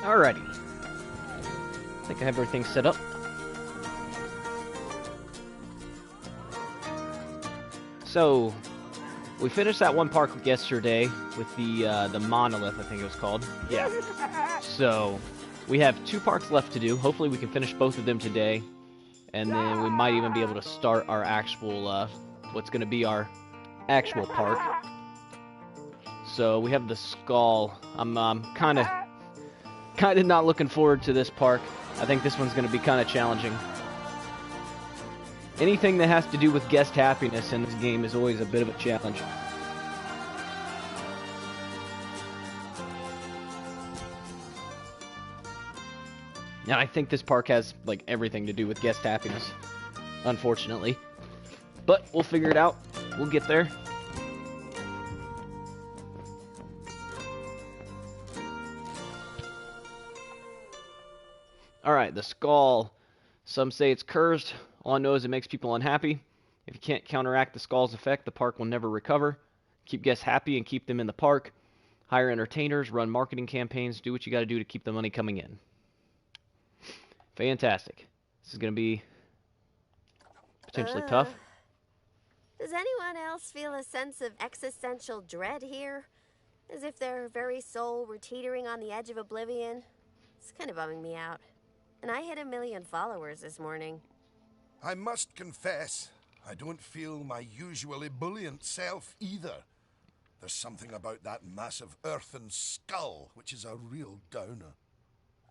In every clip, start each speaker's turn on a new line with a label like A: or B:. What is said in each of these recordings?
A: Alrighty. I think I have everything set up. So, we finished that one park yesterday with the monolith, I think it was called. Yeah. So, we have 2 parks left to do. Hopefully we can finish both of them today. And then we might even be able to start our actual, what's going to be our actual park. So, we have the skull. I'm kind of not looking forward to this park. I think this one's going to be kind of challenging. Anything that has to do with guest happiness in this game is always a bit of a challenge. And I think this park has, like, everything to do with guest happiness, unfortunately. But we'll figure it out. We'll get there. Alright, the skull. Some say it's cursed. All I know is it makes people unhappy. If you can't counteract the skull's effect, the park will never recover. Keep guests happy and keep them in the park. Hire entertainers, run marketing campaigns, do what you gotta do to keep the money coming in. Fantastic. This is gonna be potentially tough.
B: Does anyone else feel a sense of existential dread here? As if their very soul were teetering on the edge of oblivion? It's kind of bumming me out. And I hit 1 million followers this morning.
C: I must confess, I don't feel my usual ebullient self either. There's something about that massive earthen skull which is a real downer.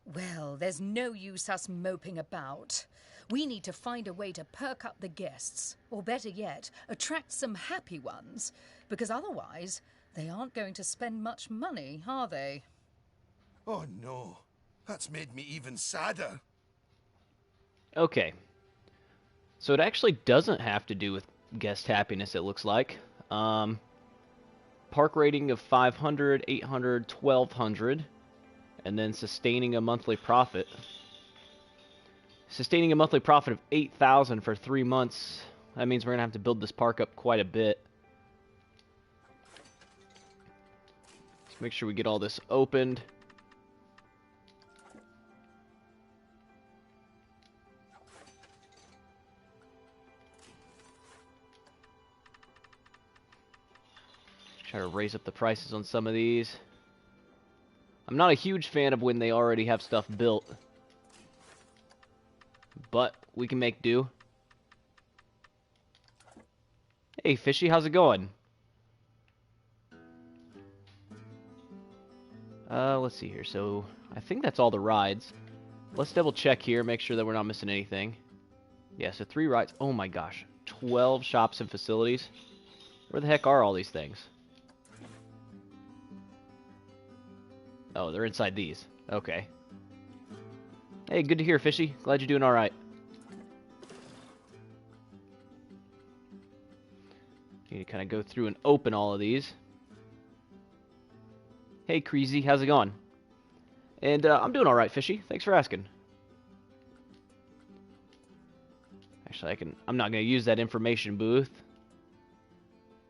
D: Well, there's no use us moping about. We need to find a way to perk up the guests, or better yet, attract some happy ones, because otherwise they aren't going to spend much money, are they?
C: Oh no, that's made me even sadder.
A: Okay. So it actually doesn't have to do with guest happiness, it looks like. Park rating of 500, 800, 1200, and then sustaining a monthly profit. Sustaining a monthly profit of 8,000 for 3 months. That means we're going to have to build this park up quite a bit. Let's make sure we get all this opened. Try to raise up the prices on some of these. I'm not a huge fan of when they already have stuff built. But we can make do. Hey, Fishy, how's it going? Let's see here. So, I think that's all the rides. Let's double check here, make sure that we're not missing anything. Yeah, so 3 rides. Oh my gosh. 12 shops and facilities. Where the heck are all these things? Oh, they're inside these. Okay. Hey, good to hear, Fishy. Glad you're doing alright. Need to kind of go through and open all of these. Hey, Creasy, how's it going? And I'm doing alright, Fishy. Thanks for asking. Actually, I'm not going to use that information booth.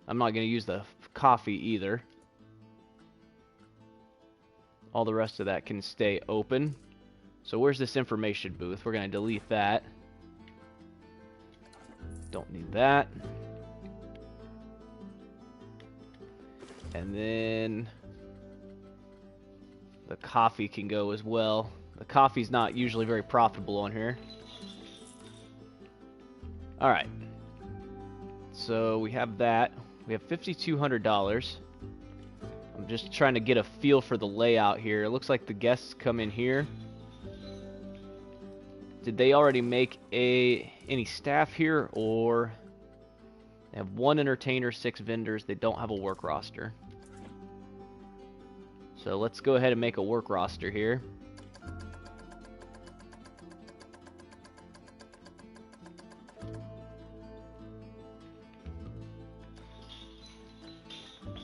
A: I'm not going to use the coffee either. All the rest of that can stay open. So where's this information booth? We're going to delete that. Don't need that. And then the coffee can go as well. The coffee's not usually very profitable on here. Alright. So we have that. We have $5,200. I'm just trying to get a feel for the layout here. It looks like the guests come in here. Did they already make any staff here, or they have 1 entertainer, 6 vendors. They don't have a work roster. So let's go ahead and make a work roster here.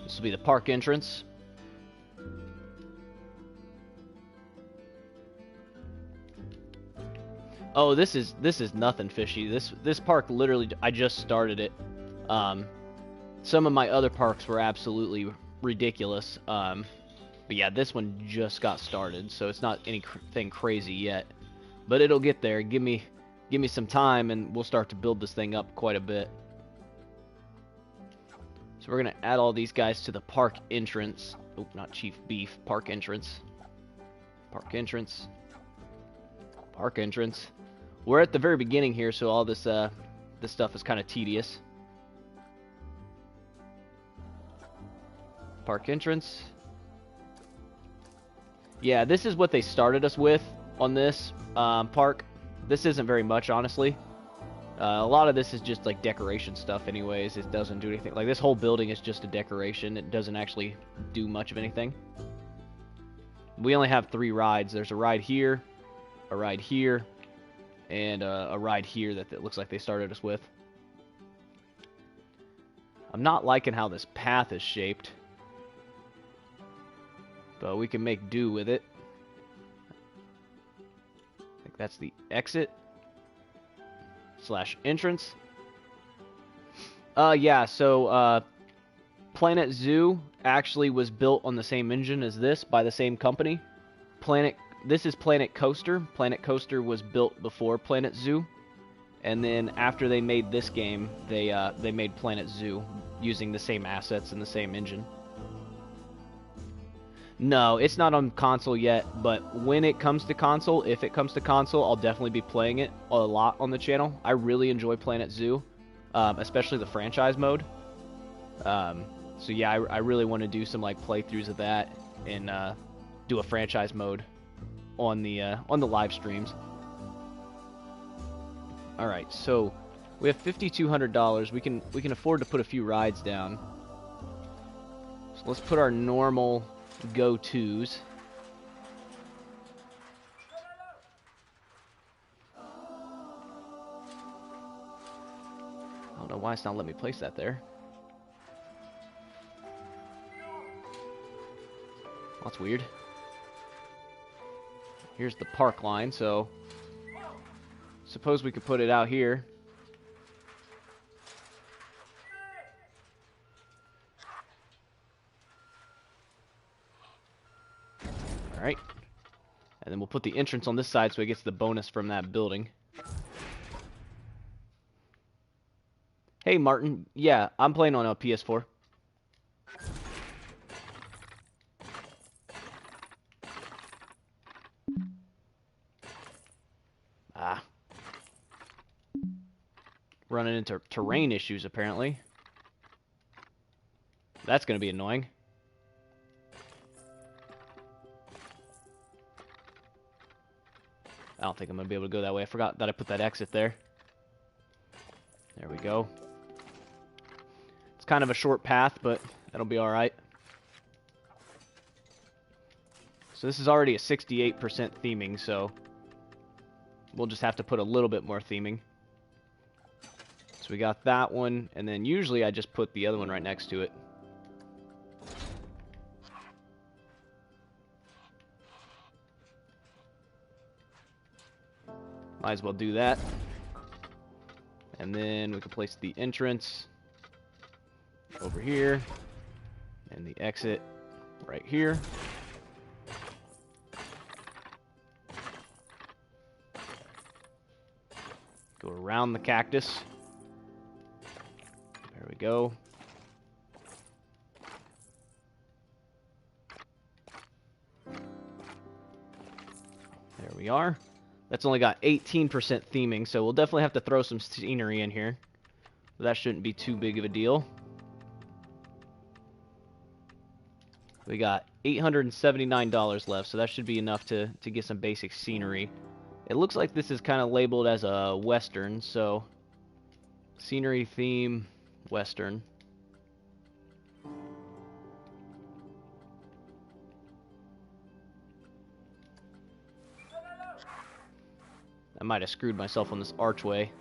A: This will be the park entrance. Oh, this is nothing, Fishy. This park literally, I just started it. Some of my other parks were absolutely ridiculous. But yeah, this one just got started, so it's not anything crazy yet. But it'll get there. Give me some time, and we'll start to build this thing up quite a bit. So we're gonna add all these guys to the park entrance. Oh, not Chief Beef. Park entrance. Park entrance. Park entrance. We're at the very beginning here, so all this this stuff is kind of tedious. Park entrance. Yeah, this is what they started us with on this park. This isn't very much, honestly. A lot of this is just like decoration stuff anyways. It doesn't do anything. Like this whole building is just a decoration. It doesn't actually do much of anything. We only have 3 rides. There's a ride here, a ride here, and a ride here that it looks like they started us with. I'm not liking how this path is shaped, but we can make do with it. I think that's the exit / entrance. Yeah, so Planet Zoo actually was built on the same engine as this by the same company. This is Planet Coaster. Planet Coaster was built before Planet Zoo, and then after they made this game, they made Planet Zoo using the same assets and the same engine. No, it's not on console yet, but when it comes to console, if it comes to console, I'll definitely be playing it a lot on the channel. I really enjoy Planet Zoo, especially the franchise mode. So yeah, I really want to do some like playthroughs of that and do a franchise mode on the live streams. All right, so we have $5,200. We can afford to put a few rides down. So let's put our normal go-tos. I don't know why it's not letting me place that there. That's weird. Here's the park line, so suppose we could put it out here. Alright. And then we'll put the entrance on this side so it gets the bonus from that building. Hey, Martin. Yeah, I'm playing on a PS4. Running into terrain issues, apparently. That's going to be annoying. I don't think I'm going to be able to go that way. I forgot that I put that exit there. There we go. It's kind of a short path, but that'll be alright. So this is already a 68% theming, so we'll just have to put a little bit more theming. So we got that one, and then usually I just put the other one right next to it. Might as well do that. And then we can place the entrance over here, and the exit right here. Go around the cactus. There we go. There we are. That's only got 18% theming, so we'll definitely have to throw some scenery in here. But that shouldn't be too big of a deal. We got $879 left, so that should be enough to get some basic scenery. It looks like this is kind of labeled as a Western, so scenery theme, Western. I might have screwed myself on this archway.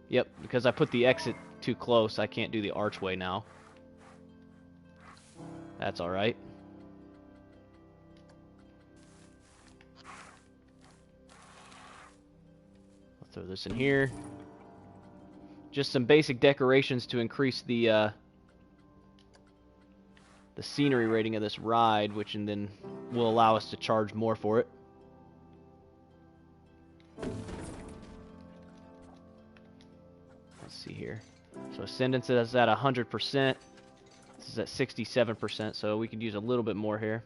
A: Yep, because I put the exit too close, I can't do the archway now. That's alright. I'll throw this in here. Just some basic decorations to increase the the scenery rating of this ride, which and then will allow us to charge more for it. Let's see here. So Ascendance is at 100%. This is at 67%, so we could use a little bit more here.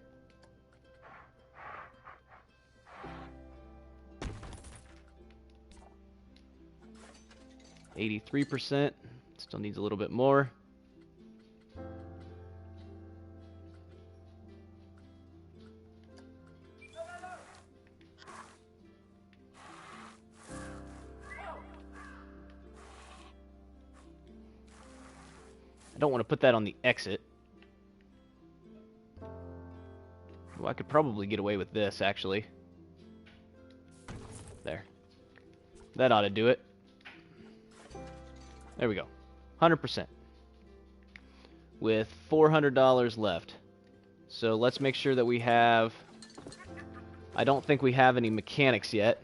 A: %. Still needs a little bit more. I don't want to put that on the exit. Well, I could probably get away with this, actually. There. That ought to do it. There we go. 100%. With $400 left. So let's make sure that we have... I don't think we have any mechanics yet.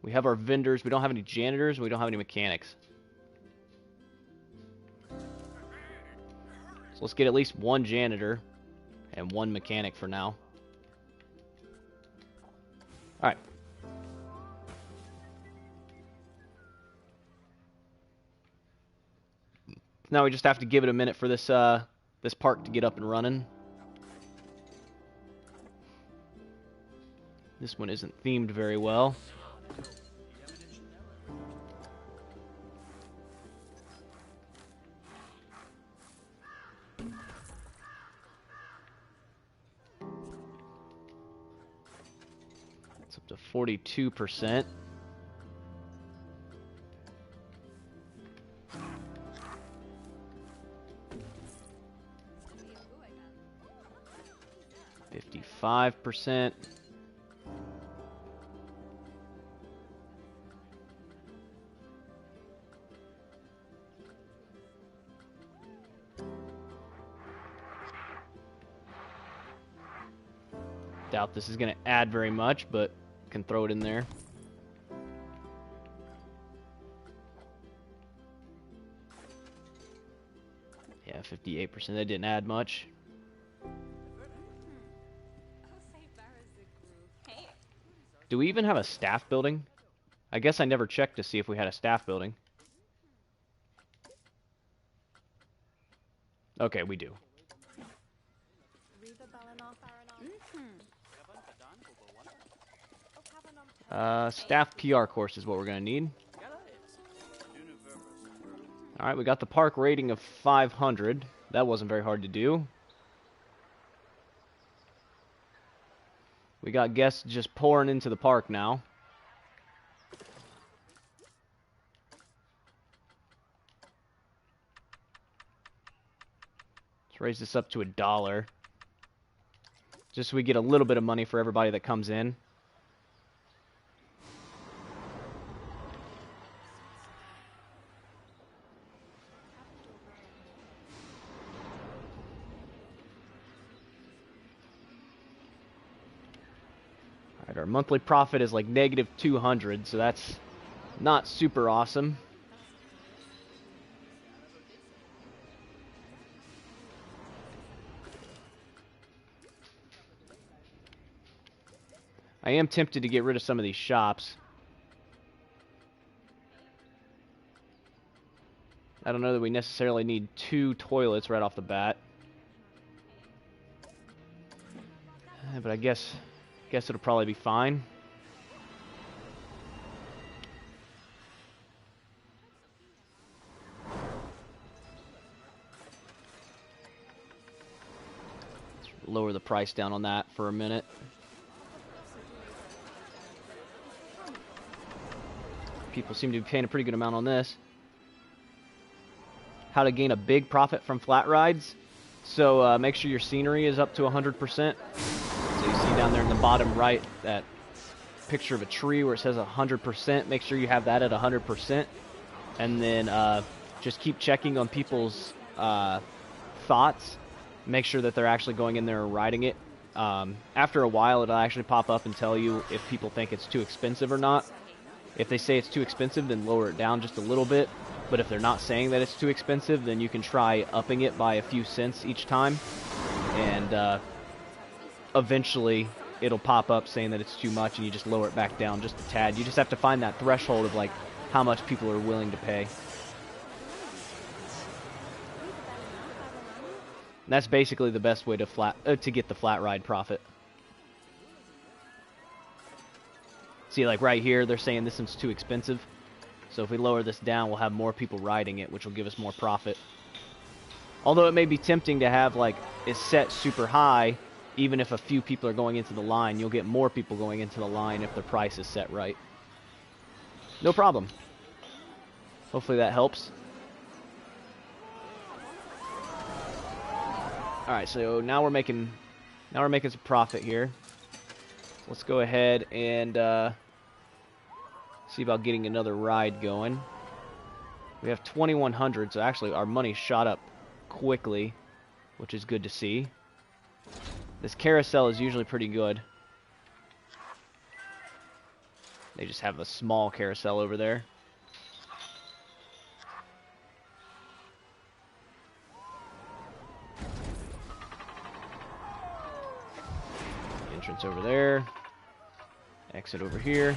A: We have our vendors. We don't have any janitors. We don't have any mechanics. So let's get at least one janitor and one mechanic for now. Alright. Now we just have to give it a minute for this this park to get up and running. This one isn't themed very well. It's up to 42%. %. Doubt this is going to add very much, but can throw it in there. Yeah, 58%. That didn't add much. Do we even have a staff building? I guess I never checked to see if we had a staff building. Okay, we do. Staff PR course is what we're going to need. Alright, we got the park rating of 500. That wasn't very hard to do. We got guests just pouring into the park now. Let's raise this up to $1. Just so we get a little bit of money for everybody that comes in. Our monthly profit is like -200, so that's not super awesome. I am tempted to get rid of some of these shops. I don't know that we necessarily need 2 toilets right off the bat. But I guess it'll probably be fine. Let's lower the price down on that for a minute. People seem to be paying a pretty good amount on this. How to gain a big profit from flat rides. So make sure your scenery is up to 100%. So you see down there in the bottom right that picture of a tree where it says 100%. Make sure you have that at 100%. And then just keep checking on people's thoughts. Make sure that they're actually going in there and riding it. After a while, it'll actually pop up and tell you if people think it's too expensive or not. If they say it's too expensive, then lower it down just a little bit. But if they're not saying that it's too expensive, then you can try upping it by a few cents each time. and eventually it'll pop up saying that it's too much, and you just lower it back down just a tad. You just have to find that threshold of like how much people are willing to pay. And that's basically the best way to get the flat ride profit. See, like right here, they're saying this one's too expensive. So if we lower this down, we'll have more people riding it, which will give us more profit. Although it may be tempting to have like it set super high, even if a few people are going into the line, you'll get more people going into the line if the price is set right. No problem. Hopefully that helps. All right, so now we're making some profit here. Let's go ahead and see about getting another ride going. We have 2,100, so actually our money shot up quickly, which is good to see. This carousel is usually pretty good. They just have a small carousel over there. Entrance over there. Exit over here.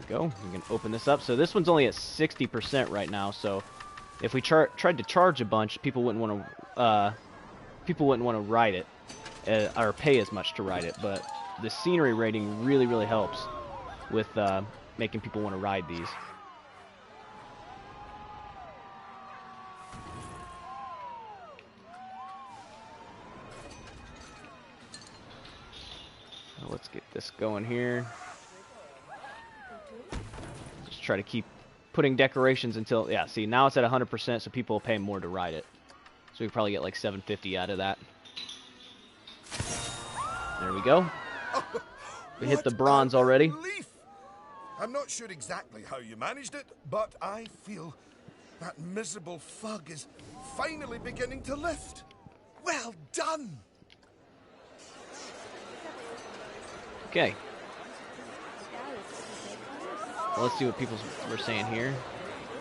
A: Go. We can open this up. So this one's only at 60% right now. So if we tried to charge a bunch, people wouldn't want to ride it or pay as much to ride it. But the scenery rating really helps with making people want to ride these. So let's get this going here. Try to keep putting decorations until, yeah, see, now it's at 100%, so people will pay more to ride it. So we probably get like $750 out of that. There we go. We hit the bronze already.
C: Relief. I'm not sure exactly how you managed it, but I feel that miserable fog is finally beginning to lift. Well done.
A: Okay. Well, let's see what people were saying here.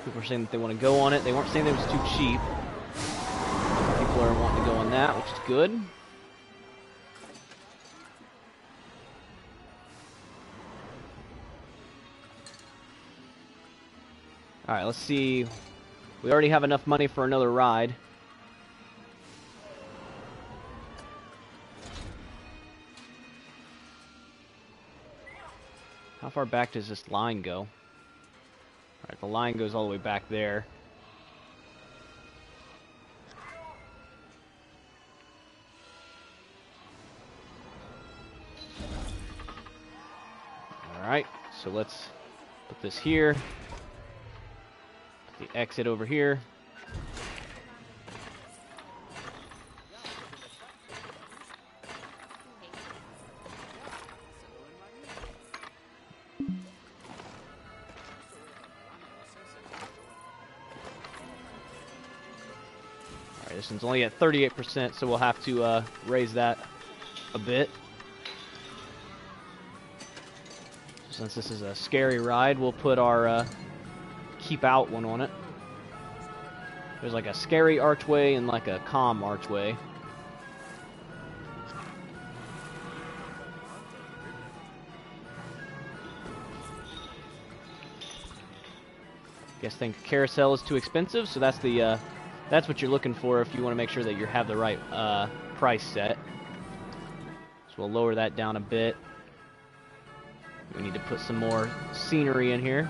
A: People were saying that they want to go on it. They weren't saying that it was too cheap. People are wanting to go on that, which is good. Alright, let's see. We already have enough money for another ride. How far back does this line go? Alright, the line goes all the way back there. Alright, so let's put this here. Put the exit over here. This one's only at 38%, so we'll have to raise that a bit. Since this is a scary ride, we'll put our keep out one on it. There's like a scary archway and like a calm archway. Guess think carousel is too expensive, so that's the that's what you're looking for if you want to make sure that you have the right price set. So we'll lower that down a bit. We need to put some more scenery in here.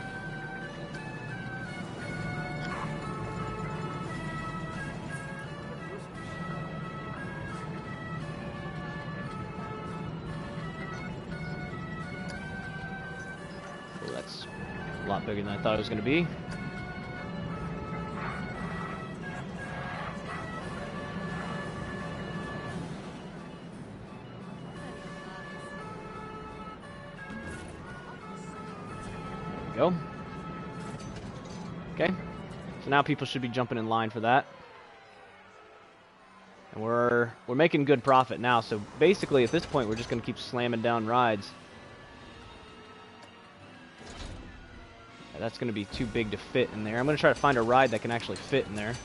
A: Oh, that's a lot bigger than I thought it was going to be. Go. Okay, so now people should be jumping in line for that. And we're making good profit now, so basically at this point we're just going to keep slamming down rides. Yeah, that's going to be too big to fit in there. I'm going to try to find a ride that can actually fit in there.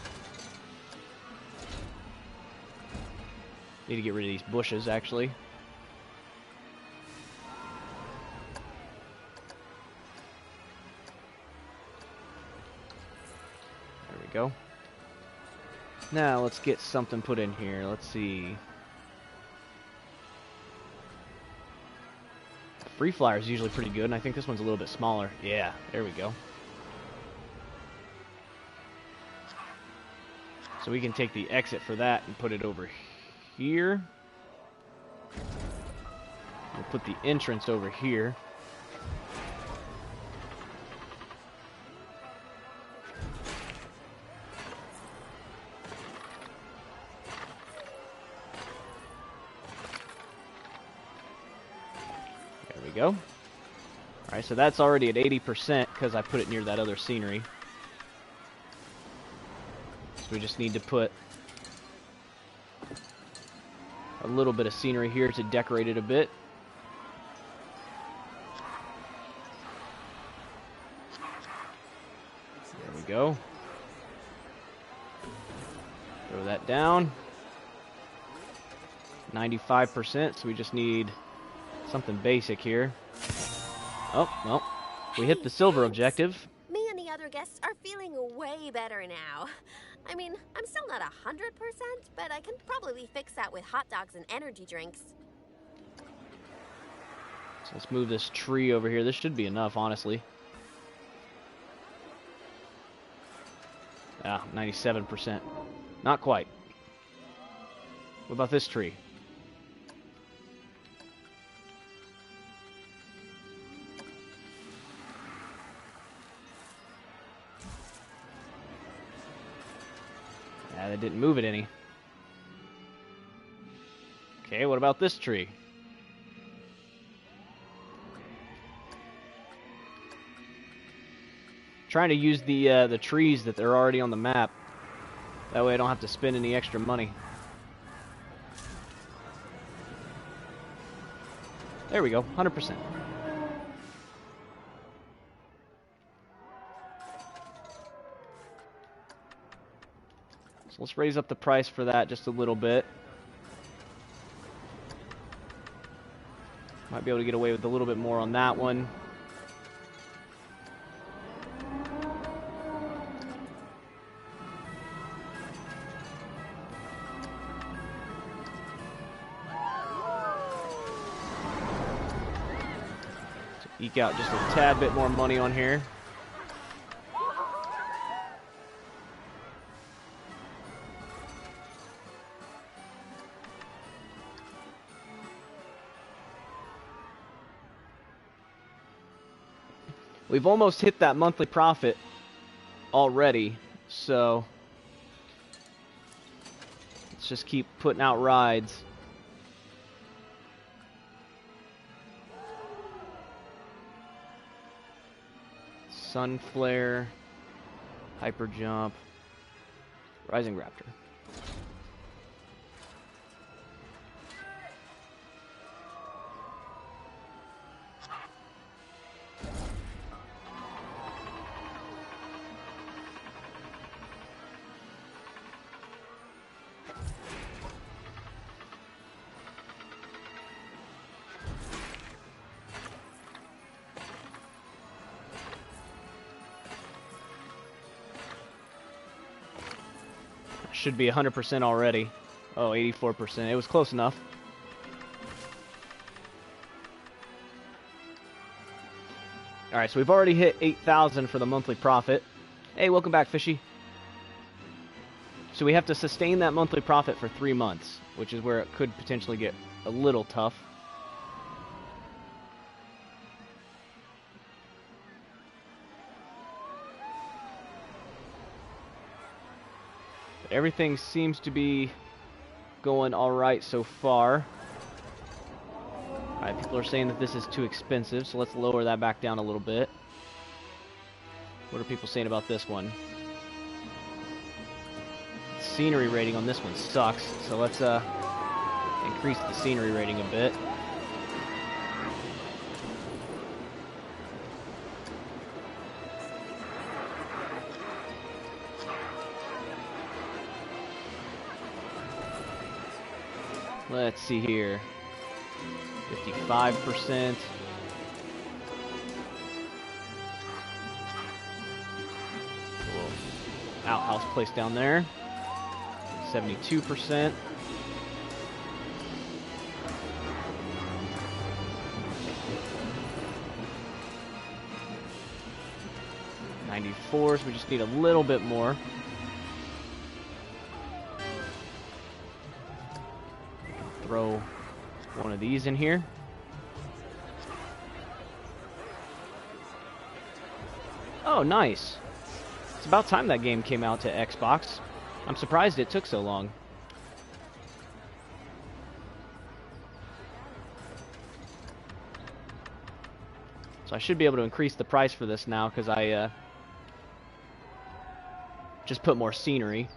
A: Need to get rid of these bushes, actually. There we go. Now let's get something put in here. Let's see. Free Flyer is usually pretty good, and I think this one's a little bit smaller. Yeah, there we go. So we can take the exit for that and put it over here. We'll put the entrance over here. Go. Alright, so that's already at 80% because I put it near that other scenery. So we just need to put a little bit of scenery here to decorate it a bit. There we go. Throw that down. 95%, so we just need something basic here. Oh, well, we hit the silver objective.
B: Me and the other guests are feeling way better now. I mean, I'm still not 100%, but I can probably fix that with hot dogs and energy drinks.
A: So let's move this tree over here. This should be enough, honestly. Ah, 97%. Not quite. What about this tree? That didn't move it any. Okay, what about this tree? Trying to use the trees that are already on the map. That way I don't have to spend any extra money. There we go, 100%. So let's raise up the price for that just a little bit. Might be able to get away with a little bit more on that one. So eke out just a tad bit more money on here. We've almost hit that monthly profit already, so let's just keep putting out rides. Sunflare, Hyper Jump, Rising Raptor. Should be 100% already. Oh, 84%. It was close enough. Alright, so we've already hit 8,000 for the monthly profit. Hey, welcome back, Fishy. So we have to sustain that monthly profit for 3 months, which is where it could potentially get a little tough. Everything seems to be going alright so far. Alright, people are saying that this is too expensive, so let's lower that back down a little bit. What are people saying about this one? Scenery rating on this one sucks, so let's increase the scenery rating a bit. Let's see here. 55%. Little outhouse place down there. 72%. So we just need a little bit more. Throw one of these in here. Oh, nice. It's about time that game came out to Xbox. I'm surprised it took so long. So I should be able to increase the price for this now because I just put more scenery.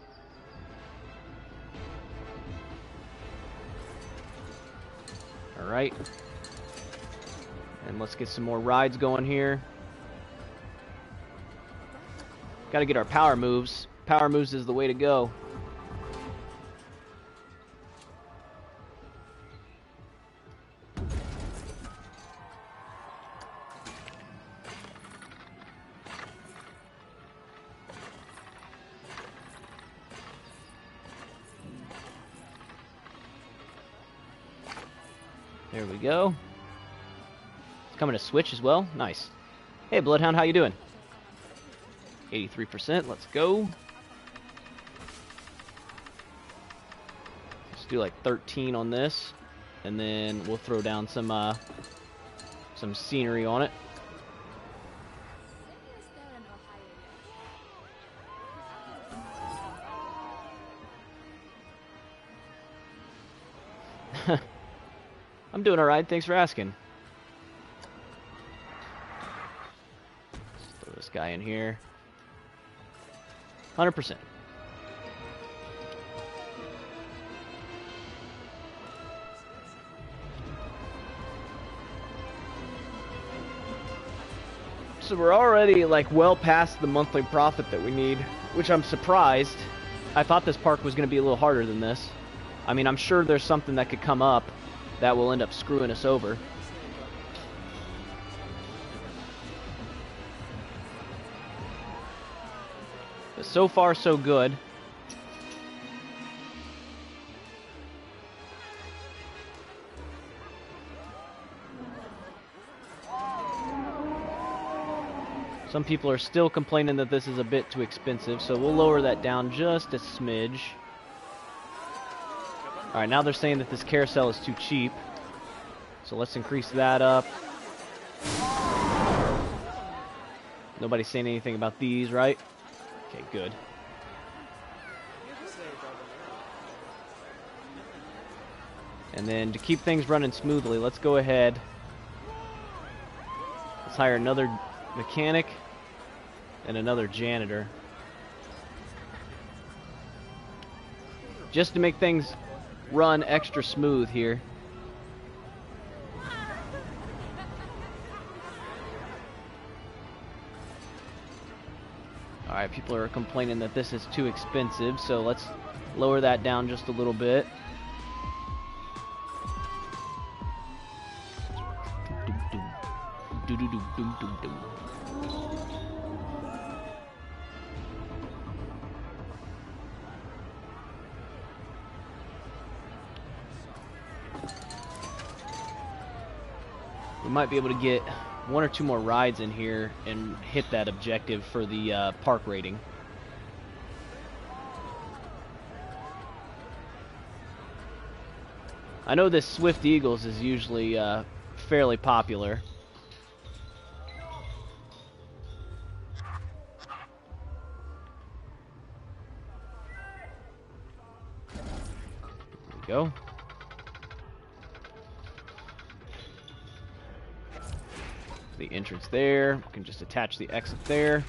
A: Alright. And let's get some more rides going here. Gotta get our power moves. Power moves is the way to go. There we go. It's coming to Switch as well. Nice. Hey, Bloodhound, how you doing? 83%. Let's go. Let's do like 13 on this, and then we'll throw down some scenery on it. I'm doing alright, thanks for asking. Let's throw this guy in here. 100%. So we're already like well past the monthly profit that we need, which I'm surprised. I thought this park was going to be a little harder than this. I mean, I'm sure there's something that could come up that will end up screwing us over. But so far, so good. Some people are still complaining that this is a bit too expensive, so we'll lower that down just a smidge. Alright, now they're saying that this carousel is too cheap. So let's increase that up. Nobody's saying anything about these, right? Okay, good. And then to keep things running smoothly, let's go ahead. Let's hire another mechanic and another janitor. Just to make things run extra smooth here. Alright, people are complaining that this is too expensive, so let's lower that down just a little bit. We might be able to get one or two more rides in here and hit that objective for the park rating. I know this Swift Eagles is usually fairly popular. There we go. The entrance there. We can just attach the exit there.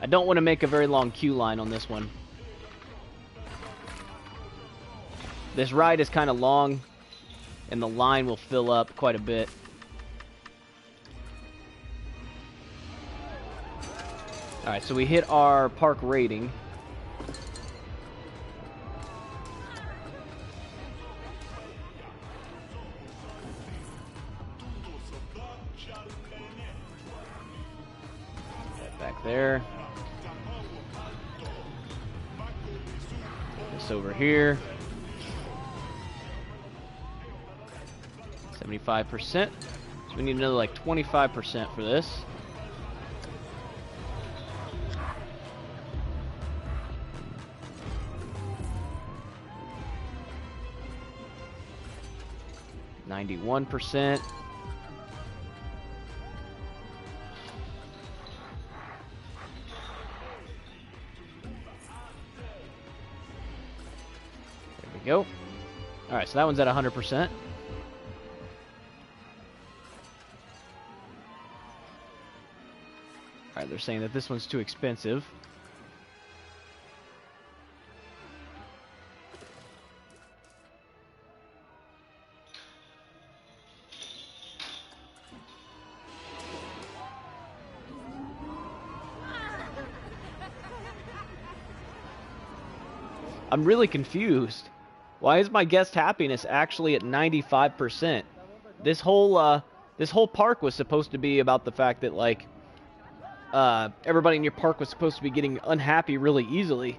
A: I don't want to make a very long queue line on this one. This ride is kind of long, and the line will fill up quite a bit. Alright, so we hit our park rating. Back there. This over here. 75%. So we need another like 25% for this. %. There we go. Alright, so that one's at 100%. Alright, they're saying that this one's too expensive. I'm really confused. Why is my guest happiness actually at 95%? This whole park was supposed to be about the fact that, like, everybody in your park was supposed to be getting unhappy really easily.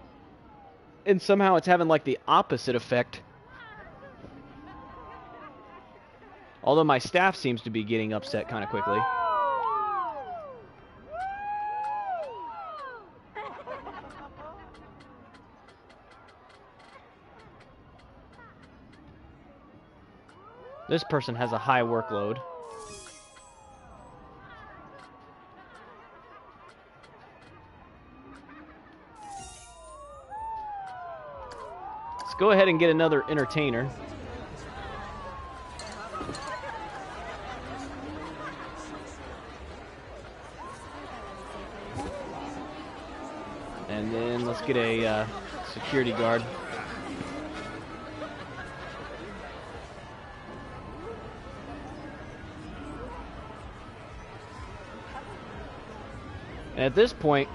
A: And somehow it's having, like, the opposite effect. Although my staff seems to be getting upset kind of quickly. This person has a high workload. Let's go ahead and get another entertainer. And then let's get a security guard. And at this point,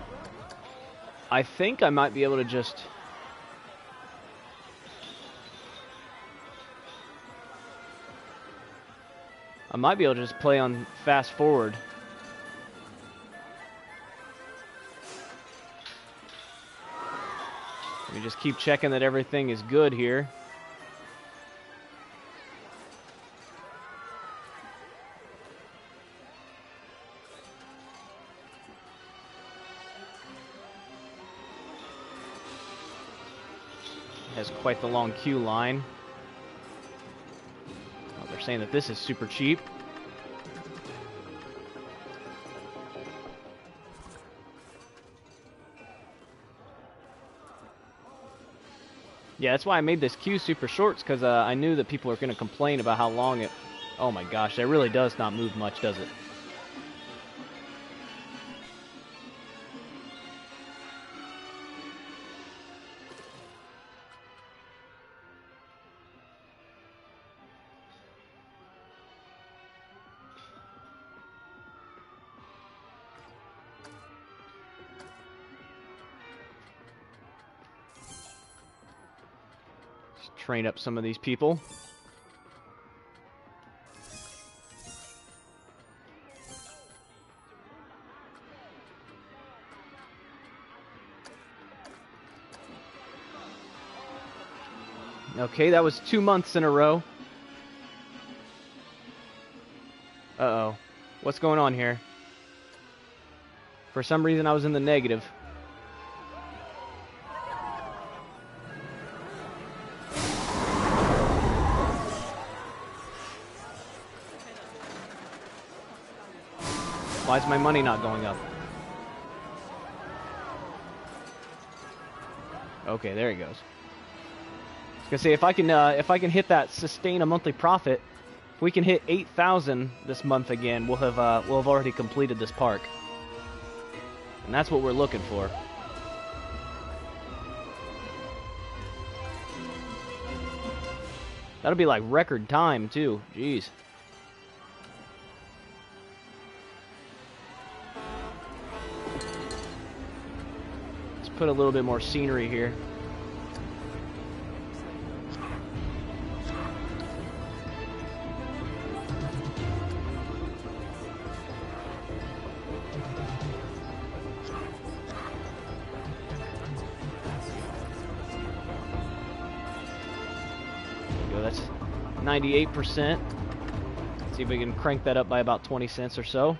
A: I think I might be able to just... I might be able to just play on fast forward. Let me just keep checking that everything is good here. Has quite the long queue line. Oh, they're saying that this is super cheap. Yeah, that's why I made this queue super short, because I knew that people are going to complain about how long it... Oh my gosh, that really does not move much, does it? Train up some of these people. Okay, that was 2 months in a row. Uh-oh. What's going on here? For some reason I was in the negative. Why is my money not going up? Okay, there he goes. I was gonna say, if I can hit that sustain a monthly profit, if we can hit 8,000 this month again, we'll have already completed this park. And that's what we're looking for. That'll be like record time, too. Jeez. Let's put a little bit more scenery here. That's 98%. See if we can crank that up by about 20 cents or so.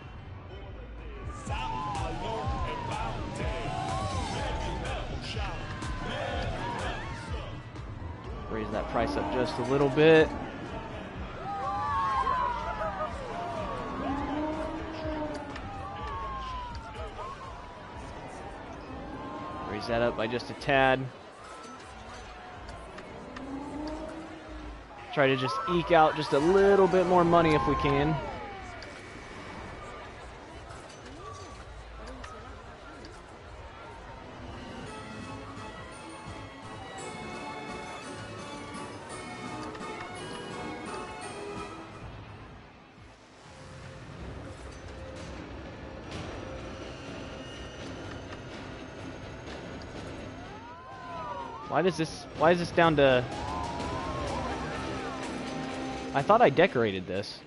A: Raise that price up just a little bit. Raise that up by just a tad. Try to just eke out just a little bit more money if we can. Why is this down to... I thought I decorated this.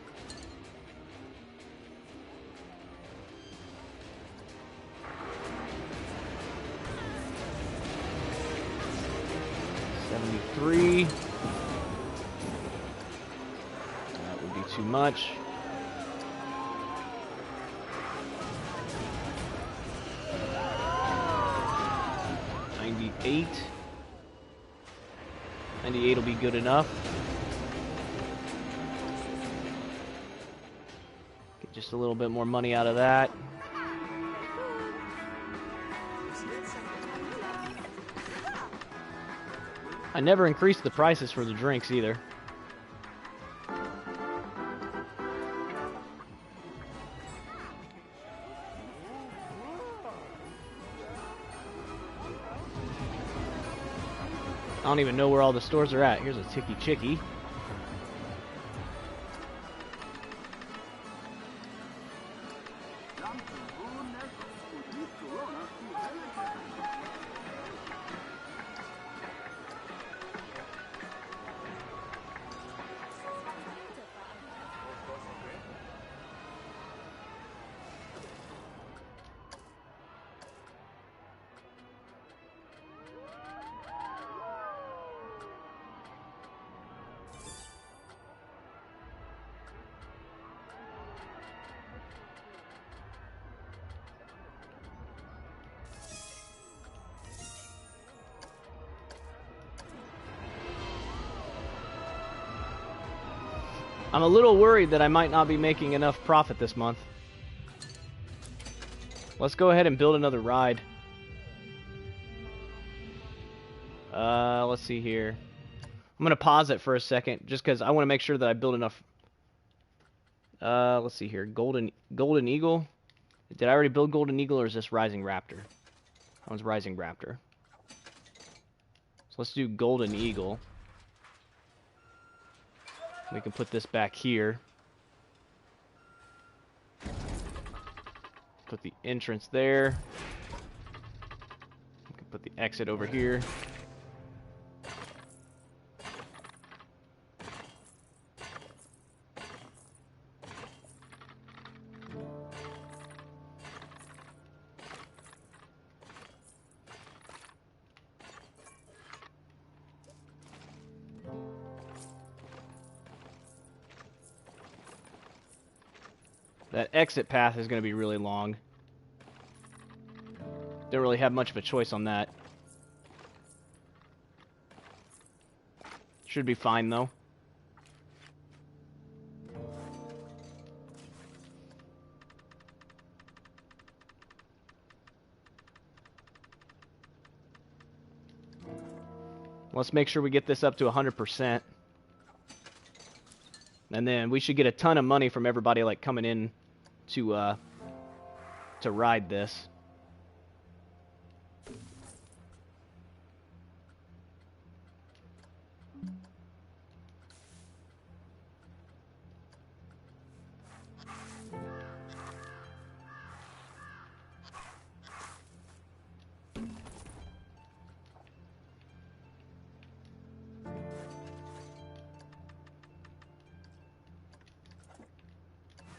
A: $73. That would be too much. $98. 98 will be good enough. Get just a little bit more money out of that. I never increased the prices for the drinks either. I don't even know where all the stores are at. Here's a Tiki Chicky. I'm a little worried that I might not be making enough profit this month. Let's go ahead and build another ride. Let's see here. I'm going to pause it for a second just because I want to make sure that I build enough. Let's see here. Golden Eagle. Did I already build Golden Eagle or is this Rising Raptor? That one's Rising Raptor. So let's do Golden Eagle. We can put this back here. Put the entrance there. We can put the exit over here. That exit path is going to be really long. Don't really have much of a choice on that. Should be fine, though. Let's make sure we get this up to 100%. And then we should get a ton of money from everybody like coming in to ride this.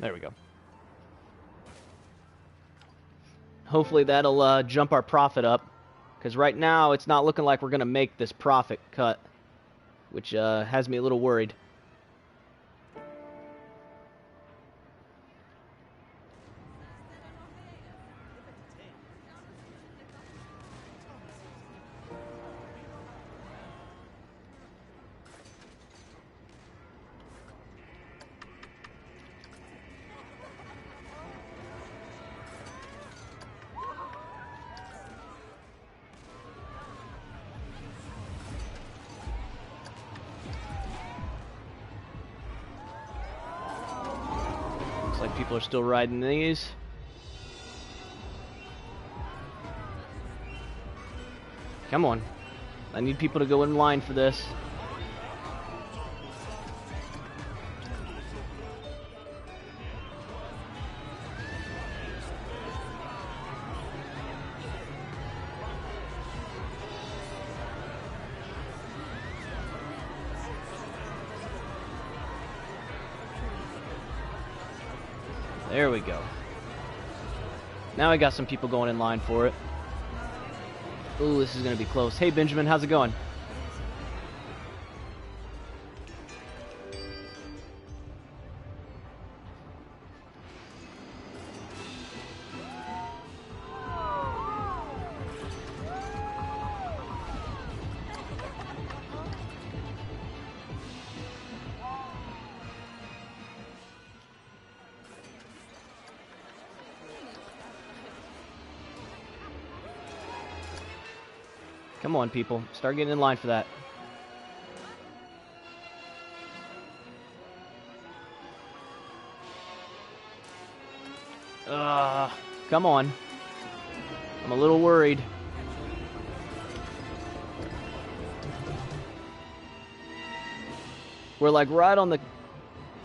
A: There we go. Hopefully that'll jump our profit up, because right now it's not looking like we're going to make this profit cut, which has me a little worried. Like people are still riding these. Come on. I need people to go in line for this. There we go. Now we got some people going in line for it. Ooh, this is going to be close. Hey, Benjamin, how's it going? Come on, people. Start getting in line for that. Come on. I'm a little worried. We're like right on the...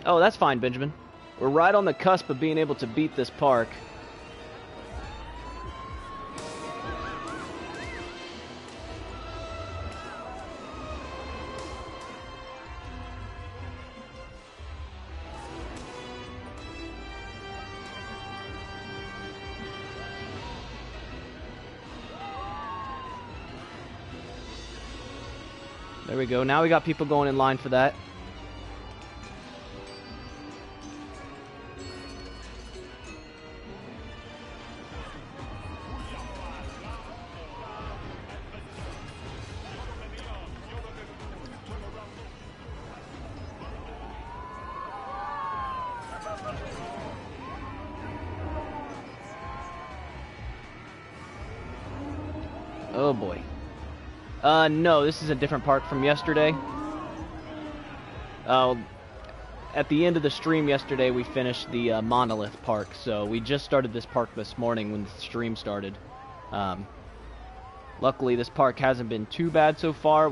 A: Oh, that's fine, Benjamin. We're right on the cusp of being able to beat this park. There we go. Now we got people going in line for that. Oh boy. No, this is a different park from yesterday. At the end of the stream yesterday, we finished the Monolith Park, so we just started this park this morning when the stream started. Luckily, this park hasn't been too bad so far.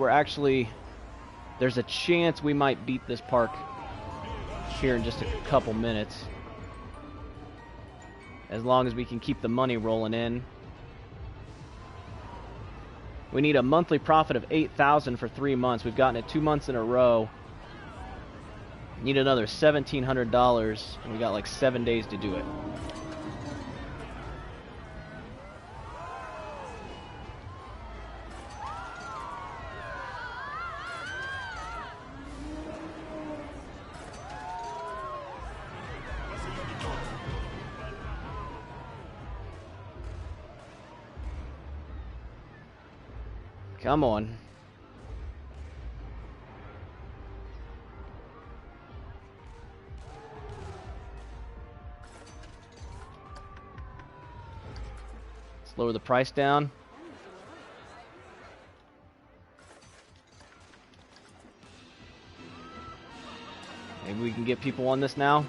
A: There's a chance we might beat this park here in just a couple minutes. As long as we can keep the money rolling in. We need a monthly profit of $8,000 for 3 months. We've gotten it 2 months in a row. Need another $1,700, and we got like 7 days to do it. Come on. Let's lower the price down. Maybe we can get people on this now.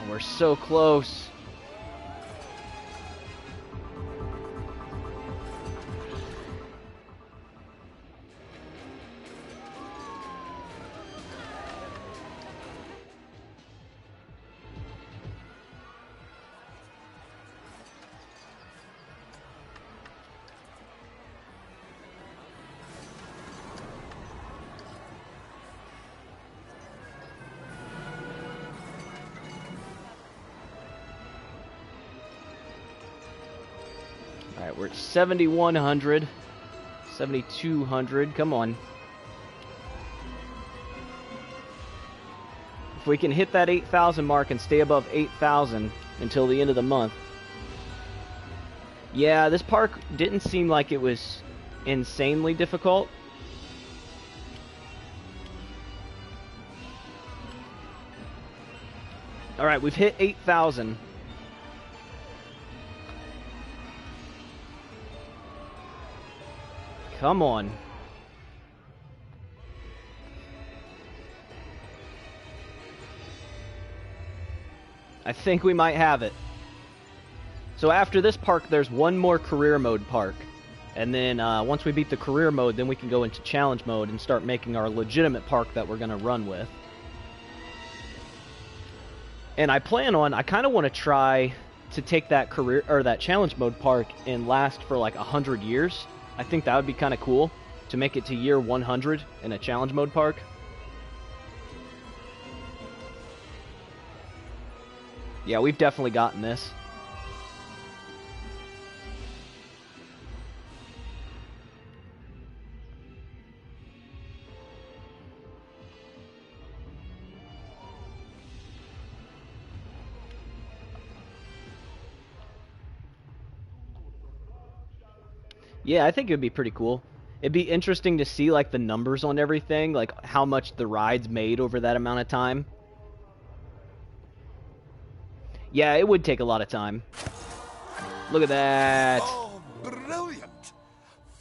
A: We're so close. We're at 7,100. 7,200. Come on. If we can hit that 8,000 mark and stay above 8,000 until the end of the month. Yeah, this park didn't seem like it was insanely difficult. Alright, we've hit 8,000. Come on. I think we might have it. So after this park, there's one more career mode park. And then once we beat the career mode, then we can go into challenge mode and start making our legitimate park that we're going to run with. And I kind of want to try to take that career, or that challenge mode park and last for like 100 years. I think that would be kind of cool to make it to year 100 in a challenge mode park. Yeah, we've definitely gotten this. Yeah, I think it would be pretty cool. It'd be interesting to see like the numbers on everything, like how much the rides made over that amount of time. Yeah, it would take a lot of time. Look at that.
C: Oh, brilliant!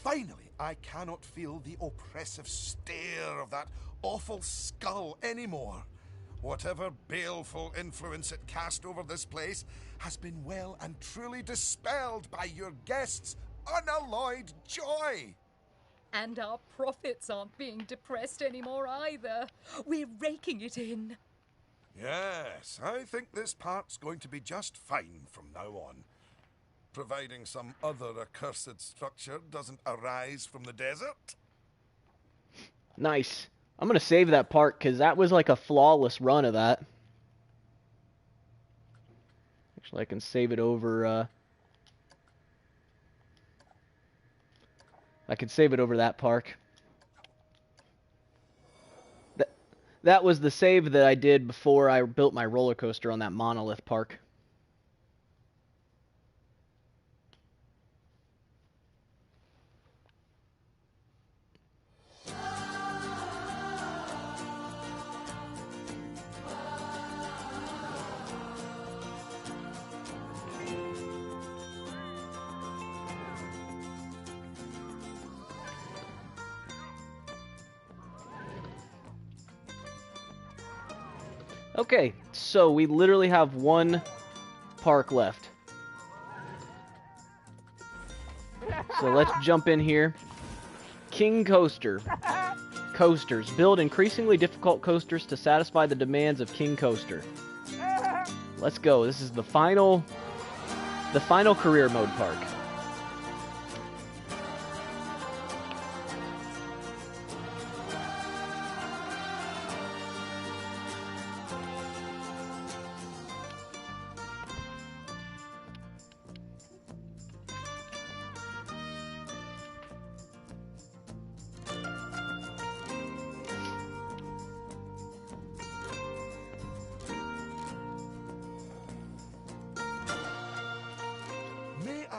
C: Finally, I cannot feel the oppressive stare of that awful skull anymore. Whatever baleful influence it cast over this place has been well and truly dispelled by your guests' unalloyed joy.
D: And our profits aren't being depressed anymore either. We're raking it in.
C: Yes, I think this part's going to be just fine from now on. Providing some other accursed structure doesn't arise from the desert.
A: Nice. I'm going to save that part because that was like a flawless run of that. Actually, I can save it over... I could save it over that park. That was the save that I did before I built my roller coaster on that monolith park. Okay, so we literally have one park left. So let's jump in here. King Coaster. Coasters. Build increasingly difficult coasters to satisfy the demands of King Coaster. Let's go. This is the final career mode park.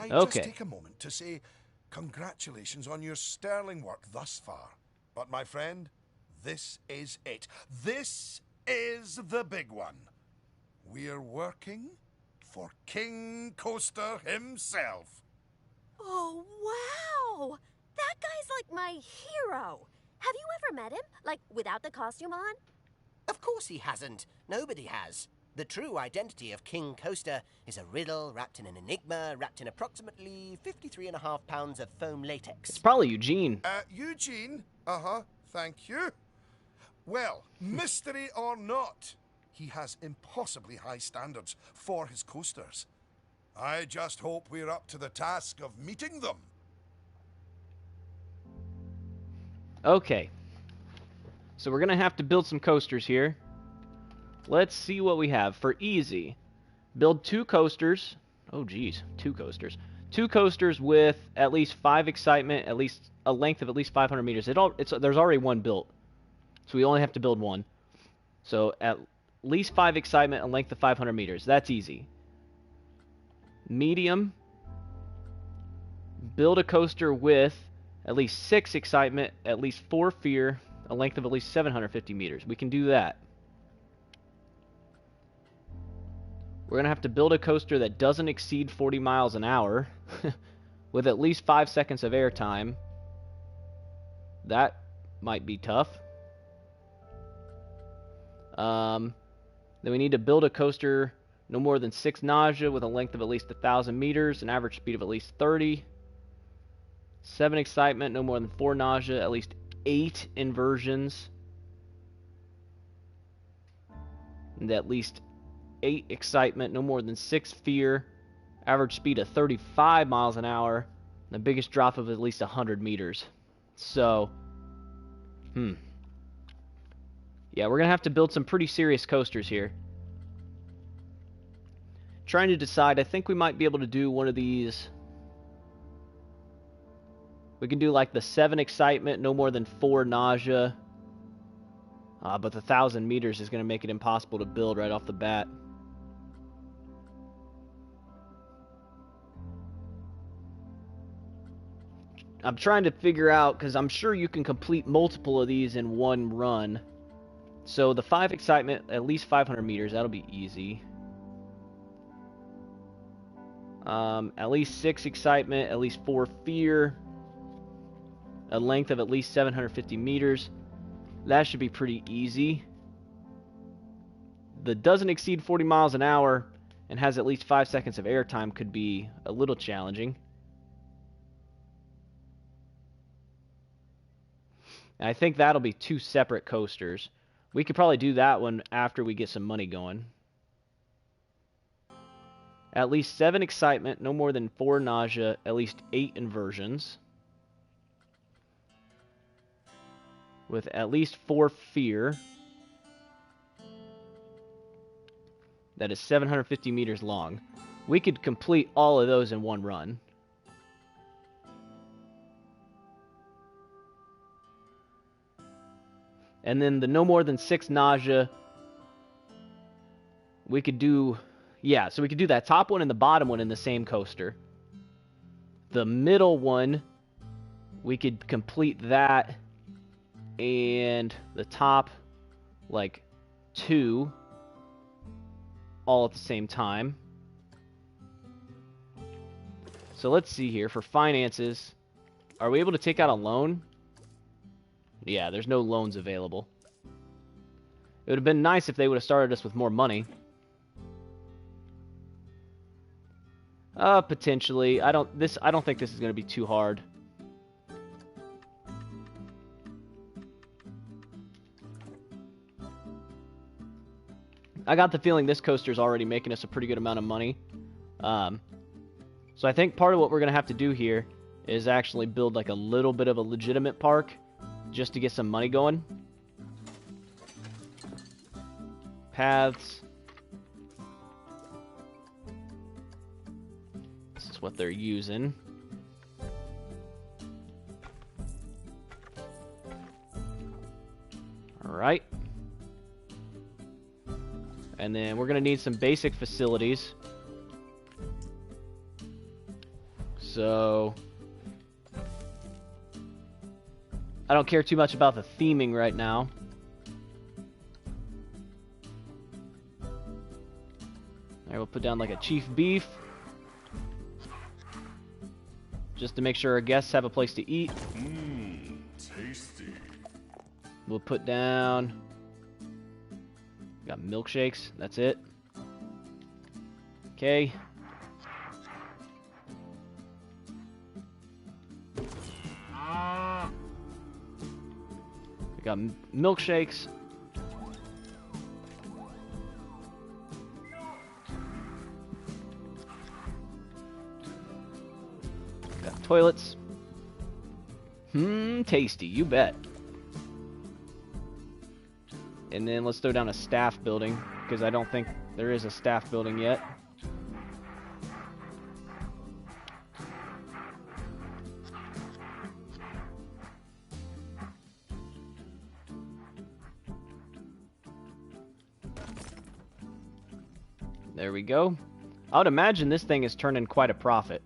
C: Just take a moment to say congratulations on your sterling work thus far. But my friend, this is it. This is the big one. We're working for King Coaster himself.
B: Oh, wow! That guy's like my hero. Have you ever met him? Like, without the costume on?
E: Of course he hasn't. Nobody has. The true identity of King Coaster is a riddle wrapped in an enigma, wrapped in approximately 53.5 pounds of foam latex.
A: It's probably Eugene.
C: Eugene? Thank you. Well, mystery or not, he has impossibly high standards for his coasters. I just hope we're up to the task of meeting them.
A: Okay. So we're going to have to build some coasters here. Let's see what we have. For easy, build 2 coasters. Oh, geez. 2 coasters. 2 coasters with at least 5 excitement, at least a length of at least 500 meters. There's already one built, so we only have to build one. So at least 5 excitement, a length of 500 meters. That's easy. Medium. Build a coaster with at least 6 excitement, at least 4 fear, a length of at least 750 meters. We can do that. We're going to have to build a coaster that doesn't exceed 40 miles an hour with at least 5 seconds of airtime. That might be tough. Then we need to build a coaster no more than 6 nausea with a length of at least 1,000 meters, an average speed of at least 30. 7 excitement, no more than 4 nausea, at least 8 inversions. And at least 8 excitement, no more than 6 fear, average speed of 35 miles an hour, and the biggest drop of at least 100 meters. So, yeah, we're going to have to build some pretty serious coasters here. Trying to decide, I think we might be able to do one of these. We can do like the 7 excitement, no more than 4 nausea. But the 1,000 meters is going to make it impossible to build right off the bat. I'm trying to figure out, because I'm sure you can complete multiple of these in one run. So the 5 excitement, at least 500 meters, that'll be easy. At least 6 excitement, at least 4 fear. A length of at least 750 meters. That should be pretty easy. The doesn't exceed 40 miles an hour and has at least 5 seconds of airtime could be a little challenging. And I think that'll be 2 separate coasters. We could probably do that one after we get some money going. At least 7 excitement, no more than 4 nausea, at least 8 inversions. With at least 4 fear. That is 750 meters long. We could complete all of those in one run. And then the no more than 6 nausea, we could do, yeah, so we could do that top one and the bottom one in the same coaster. The middle one, we could complete that and the top, like, 2 all at the same time. So let's see here. For finances, are we able to take out a loan? Yeah, there's no loans available. It would have been nice if they would have started us with more money. Potentially. I don't think this is going to be too hard. I got the feeling this coaster is already making us a pretty good amount of money. So I think part of what we're going to have to do here is actually build like a little bit of a legitimate park just to get some money going. Paths. This is what they're using. Alright. And then we're going to need some basic facilities. So I don't care too much about the theming right now. Alright, we'll put down like a chief beef. Just to make sure our guests have a place to eat.
C: Tasty.
A: We'll put down... Got milkshakes. That's it. Okay. We got milkshakes. Got toilets. Tasty. You bet. And then let's throw down a staff building, because I don't think there is a staff building yet. There we go. I would imagine this thing is turning quite a profit.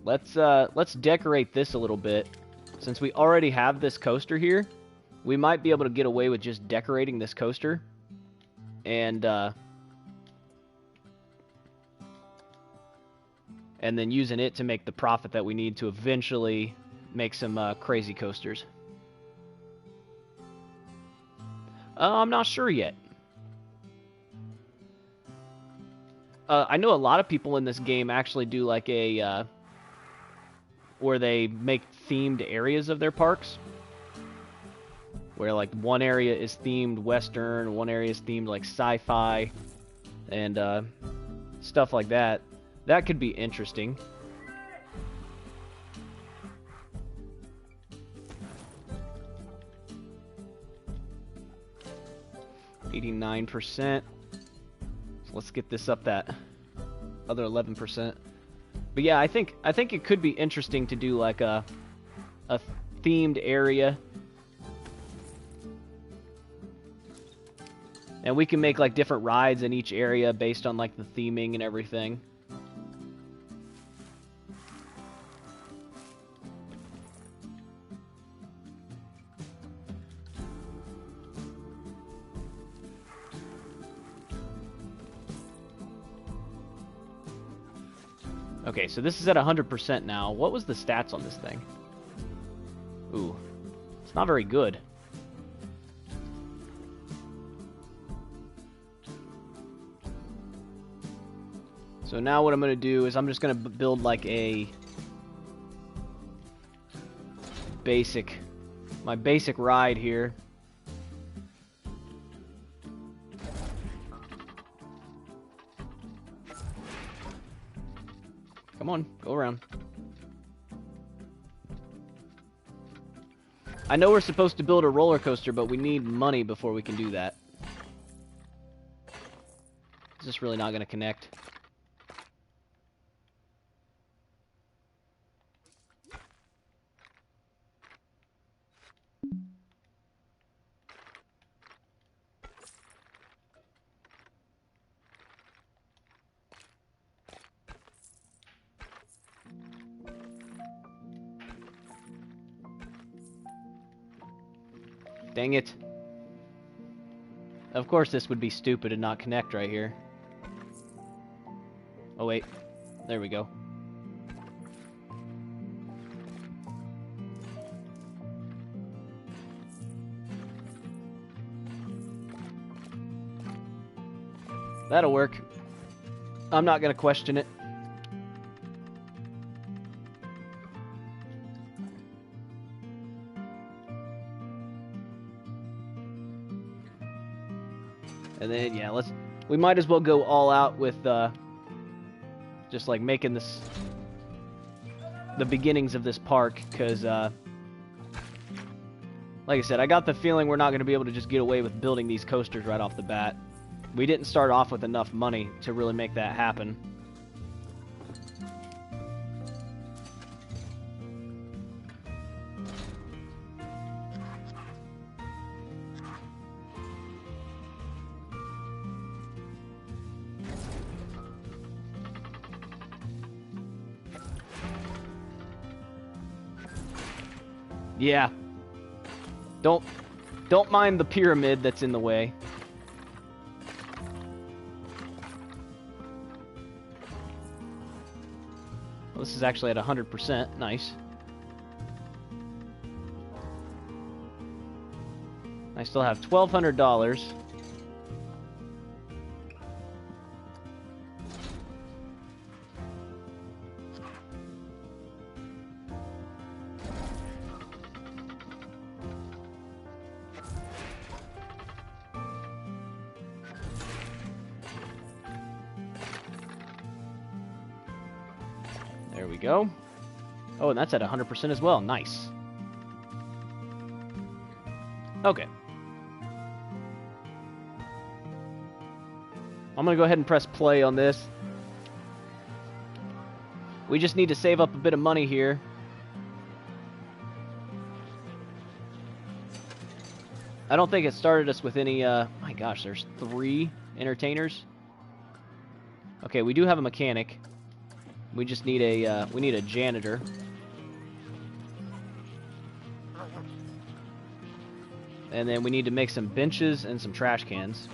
A: Let's decorate this a little bit. Since we already have this coaster here, we might be able to get away with just decorating this coaster. And then using it to make the profit that we need to eventually make some crazy coasters. I'm not sure yet. I know a lot of people in this game actually do like a where they make themed areas of their parks, where like one area is themed Western, one area is themed like sci-fi, and stuff like that. That could be interesting. $89%. So let's get this up that other 11%. But yeah, I think it could be interesting to do like a themed area. And we can make like different rides in each area based on like the theming and everything. Okay, so this is at 100% now. What was the stats on this thing? Ooh, it's not very good. So now what I'm going to do is I'm just going to build like a my basic ride here. Come on, go around. I know we're supposed to build a roller coaster, but we need money before we can do that. Is this really not going to connect? Dang it. Of course this would be stupid and not connect right here. Oh wait, there we go. That'll work. I'm not gonna question it. And then, yeah, we might as well go all out with, just, like, making this, the beginnings of this park, because, like I said, I got the feeling we're not going to be able to just get away with building these coasters right off the bat. We didn't start off with enough money to really make that happen. Yeah. Don't mind the pyramid that's in the way. Well, this is actually at 100%. Nice. I still have $1,200. There we go. Oh, and that's at 100% as well. Nice. Okay. I'm going to go ahead and press play on this. We just need to save up a bit of money here. I don't think it started us with any, my gosh, there's 3 entertainers. Okay, we do have a mechanic. We just need a janitor. And then we need to make some benches and some trash cans.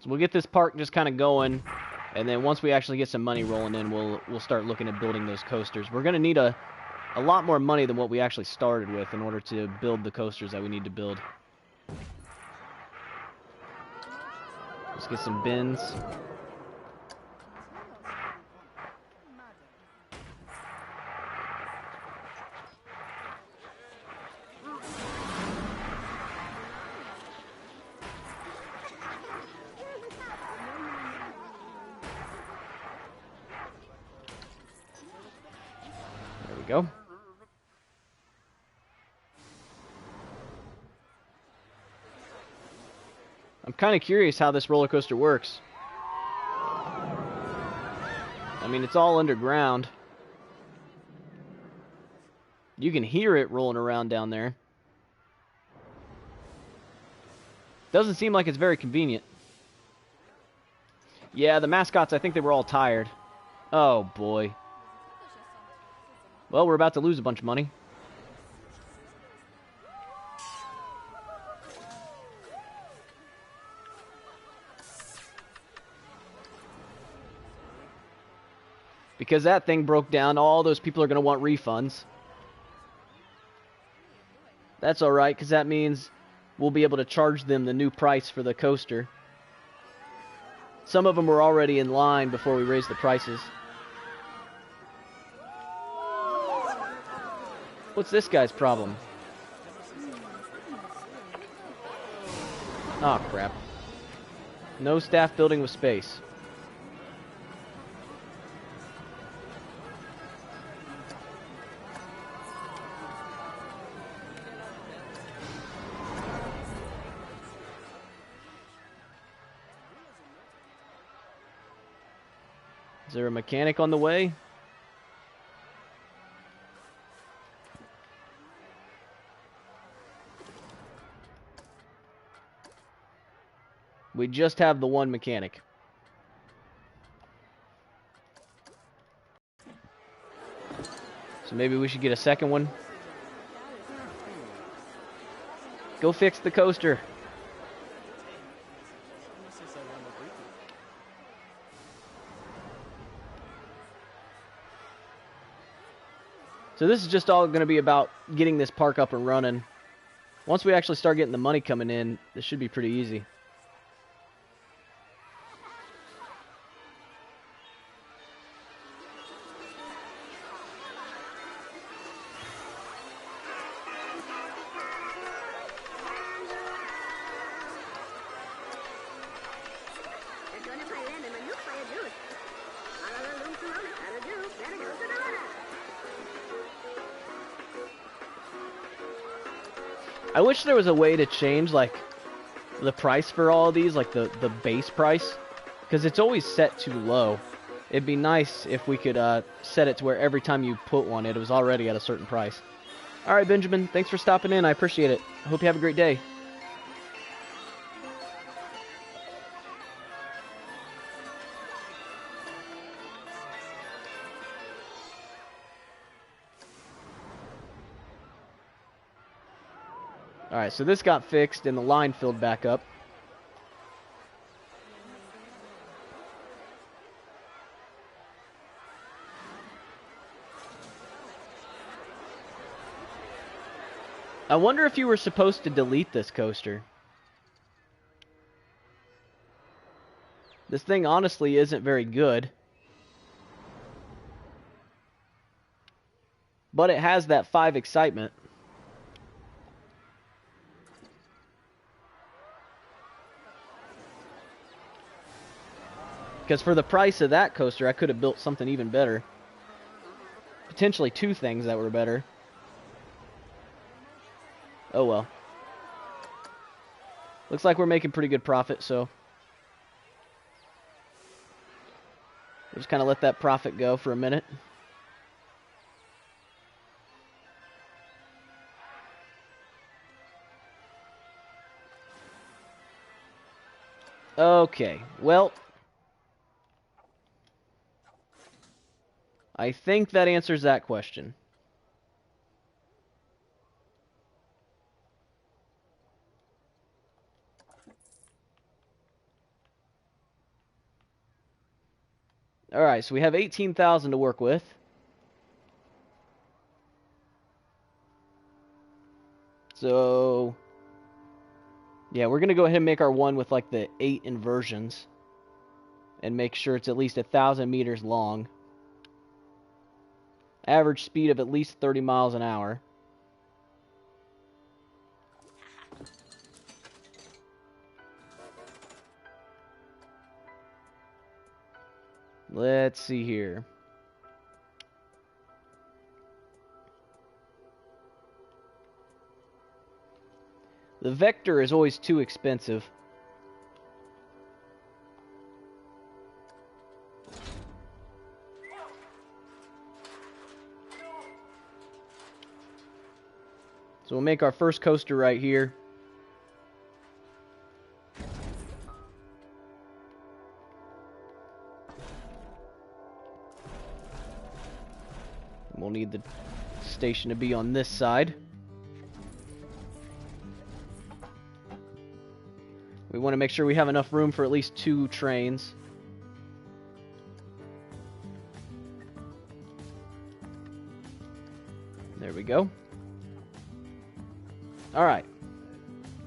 A: So we'll get this park just kind of going, and then once we actually get some money rolling in, we'll start looking at building those coasters. We're going to need a lot more money than what we actually started with in order to build the coasters that we need to build. Let's get some bins. There we go. I'm kind of curious how this roller coaster works. I mean, it's all underground. You can hear it rolling around down there. Doesn't seem like it's very convenient. Yeah, the mascots, I think they were all tired. Oh, boy. Well, we're about to lose a bunch of money. Because that thing broke down, all those people are going to want refunds. That's alright, because that means we'll be able to charge them the new price for the coaster. Some of them were already in line before we raised the prices. What's this guy's problem? Oh, crap. No staff building with space. Is there a mechanic on the way? We just have the one mechanic. So maybe we should get a second one. Go fix the coaster. So this is just all going to be about getting this park up and running. Once we actually start getting the money coming in, this should be pretty easy. I wish there was a way to change, like, the price for all of these, like the base price, because it's always set too low. It'd be nice if we could set it to where every time you put one, it was already at a certain price. Alright, Benjamin, thanks for stopping in. I appreciate it. I hope you have a great day. Alright, so this got fixed and the line filled back up. I wonder if you were supposed to delete this coaster. This thing honestly isn't very good. But it has that 5 excitement. Because for the price of that coaster, I could have built something even better. potentially two things that were better. Oh well. Looks like we're making pretty good profit, so we'll just kind of let that profit go for a minute. Okay, well, I think that answers that question. Alright, so we have 18,000 to work with. So, yeah, we're going to go ahead and make our one with like the 8 inversions. And make sure it's at least 1,000 meters long. Average speed of at least 30 miles an hour. Let's see here. The Vector is always too expensive. So we'll make our first coaster right here. We'll need the station to be on this side. We want to make sure we have enough room for at least 2 trains. There we go. Alright.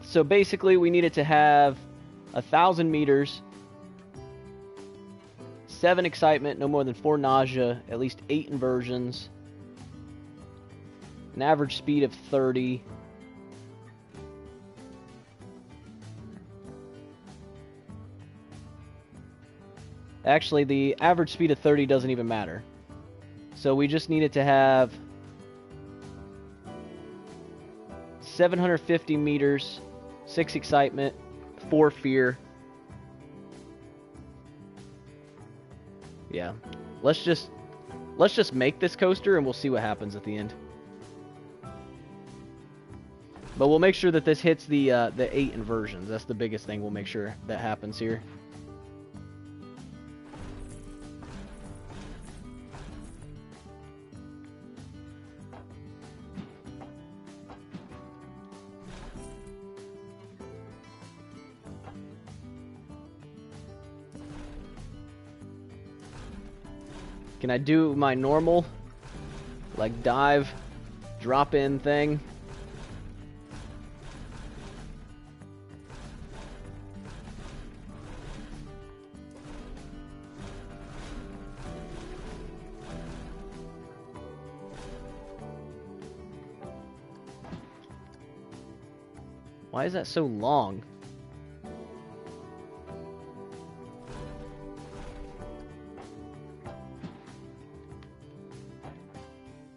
A: So basically we need it to have 1,000 meters, 7 excitement, no more than 4 nausea, at least 8 inversions, an average speed of 30. Actually, the average speed of 30 doesn't even matter. So we just need it to have 750 meters, 6 excitement, 4 fear. Yeah. Let's just make this coaster and we'll see what happens at the end. But we'll make sure that this hits the 8 inversions. That's the biggest thing we'll make sure that happens here. Can I do my normal, like, dive, drop-in thing? Why is that so long?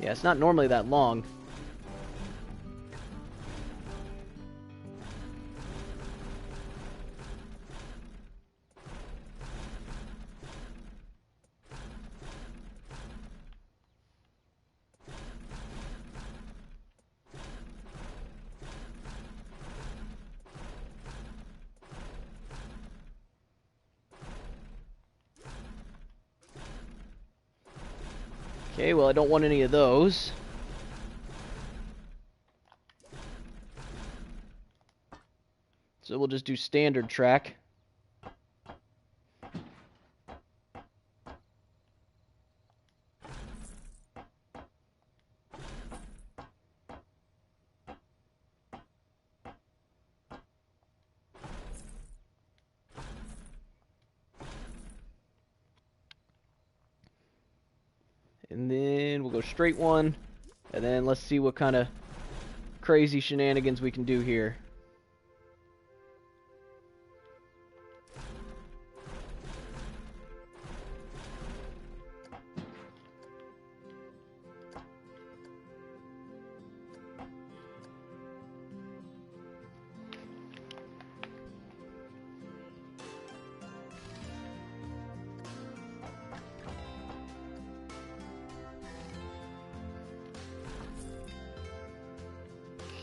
A: Yeah, it's not normally that long. Okay, well, I don't want any of those. So we'll just do standard track. And then we'll go straight one. And then let's see what kind of crazy shenanigans we can do here.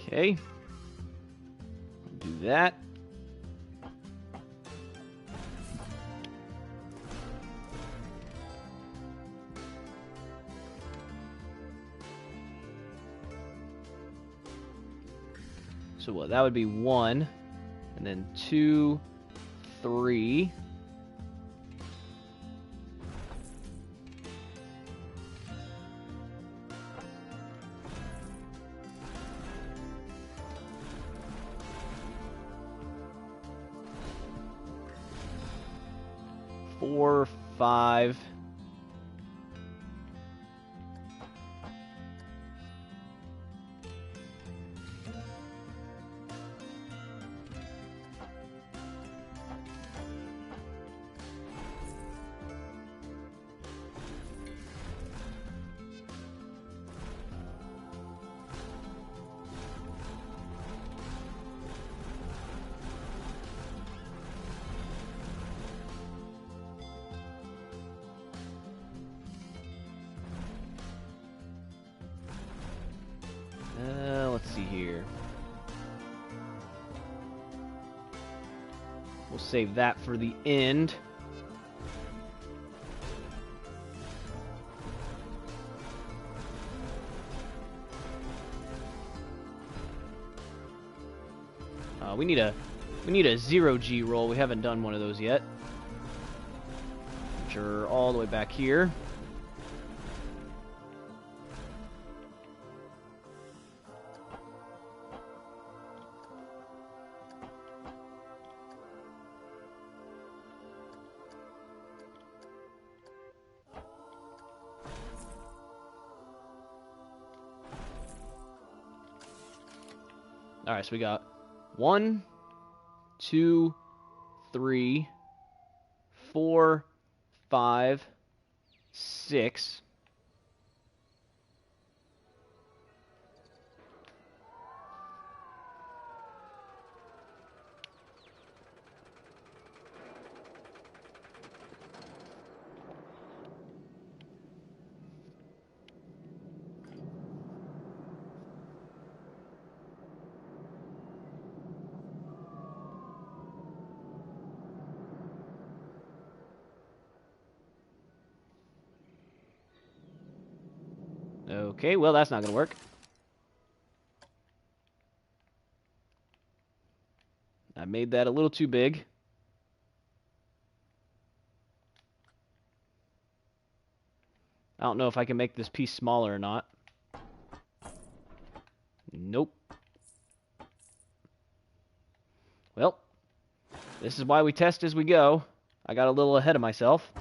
A: Okay. Do that. So what? That would be 1, and then 2, 3. Four, 5. Let's see here. We'll save that for the end. We need a 0G roll. We haven't done one of those yet. Which are all the way back here. Alright, so we got 1, 2, 3, 4, 5, 6. Okay, well, that's not going to work. I made that a little too big. I don't know if I can make this piece smaller or not. Nope. Well, this is why we test as we go. I got a little ahead of myself.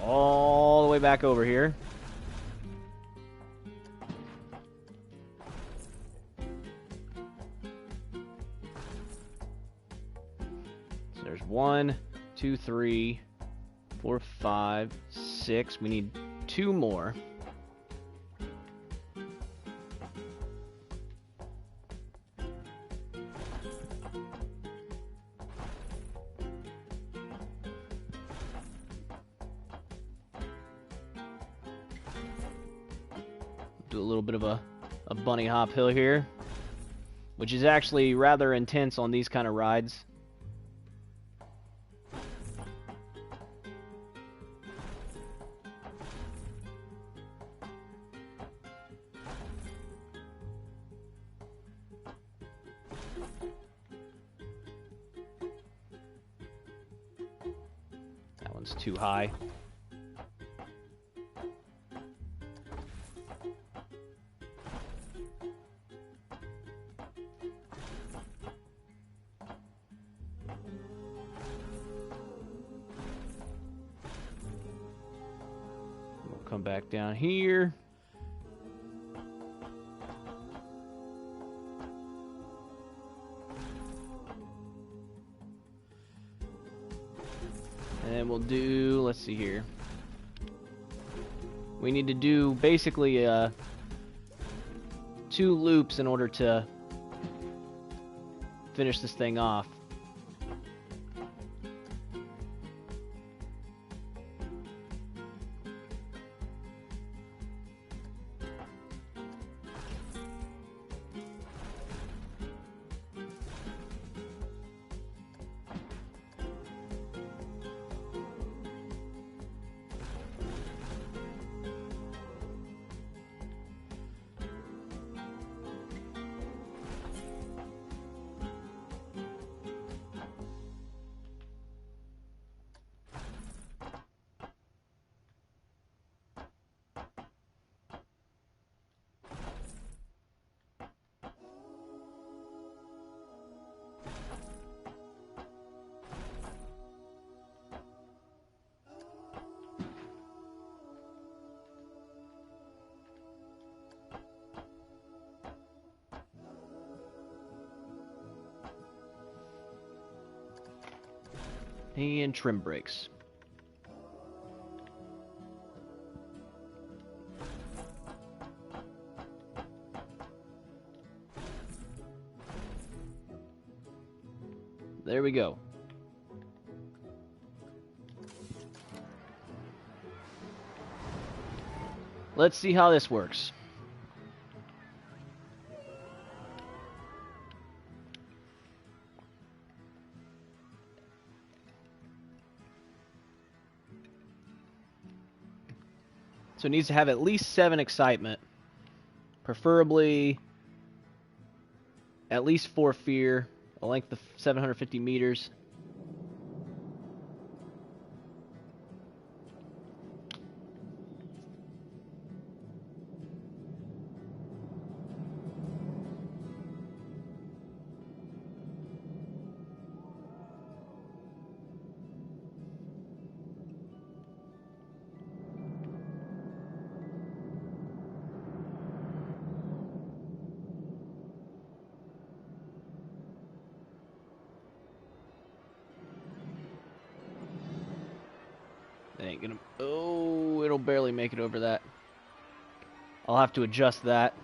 A: All the way back over here. So there's 1, 2, 3, 4, 5, 6. We need 2 more. Do a little bit of a bunny hop hill here, which is actually rather intense on these kind of rides. That one's too high. Come back down here. And we'll do, let's see here. We need to do basically 2 loops in order to finish this thing off. And trim brakes. There we go. Let's see how this works. So it needs to have at least 7 excitement. Preferably at least 4 fear, a length of 750 meters. Ain't gonna. Oh, it'll barely make it over that. I'll have to adjust that.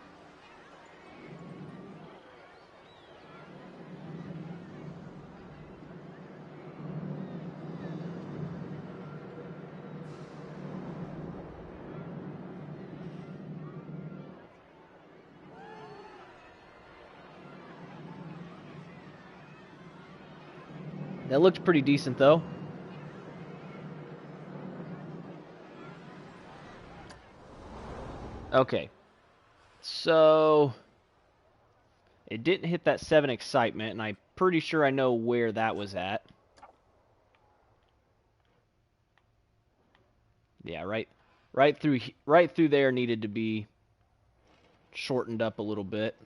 A: That looked pretty decent, though. Okay, so it didn't hit that 7 excitement, and I'm pretty sure I know where that was at. Yeah, right through there needed to be shortened up a little bit.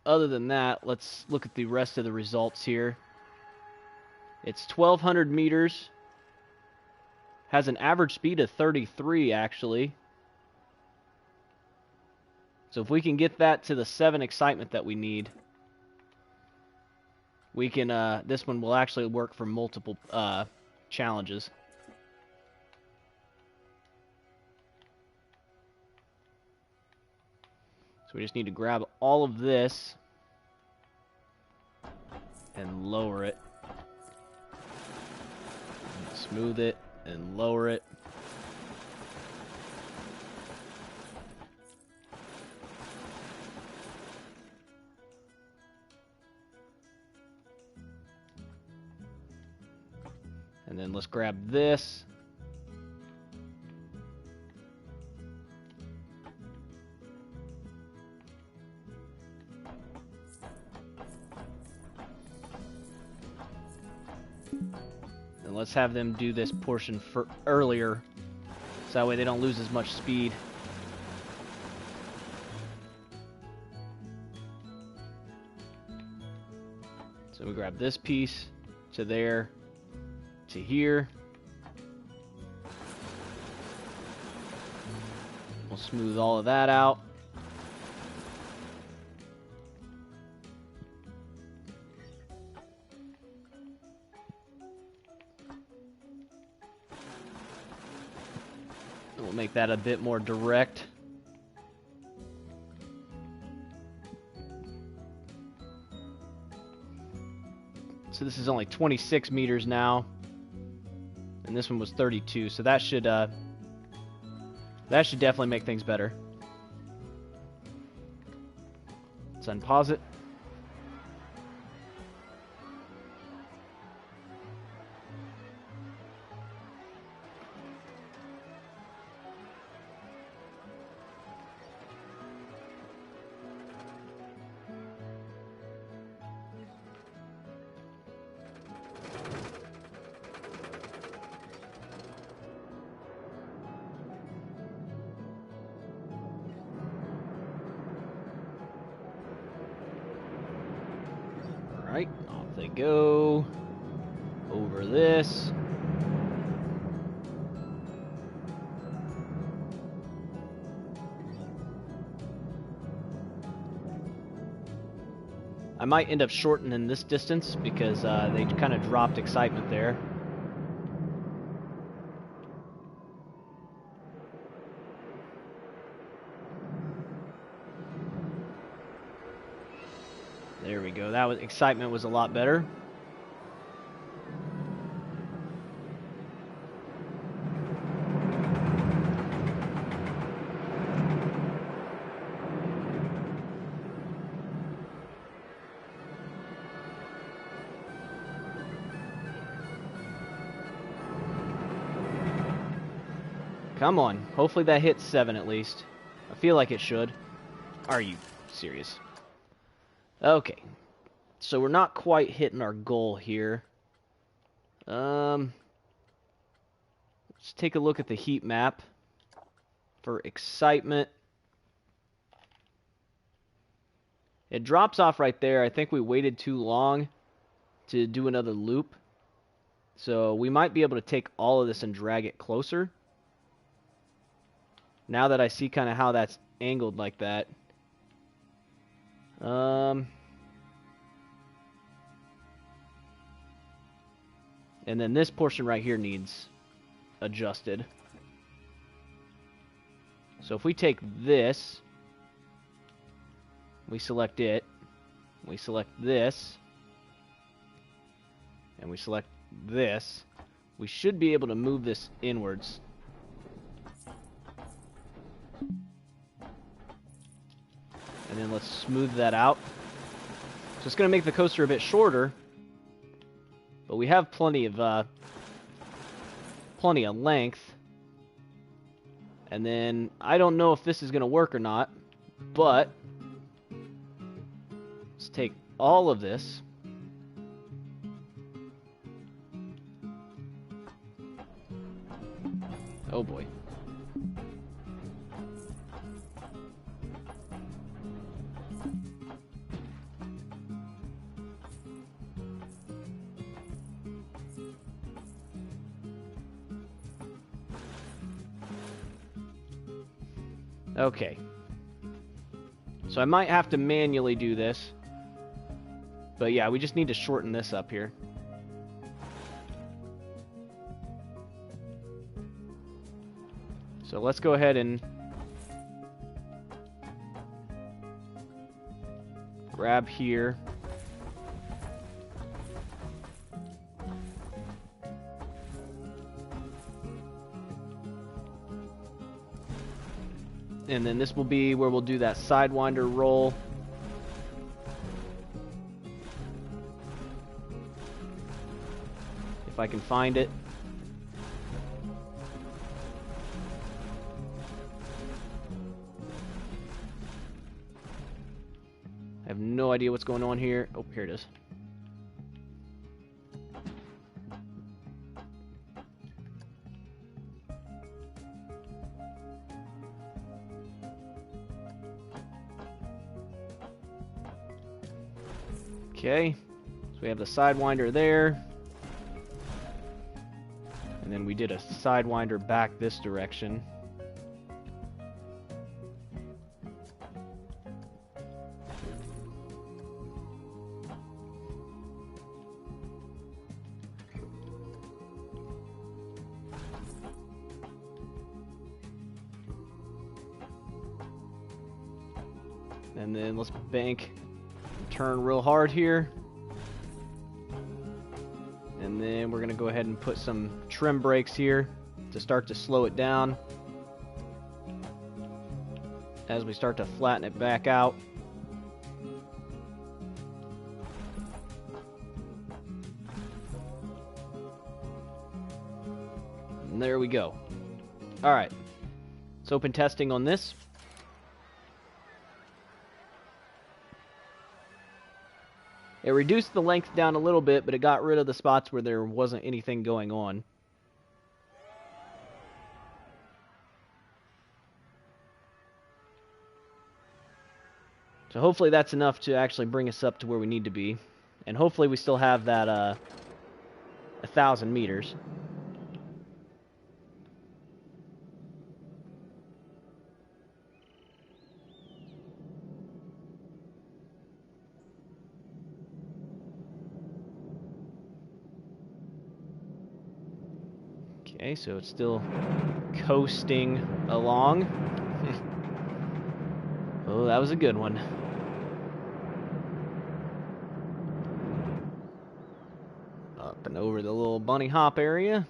A: Other than that, let's look at the rest of the results here. It's 1,200 meters. Has an average speed of 33, actually. So if we can get that to the 7 excitement that we need, we can, this one will actually work for multiple challenges. So we just need to grab all of this and lower it. And smooth it and lower it. And then let's grab this. And let's have them do this portion for earlier, so that way they don't lose as much speed. So we grab this piece to there, to here. We'll smooth all of that out. And we'll make that a bit more direct. So this is only 26 meters now, and this one was 32. So that should definitely make things better. Let's unpause it. Alright, off they go. Over this. I might end up shortening this distance because they kind of dropped excitement there. There we go. That was excitement was a lot better. Come on. Hopefully that hits 7 at least. I feel like it should. Are you serious? Okay. So we're not quite hitting our goal here. Let's take a look at the heat map for excitement. It drops off right there. I think we waited too long to do another loop. So we might be able to take all of this and drag it closer. Now that I see kind of how that's angled like that. And then this portion right here needs adjusted. So if we take this, we select it, we select this, and we select this, we should be able to move this inwards. And then let's smooth that out. So it's going to make the coaster a bit shorter, but we have plenty of length. And then I don't know if this is going to work or not, but let's take all of this. Oh boy. Okay. So I might have to manually do this. But yeah, we just need to shorten this up here. So let's go ahead and grab here. And then this will be where we'll do that Sidewinder roll. If I can find it. I have no idea what's going on here. Oh, here it is. Okay, so we have the Sidewinder there. And then we did a Sidewinder back this direction. And then let's bank, turn real hard here. And then we're going to go ahead and put some trim brakes here to start to slow it down as we start to flatten it back out. And there we go. All right, let's open testing on this. It reduced the length down a little bit, but it got rid of the spots where there wasn't anything going on. So hopefully that's enough to actually bring us up to where we need to be. And hopefully we still have that 1,000 meters. Okay, so it's still coasting along. Oh, that was a good one. Up and over the little bunny hop area.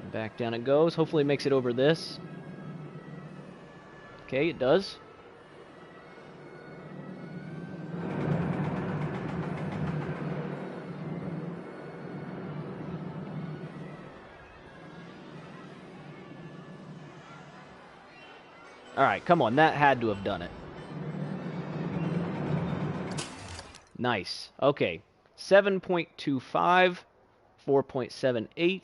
A: And back down it goes. Hopefully it makes it over this. Okay, it does. Alright, come on, that had to have done it. Nice. Okay, 7.25, 4.78,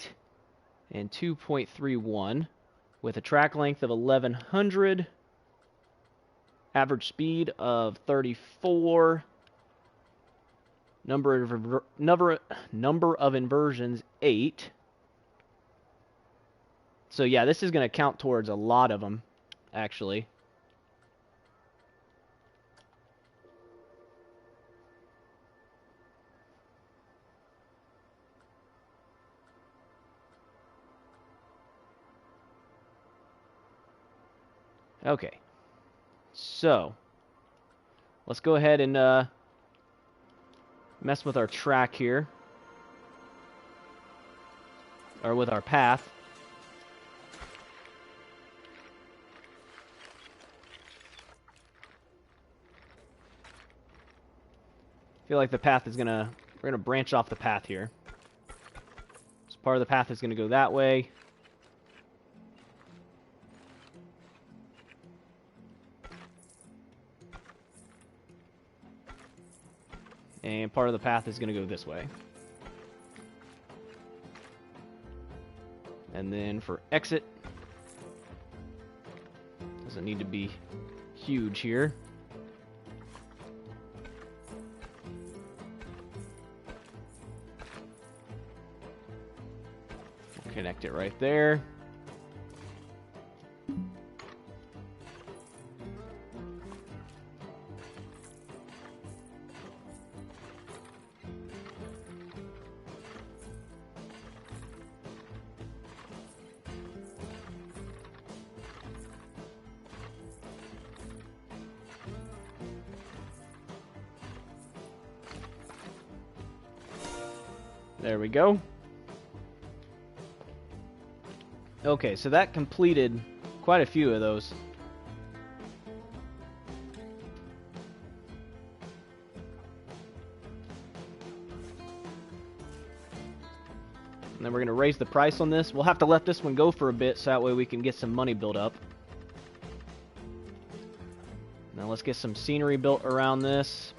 A: and 2.31 with a track length of 1,100, average speed of 34, number of inversions 8. So yeah, this is going to count towards a lot of them, actually. Okay, so let's go ahead and mess with our track here, or with our path. I feel like the path is we're gonna branch off the path here. So part of the path is gonna go that way. And part of the path is going to go this way. And then for exit, doesn't need to be huge here. Connect it right there. There we go. Okay, so that completed quite a few of those. And then we're going to raise the price on this. We'll have to let this one go for a bit so that way we can get some money built up. Now let's get some scenery built around this.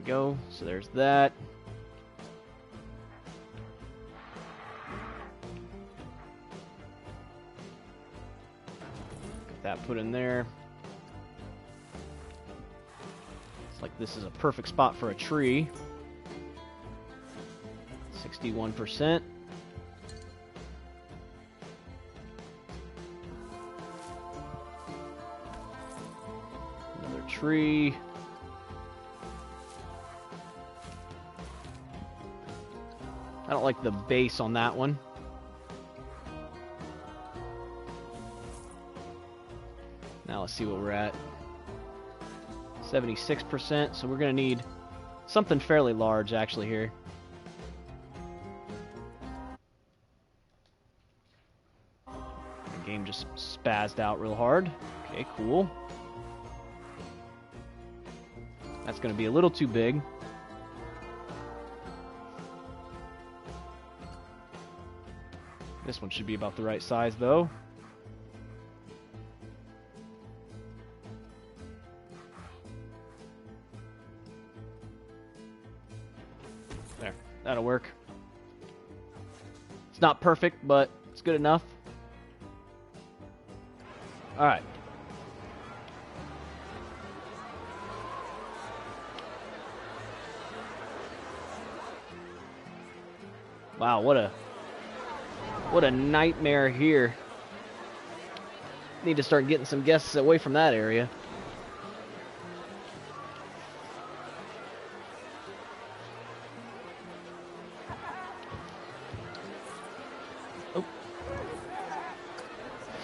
A: Go. So there's that. Get that put in there. It's like this is a perfect spot for a tree. 61%. Another tree. I don't like the base on that one. Now let's see what we're at. 76%, so we're going to need something fairly large actually here. The game just spazzed out real hard. Okay, cool. That's going to be a little too big. This one should be about the right size though. There, that'll work. It's not perfect, but it's good enough. All right. Wow, what a nightmare here. Need to start getting some guests away from that area. Oh.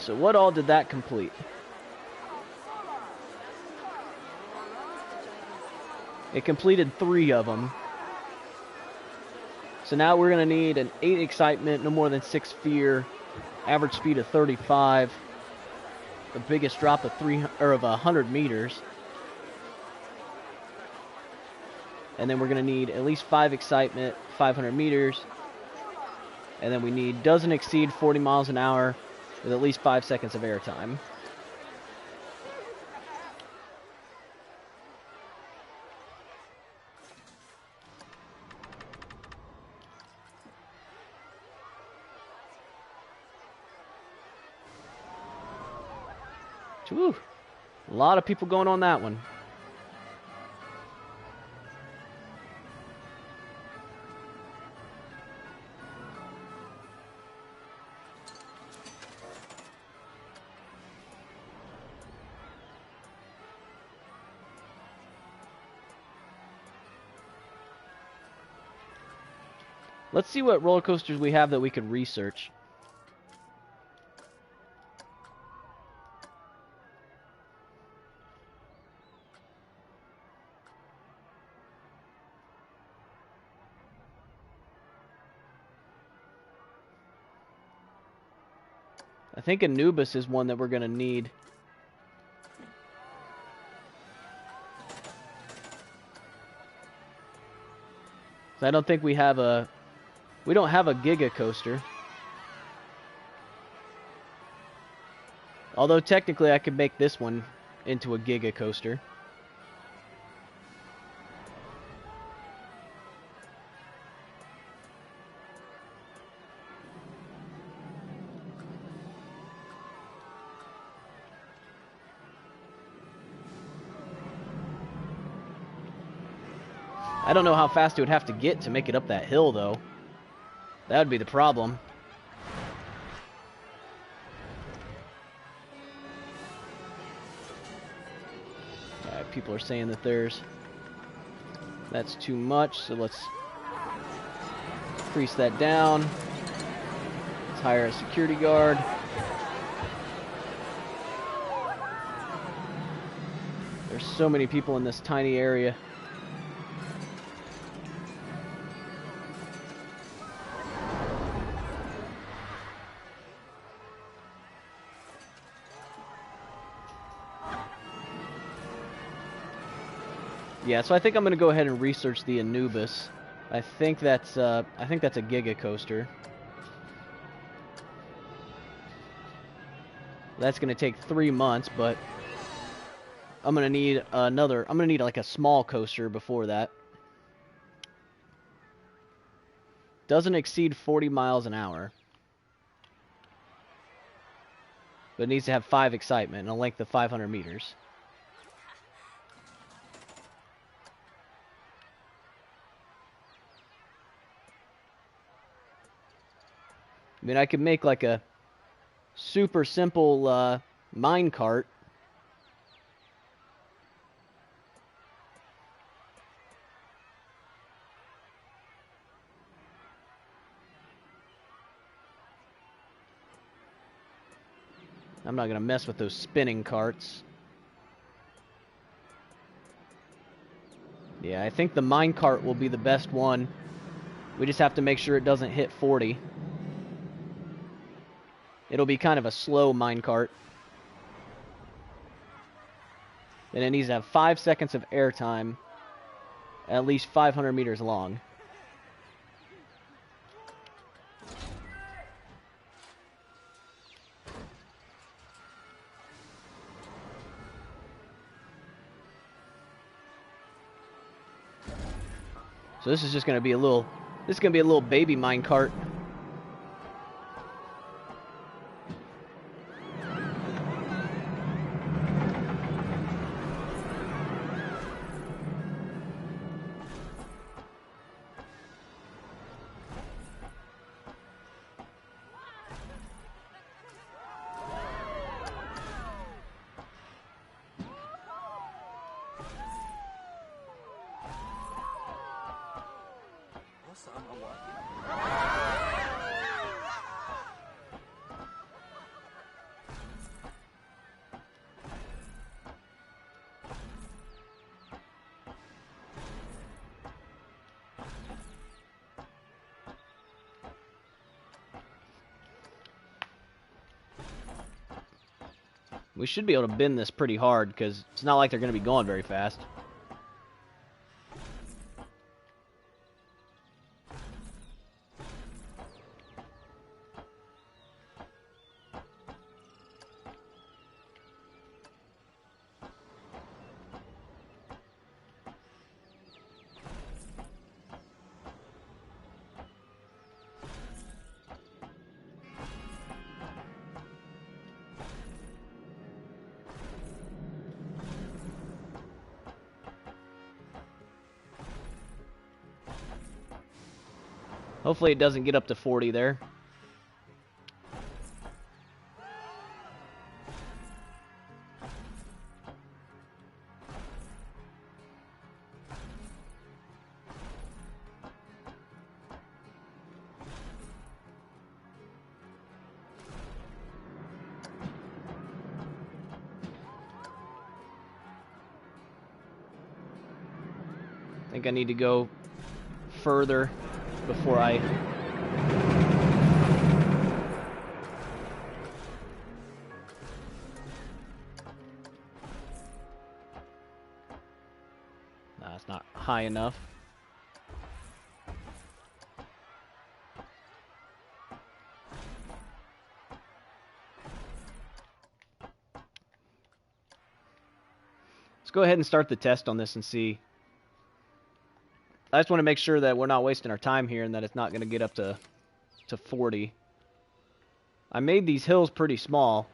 A: So what all did that complete? It completed 3 of them. So now we're going to need an 8 excitement, no more than 6 fear, average speed of 35, the biggest drop of 100 meters. And then we're going to need at least 5 excitement, 500 meters. And then we need doesn't exceed 40 miles an hour with at least 5 seconds of airtime. Woo. A lot of people going on that one. Let's see what roller coasters we have that we could research. I think Anubis is one that we're going to need. I don't think we don't have a Giga coaster. Although technically I could make this one into a Giga coaster. I don't know how fast it would have to get to make it up that hill, though. That would be the problem. Alright, people are saying that that's too much, so let's increase that down. Let's hire a security guard. There's so many people in this tiny area. Yeah, so I think I'm gonna go ahead and research the Anubis. I think that's a Giga coaster. That's gonna take 3 months, but I'm gonna need like a small coaster before that. Doesn't exceed 40 miles an hour. But it needs to have 5 excitement and a length of 500 meters. I mean, I could make like a super simple mine cart. I'm not going to mess with those spinning carts. Yeah, I think the mine cart will be the best one. We just have to make sure it doesn't hit 40. It'll be kind of a slow mine cart. And it needs to have 5 seconds of airtime, at least 500 meters long. So this is just going to be a little, this is going to be a little baby mine cart. We should be able to bend this pretty hard because it's not like they're going to be going very fast. Hopefully it doesn't get up to 40 there. I think I need to go further before I... Nah, it's not high enough. Let's go ahead and start the test on this and see. I just want to make sure that we're not wasting our time here and that it's not going to get up to 40. I made these hills pretty small.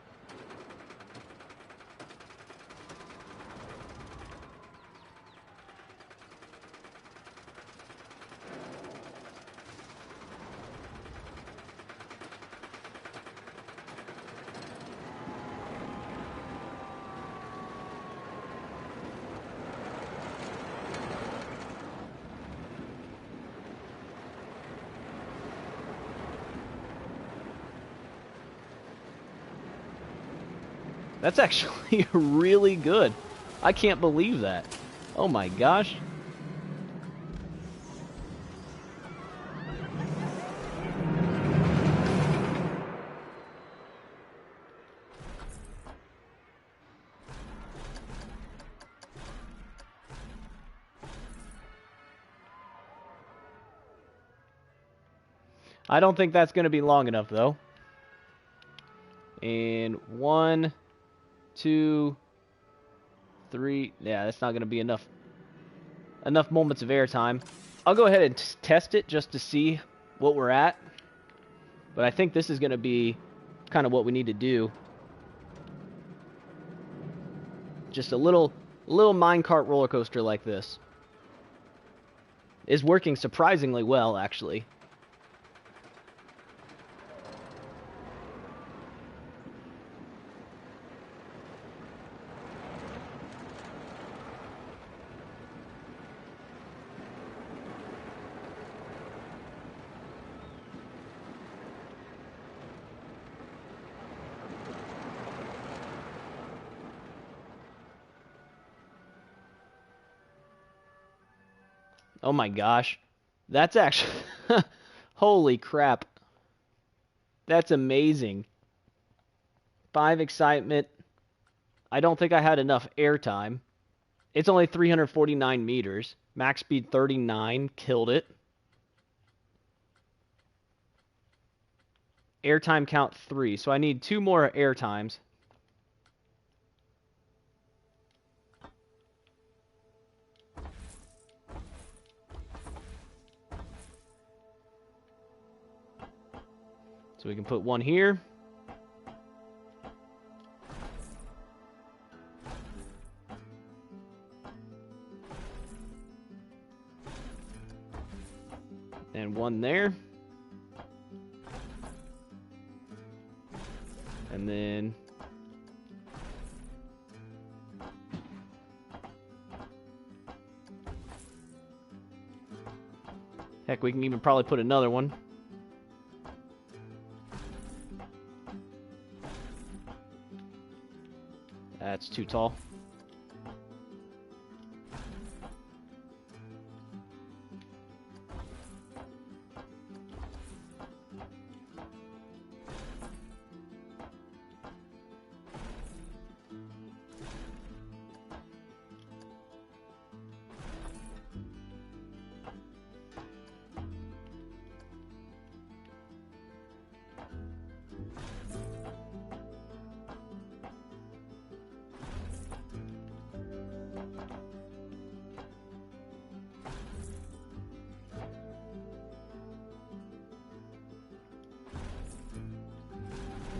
A: That's actually really good. I can't believe that. Oh my gosh. I don't think that's going to be long enough though. And 1, 2, 3. Yeah, that's not going to be enough moments of airtime. I'll go ahead and test it just to see what we're at. But I think this is going to be kind of what we need to do. Just a little minecart roller coaster like this is working surprisingly well, actually. Oh my gosh. That's actually... Holy crap. That's amazing. 5 excitement. I don't think I had enough airtime. It's only 349 meters. Max speed 39. Killed it. Airtime count 3. So I need 2 more airtimes. So we can put one here. And one there. And then... Heck, we can even probably put another one. That's too tall.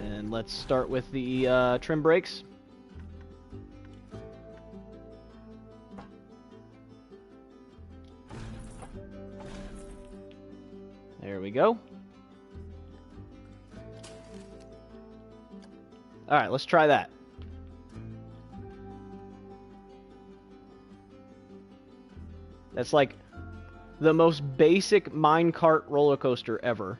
A: And let's start with the trim brakes. There we go. Alright, let's try that. That's like the most basic minecart roller coaster ever.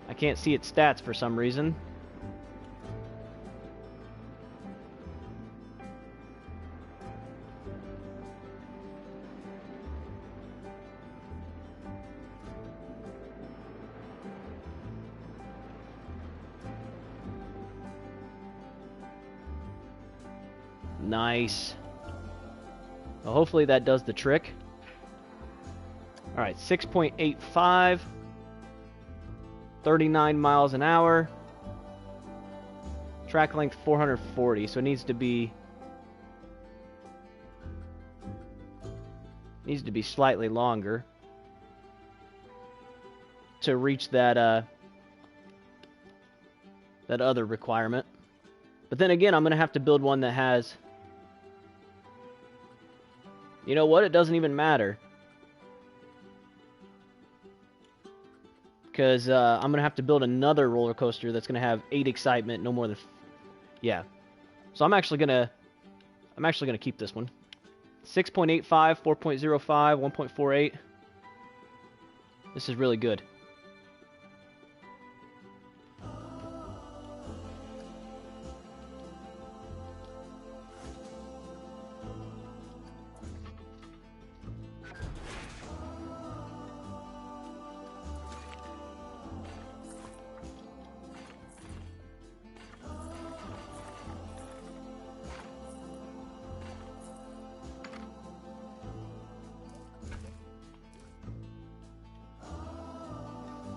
A: I can't see its stats for some reason. Nice. Well, hopefully that does the trick. Alright, 6.85. 39 miles an hour. Track length 440, so it needs to be slightly longer to reach that that other requirement. But then again, I'm gonna have to build one that has... You know what? It doesn't even matter. Because I'm going to have to build another roller coaster that's going to have 8 excitement, no more than... Yeah. So I'm actually going to keep this one. 6.85, 4.05, 1.48. This is really good.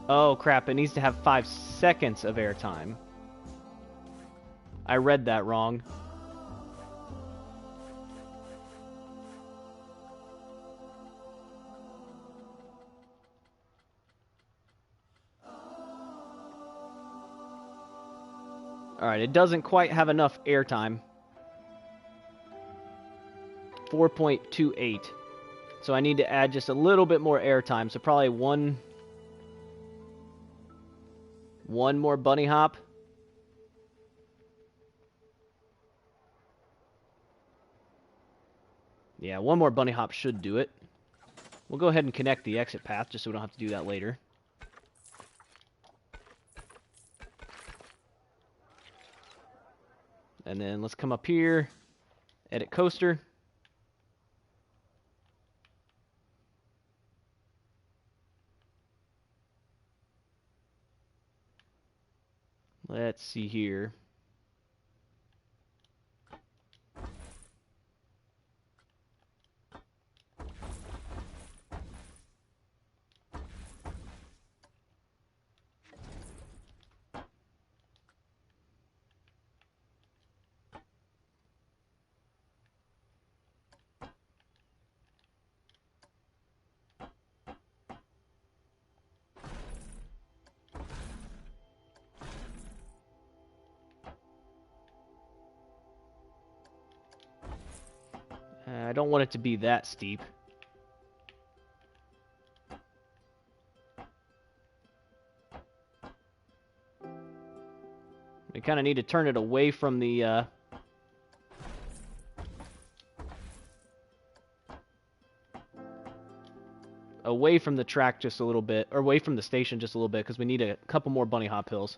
A: Oh crap, it needs to have 5 seconds of airtime. I read that wrong. Alright, it doesn't quite have enough airtime. 4.28. So I need to add just a little bit more airtime. So probably one more bunny hop. Yeah, one more bunny hop should do it. We'll go ahead and connect the exit path just so we don't have to do that later. And then let's come up here, edit coaster. Let's see here. I don't want it to be that steep. We kind of need to turn it away from the track just a little bit, or away from the station just a little bit, because we need a couple more bunny hop hills.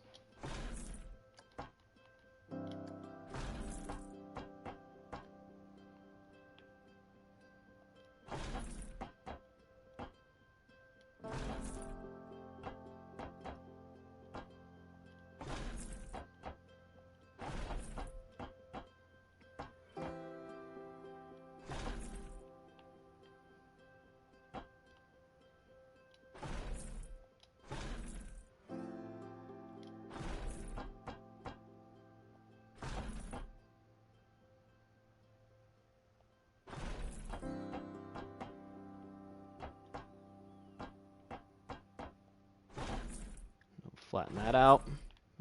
A: Flatten that out.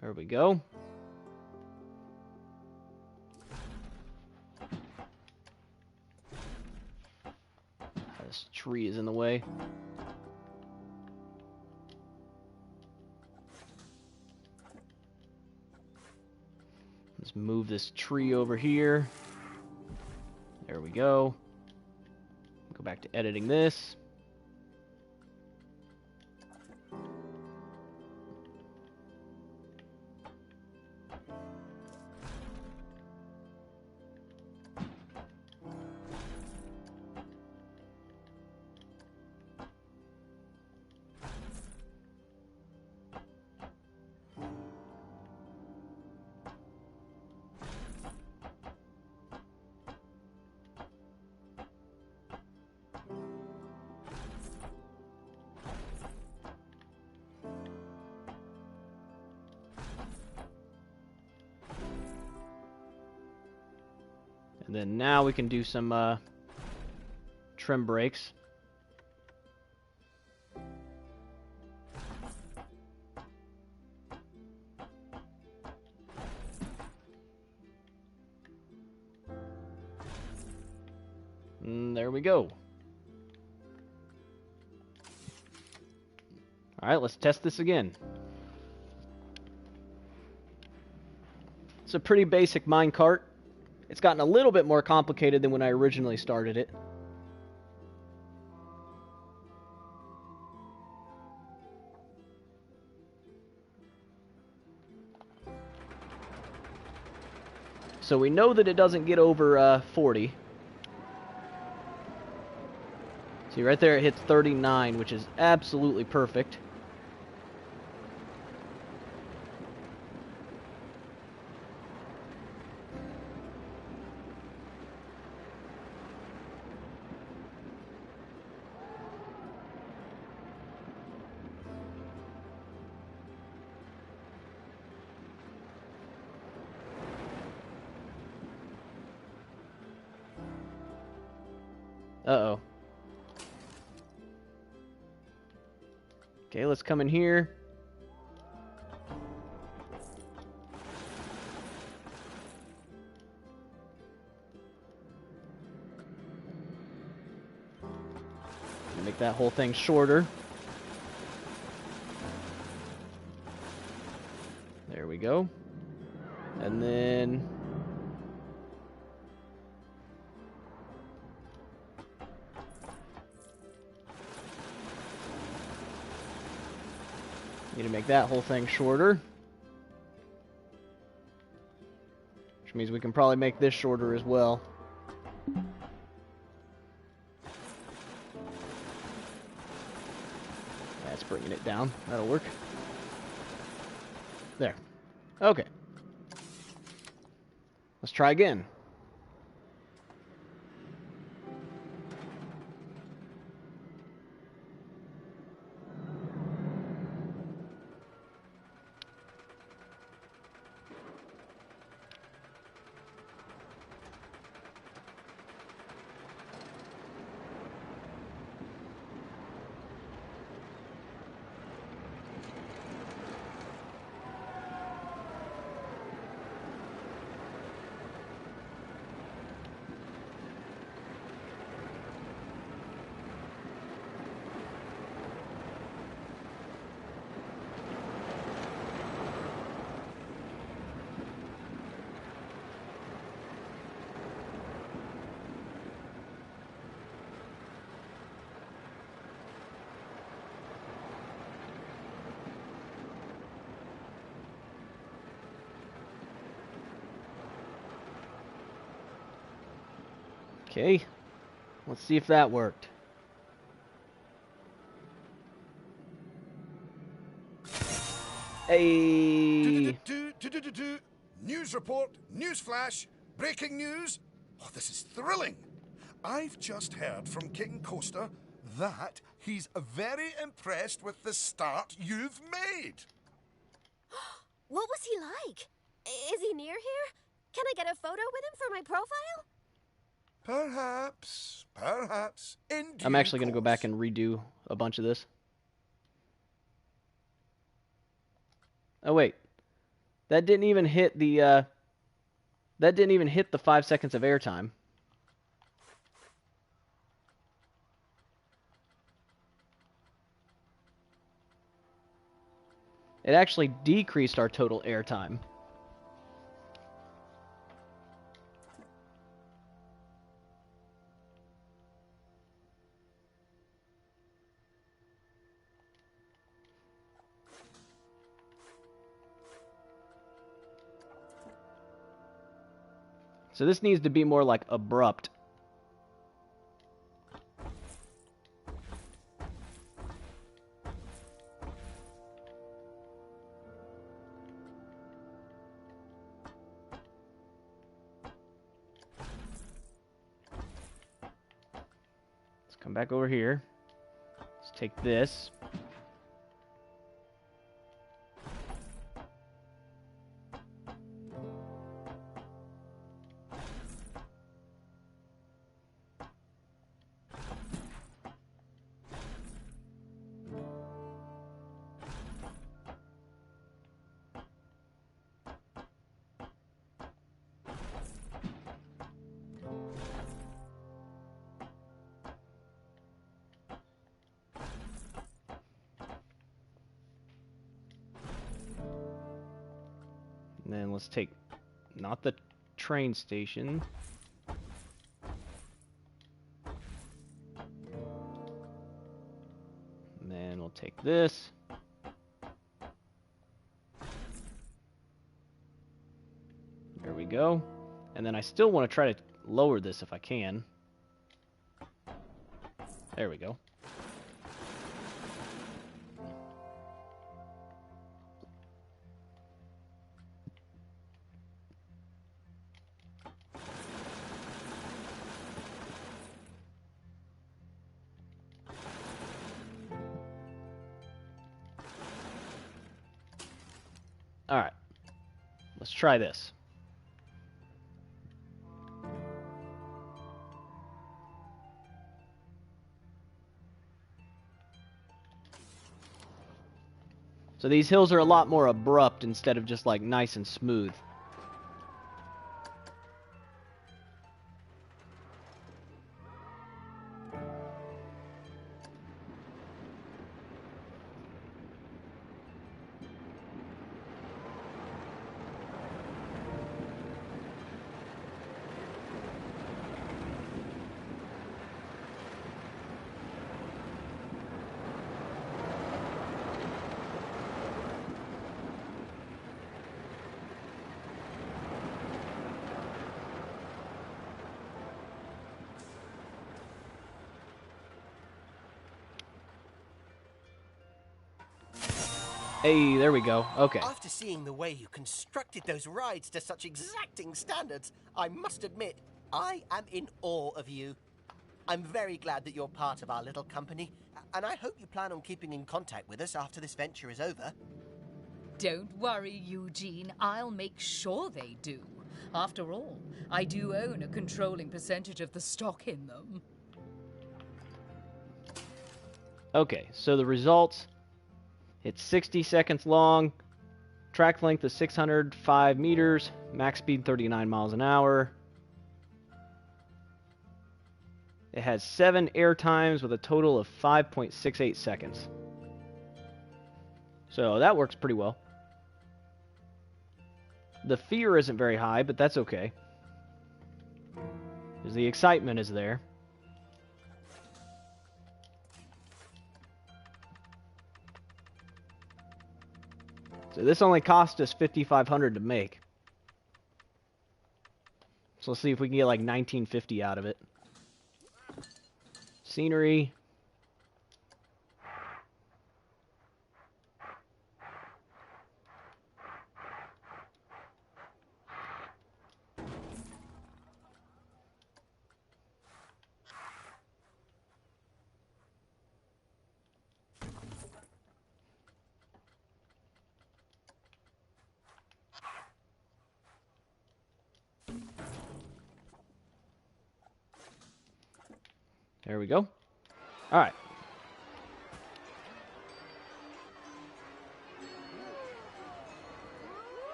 A: There we go. This tree is in the way. Let's move this tree over here. There we go. Go back to editing this. And then now we can do some trim brakes. And there we go. Alright, let's test this again. It's a pretty basic minecart. It's gotten a little bit more complicated than when I originally started it. So we know that it doesn't get over 40. See, right there it hits 39, which is absolutely perfect. Uh-oh. Okay, let's come in here. Make that whole thing shorter. There we go. And then... need to make that whole thing shorter. Which means we can probably make this shorter as well. That's bringing it down. That'll work. There. Okay. Let's try again. Okay, let's see if that worked. Hey!
C: News report, news flash, breaking news. Oh, this is thrilling. I've just heard from King Coaster that he's very impressed with the start you've made.
B: What was he like? Is he near here? Can I get a photo with him for my profile?
C: Perhaps.
A: I'm actually going to go back and redo a bunch of this. Oh wait, that didn't even hit the 5 seconds of airtime. It actually decreased our total airtime. So this needs to be more like abrupt. Let's come back over here. Let's take this. And then let's take, not the train station. And then we'll take this. There we go. And then I still want to try to lower this if I can. There we go. Alright, let's try this. So these hills are a lot more abrupt instead of just like nice and smooth. Hey, there we go. Okay.
E: After seeing the way you constructed those rides to such exacting standards, I must admit, I am in awe of you. I'm very glad that you're part of our little company, and I hope you plan on keeping in contact with us after this venture is over.
D: Don't worry, Eugene. I'll make sure they do. After all, I do own a controlling percentage of the stock in them.
A: Okay, so the results. It's 60 seconds long. Track length is 605 meters. Max speed 39 miles an hour. It has 7 air times with a total of 5.68 seconds. So that works pretty well. The fear isn't very high, but that's okay, because the excitement is there. So this only cost us $5,500 to make. So let's see if we can get like $19.50 out of it. Scenery. There we go. All right.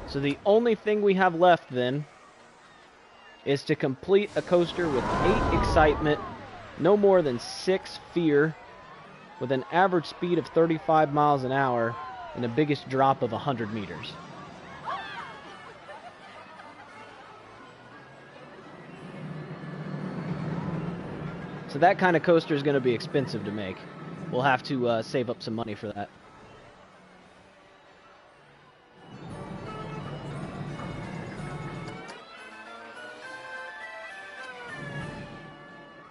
A: So the only thing we have left then is to complete a coaster with 8 excitement, no more than 6 fear, with an average speed of 35 miles an hour and the biggest drop of 100 meters. So that kind of coaster is going to be expensive to make. We'll have to save up some money for that.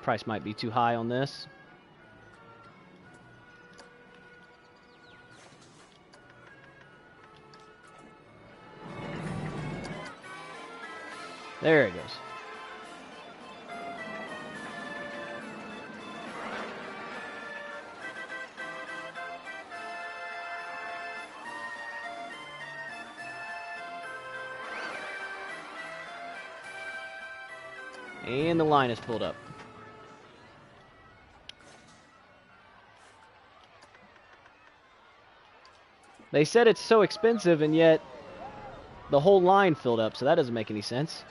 A: Price might be too high on this. There it goes. And the line is pulled up. They said it's so expensive, and yet the whole line filled up, so that doesn't make any sense.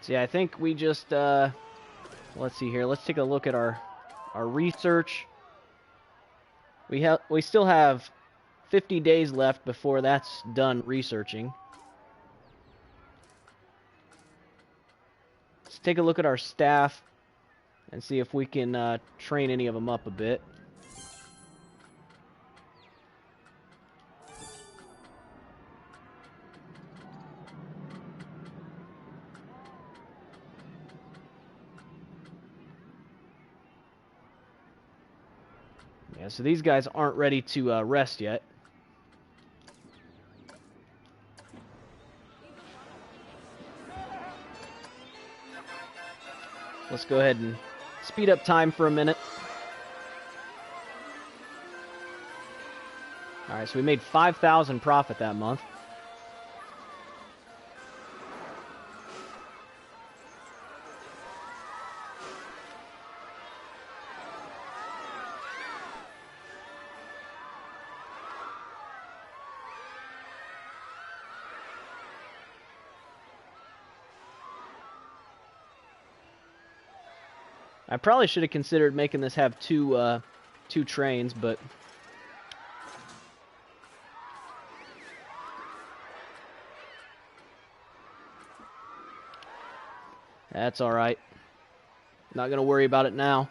A: See, I think we just, let's see here. Let's take a look at our research. We still have 50 days left before that's done researching. Let's take a look at our staff and see if we can train any of them up a bit. Yeah, so these guys aren't ready to rest yet. Let's go ahead and speed up time for a minute. All right, so we made 5,000 profit that month. I probably should have considered making this have two trains, but that's all right. Not going to worry about it now.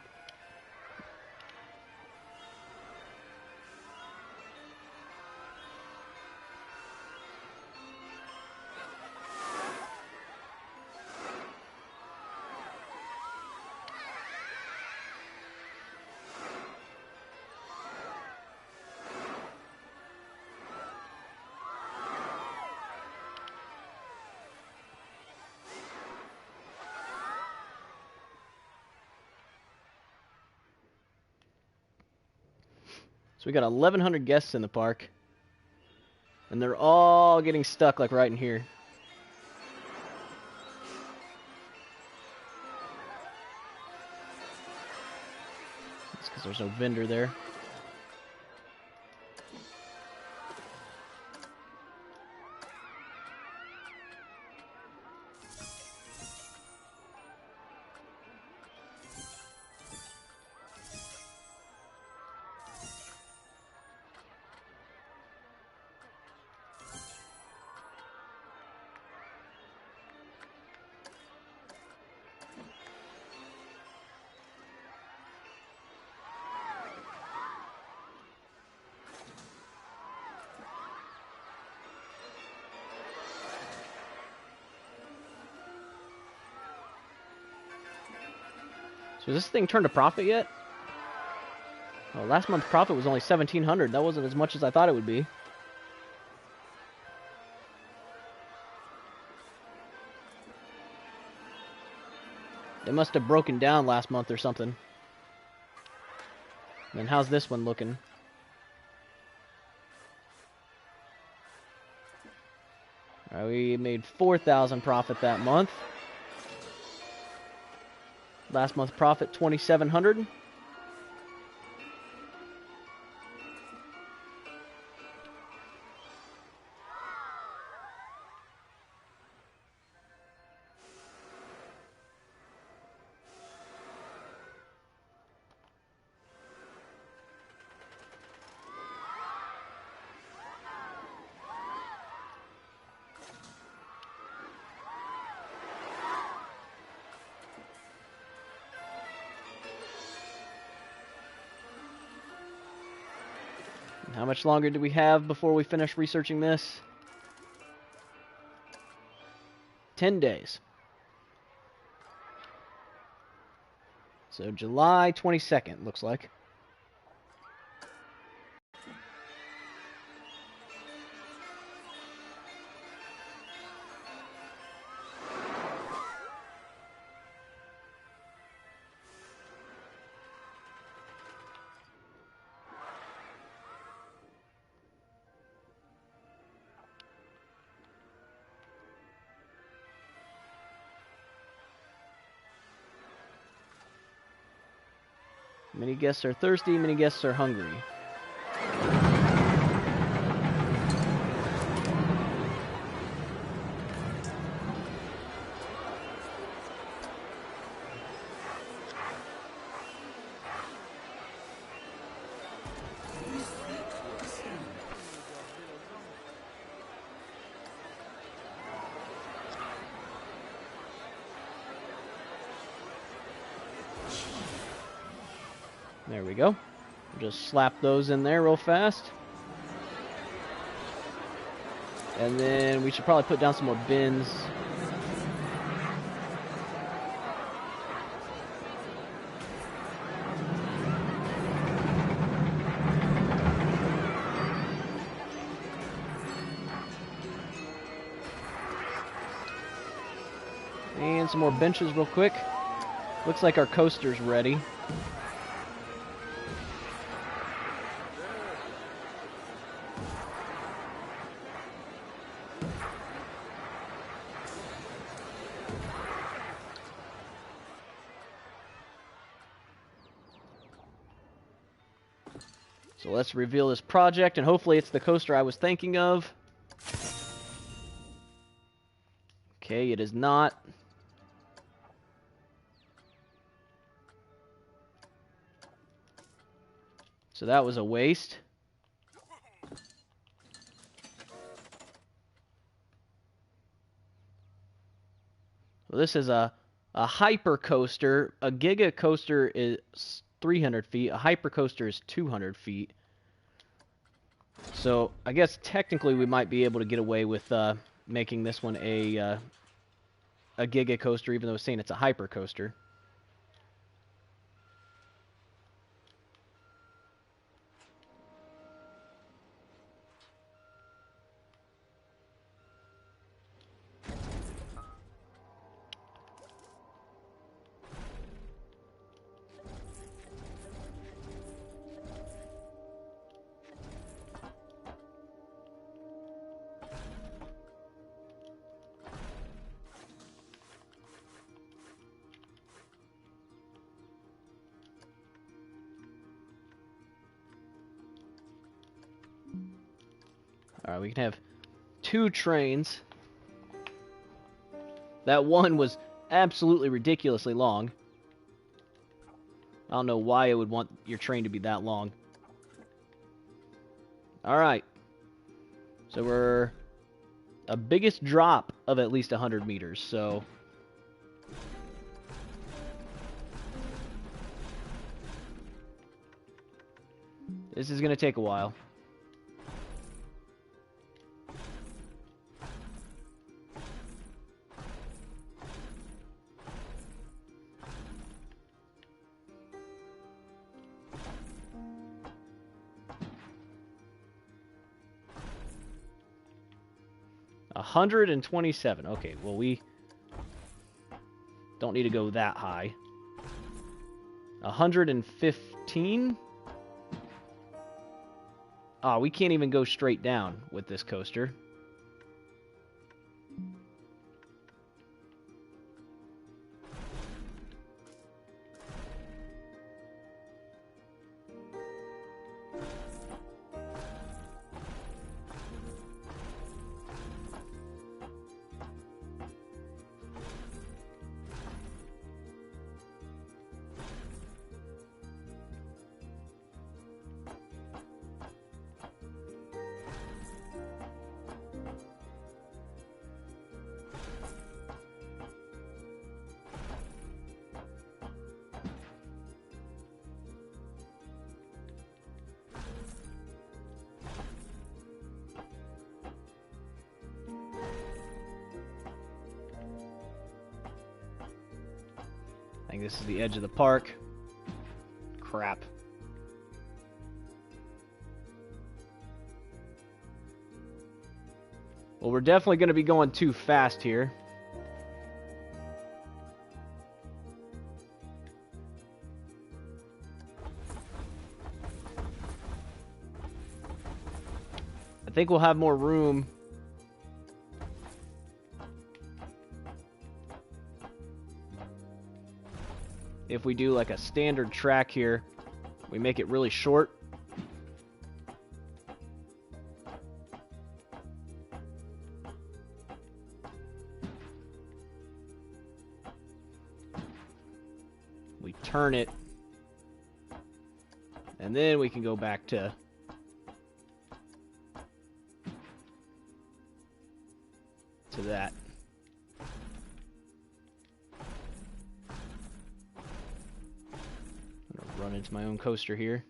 A: So we got 1,100 guests in the park. And they're all getting stuck like right in here. That's because there's no vendor there. So has this thing turned a profit yet? Well, last month's profit was only 1,700. That wasn't as much as I thought it would be. They must have broken down last month or something. And how's this one looking? All right, we made 4,000 profit that month. Last month's profit, 2,700. How much longer do we have before we finish researching this? 10 days. So July 22nd, looks like. Many guests are thirsty, many guests are hungry. There we go. Just slap those in there real fast. And then we should probably put down some more bins. And some more benches real quick. Looks like our coaster's ready. So let's reveal this project, and hopefully it's the coaster I was thinking of. Okay, it is not. So that was a waste. Well, this is a hyper coaster. A giga coaster is 300 feet. A hyper coaster is 200 feet. So I guess technically we might be able to get away with making this one a giga coaster, even though it's saying it's a hyper coaster. Alright, we can have 2 trains. That one was absolutely ridiculously long. I don't know why it would want your train to be that long. Alright. So we're a biggest drop of at least 100 meters, so... This is going to take a while. $127. Okay, well, we don't need to go that high. 115? Ah, we can't even go straight down with this coaster. I think this is the edge of the park. Crap. Well, we're definitely going to be going too fast here. I think we'll have more room. If we do like a standard track here, we make it really short. We turn it, and then we can go back to that. I'm gonna run into my own coaster here.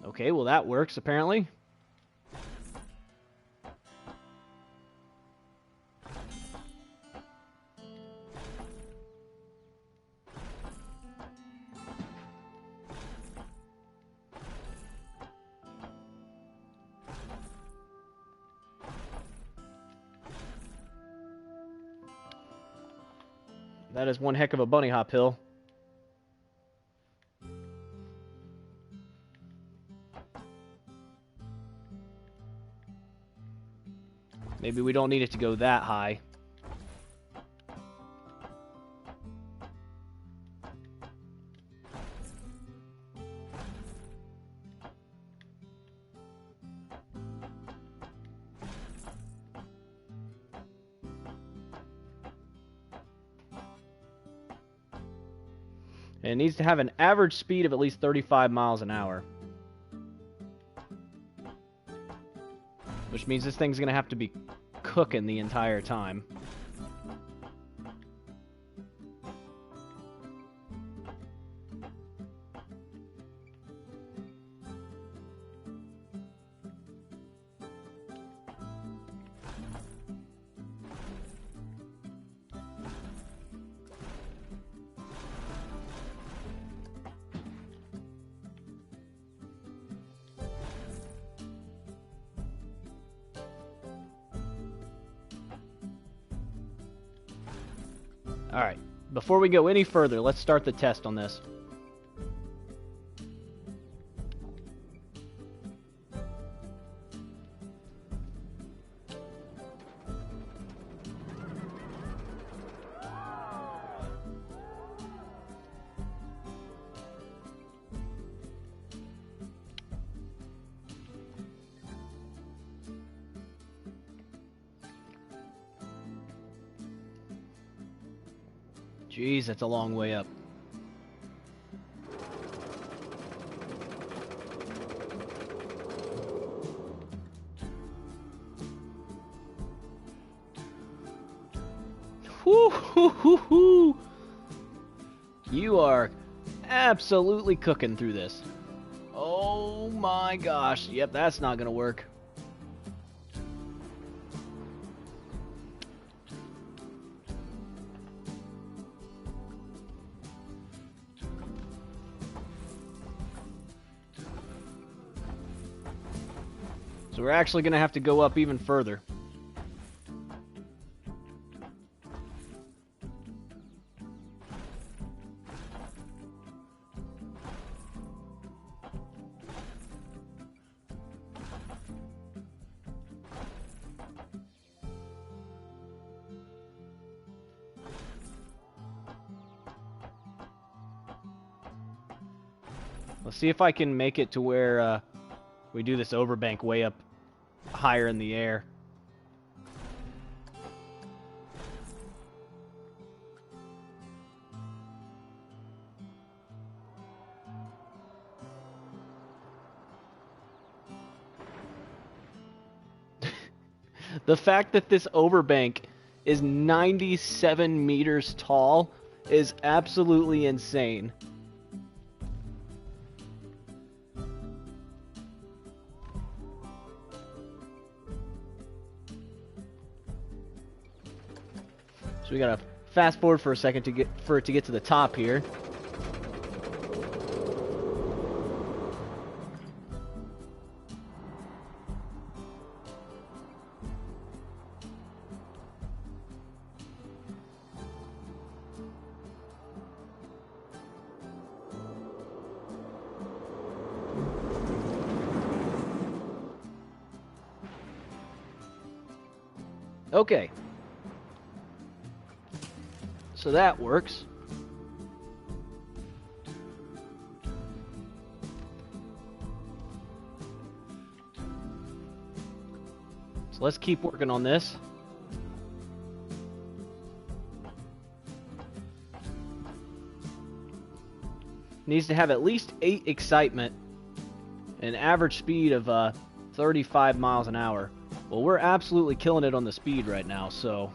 A: Okay, well that works apparently. That is one heck of a bunny hop hill. Maybe we don't need it to go that high. And it needs to have an average speed of at least 35 miles an hour. Which means this thing's going to have to be cooking the entire time. Alright, before we go any further, let's start the test on this. Jeez, that's a long way up. Whoo, hoo, hoo, hoo. You are absolutely cooking through this. Oh my gosh. Yep, that's not gonna work. So we're actually gonna have to go up even further. Let's see if I can make it to where we do this overbank way up higher in the air. The fact that this overbank is 97 meters tall is absolutely insane. So we gotta fast forward for a second to get it to get to the top here. Okay. So that works. So let's keep working on this. Needs to have at least 8 excitement, an average speed of 35 miles an hour. Well, we're absolutely killing it on the speed right now, so...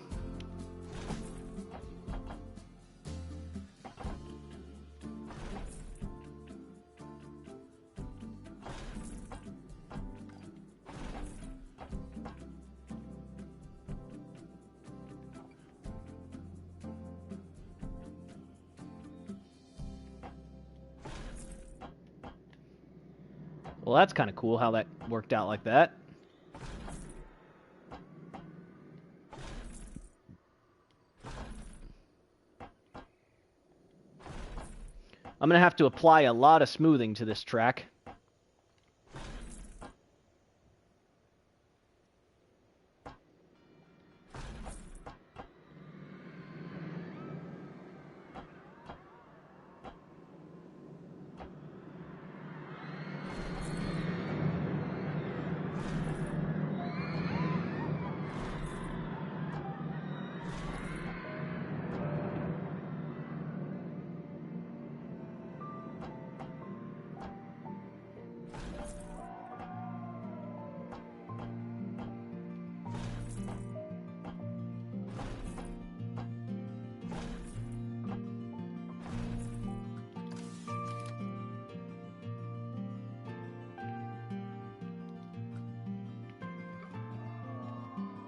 A: Well, that's kind of cool how that worked out like that. I'm going to have to apply a lot of smoothing to this track.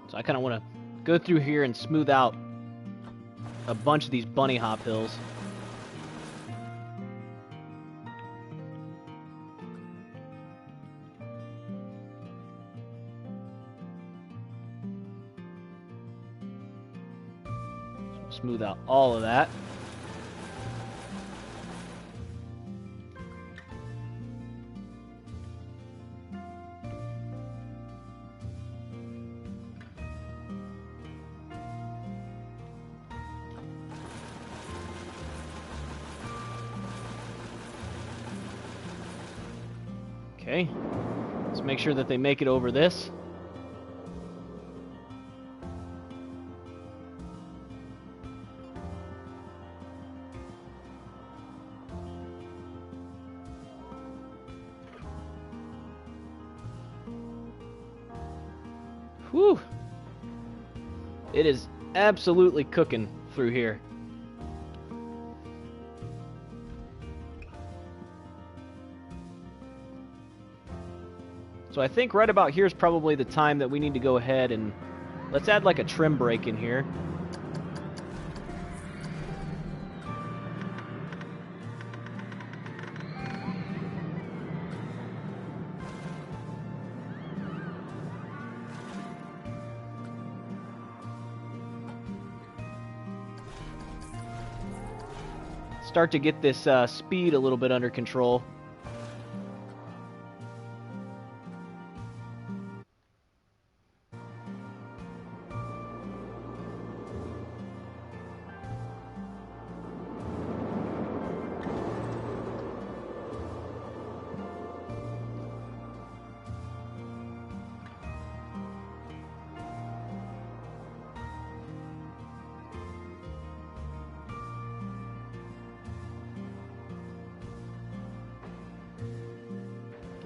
A: So I kind of want to go through here and smooth out a bunch of these bunny hop hills. Smooth out all of that. Okay, let's make sure that they make it over this. Whew. It is absolutely cooking through here. So I think right about here is probably the time that we need to go ahead and let's add like a trim brake in here. Start to get this speed a little bit under control.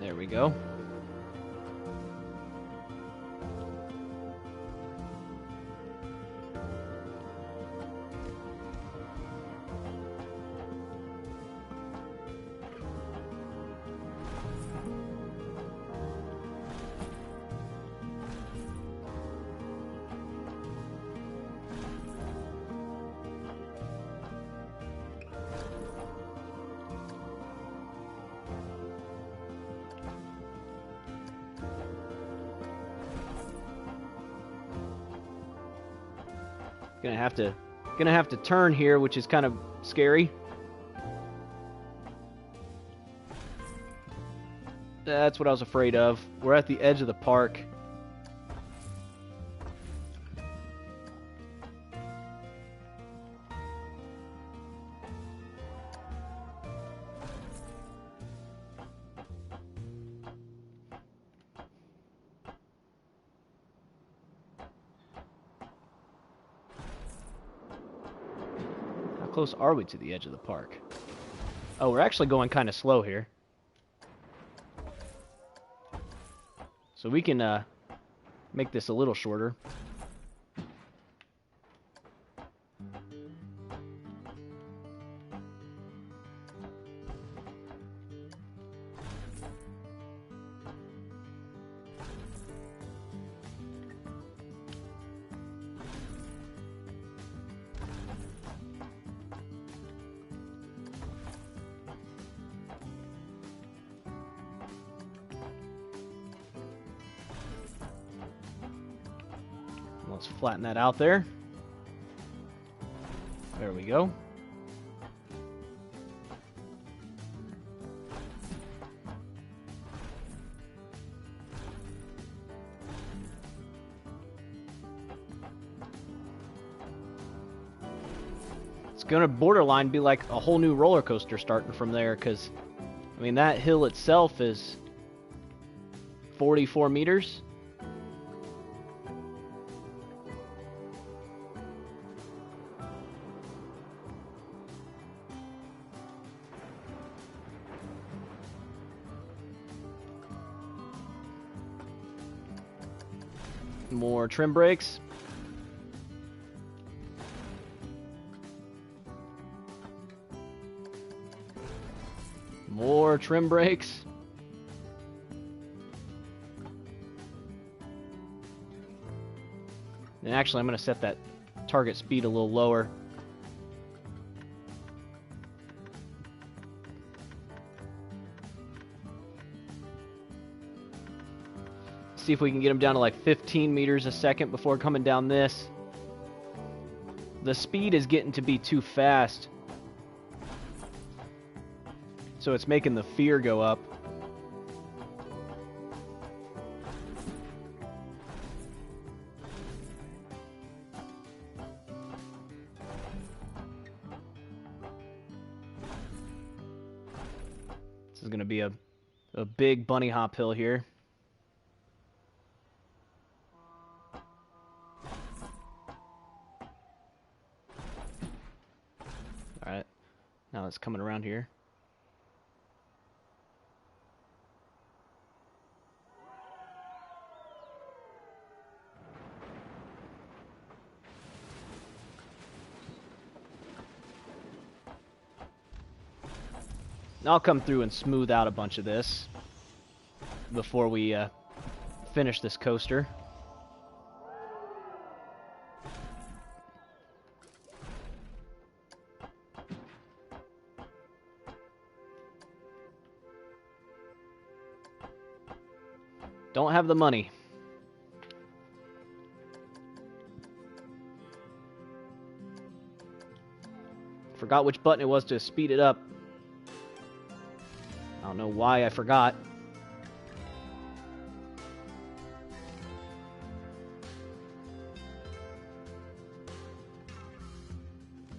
A: There we go. Gonna have to turn here, which is kind of scary. That's what I was afraid of. We're at the edge of the park. How close are we to the edge of the park? Oh, we're actually going kind of slow here. So we can make this a little shorter. Let's flatten that out there. There we go. It's gonna borderline be like a whole new roller coaster starting from there, because I mean that hill itself is 44 meters. More trim brakes. More trim brakes. And actually, I'm going to set that target speed a little lower. See if we can get them down to like 15 meters a second before coming down this. The speed is getting to be too fast. So it's making the fear go up. This is going to be a big bunny hop hill here. Alright, now it's coming around here. I'll come through and smooth out a bunch of this before we finish this coaster. Don't have the money. Forgot which button it was to speed it up. I don't know why I forgot.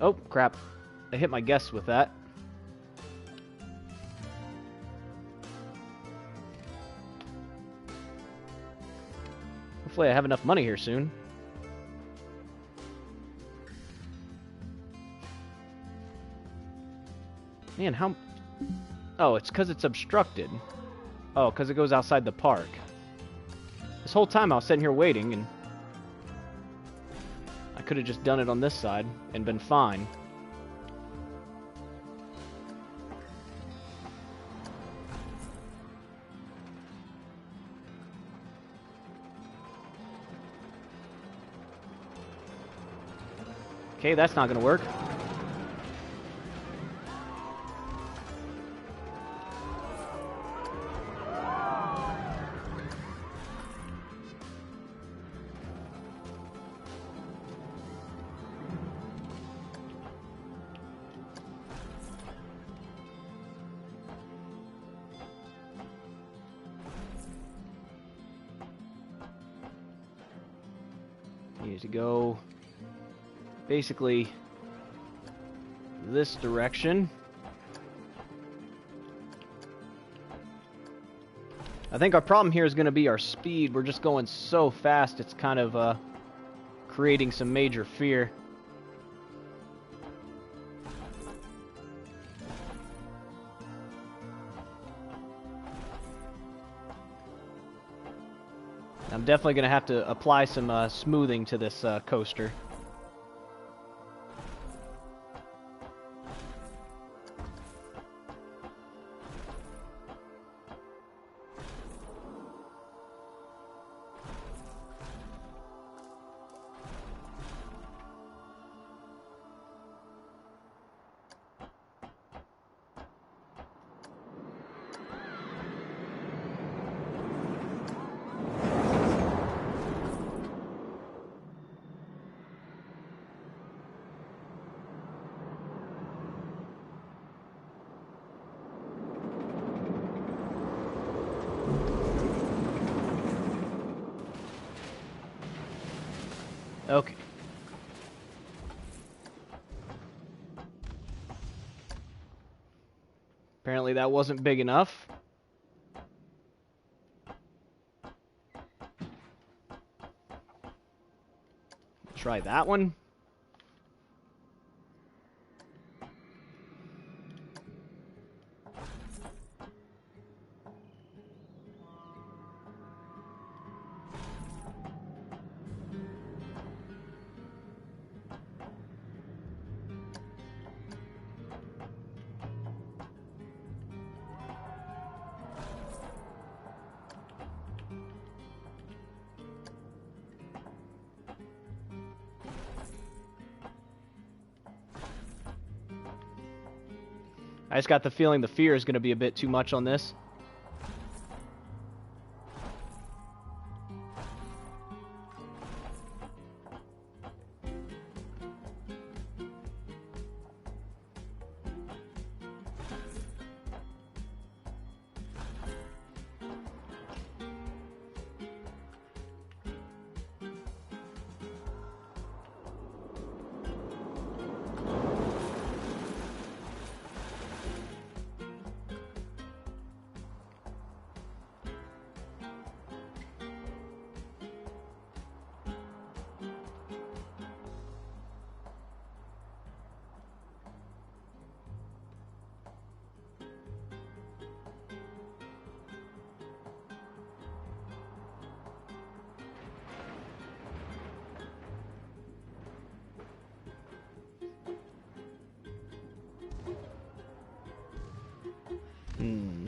A: Oh, crap. I hit my guess with that. Hopefully I have enough money here soon. Man, how... Oh, it's because it's obstructed. Oh, because it goes outside the park. This whole time I was sitting here waiting, and... I could have just done it on this side and been fine. Okay, that's not going to work. Need to go basically this direction. I think our problem here is going to be our speed. We're just going so fast, it's kind of creating some major fear. I'm definitely going to have to apply some smoothing to this coaster. Okay. Apparently that wasn't big enough. Try that one. I just got the feeling the fear is going to be a bit too much on this. Hmm.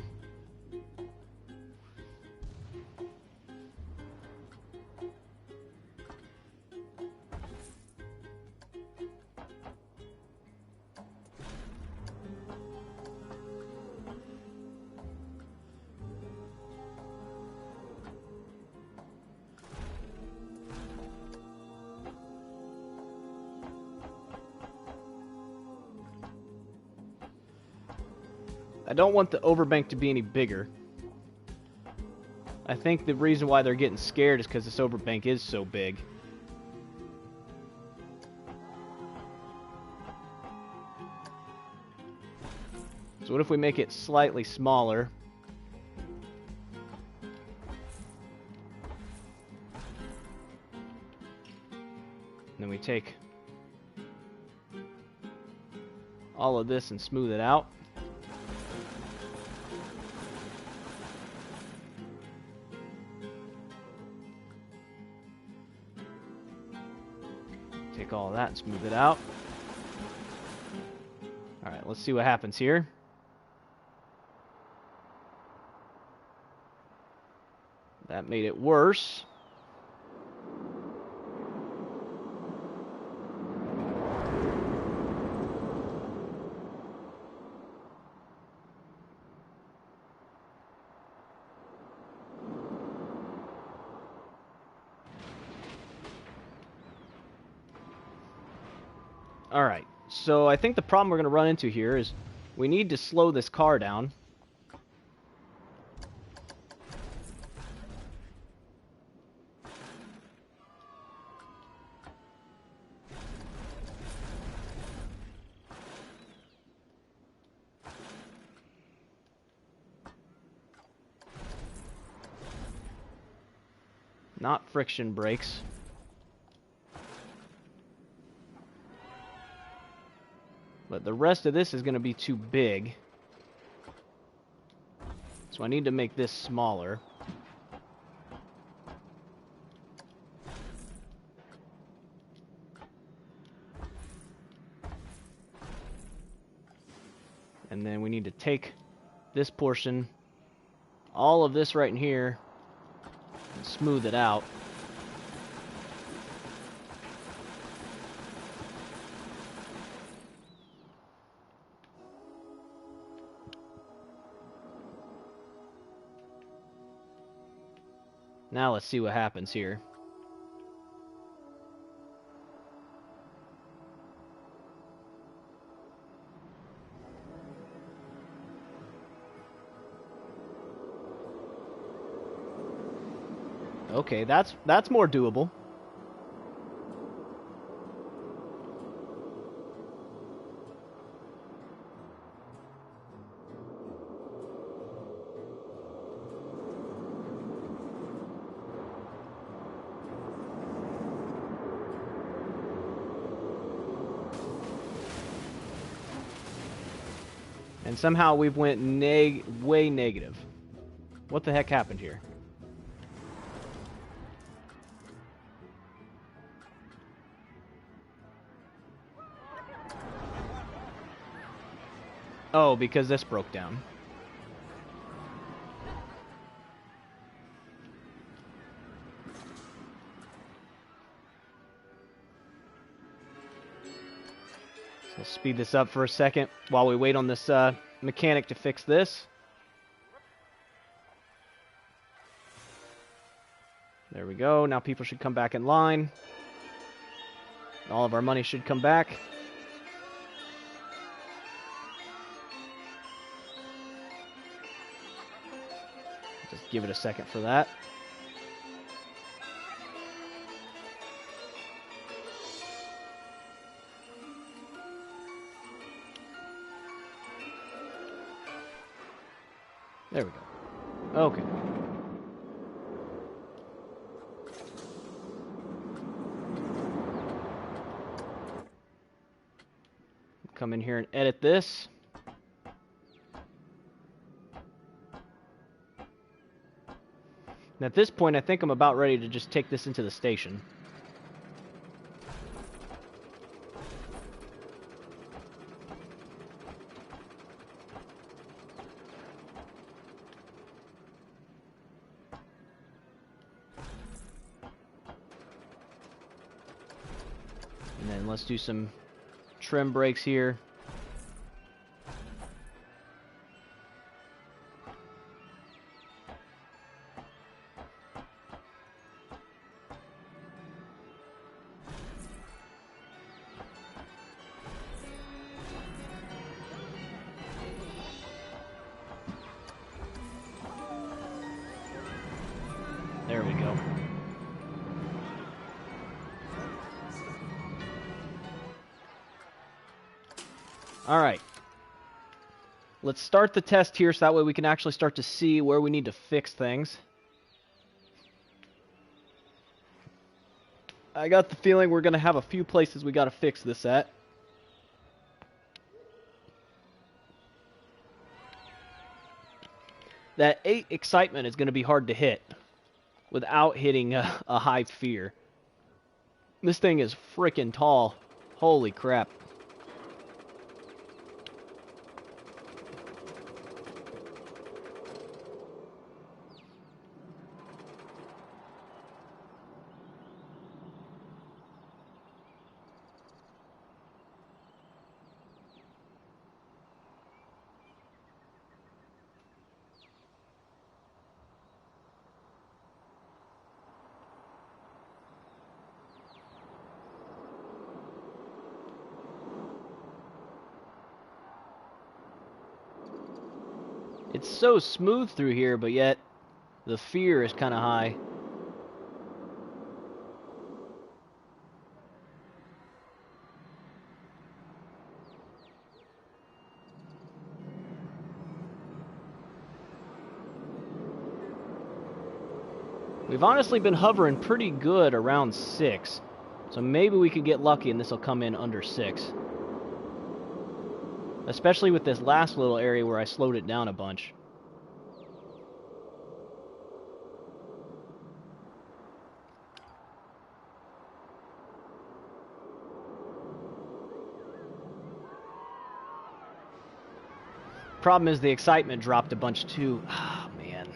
A: I don't want the overbank to be any bigger. I think the reason why they're getting scared is because this overbank is so big. So what if we make it slightly smaller? And then we take all of this and smooth it out. Take all of that and smooth it out. Alright, let's see what happens here. That made it worse. Alright, so I think the problem we're going to run into here is we need to slow this car down. Not friction brakes. But the rest of this is going to be too big. So I need to make this smaller. And then we need to take this portion, all of this right in here, and smooth it out. Now let's see what happens here. Okay, that's more doable. And somehow we've went way negative. What the heck happened here? Oh, because this broke down. So let's speed this up for a second while we wait on this mechanic to fix this. There we go. Now people should come back in line. All of our money should come back. Just give it a second for that. There we go. Okay. Come in here and edit this. And at this point, I think I'm about ready to just take this into the station. And then let's do some trim brakes here. There we go. All right. Let's start the test here so that way we can actually start to see where we need to fix things. I got the feeling we're going to have a few places we got to fix this at. That 8 excitement is going to be hard to hit without hitting a high fear. This thing is freaking tall. Holy crap. It's so smooth through here, but yet the fear is kind of high. We've honestly been hovering pretty good around 6. So maybe we could get lucky and this will come in under 6. Especially with this last little area where I slowed it down a bunch. Problem is the excitement dropped a bunch too. Ah, man.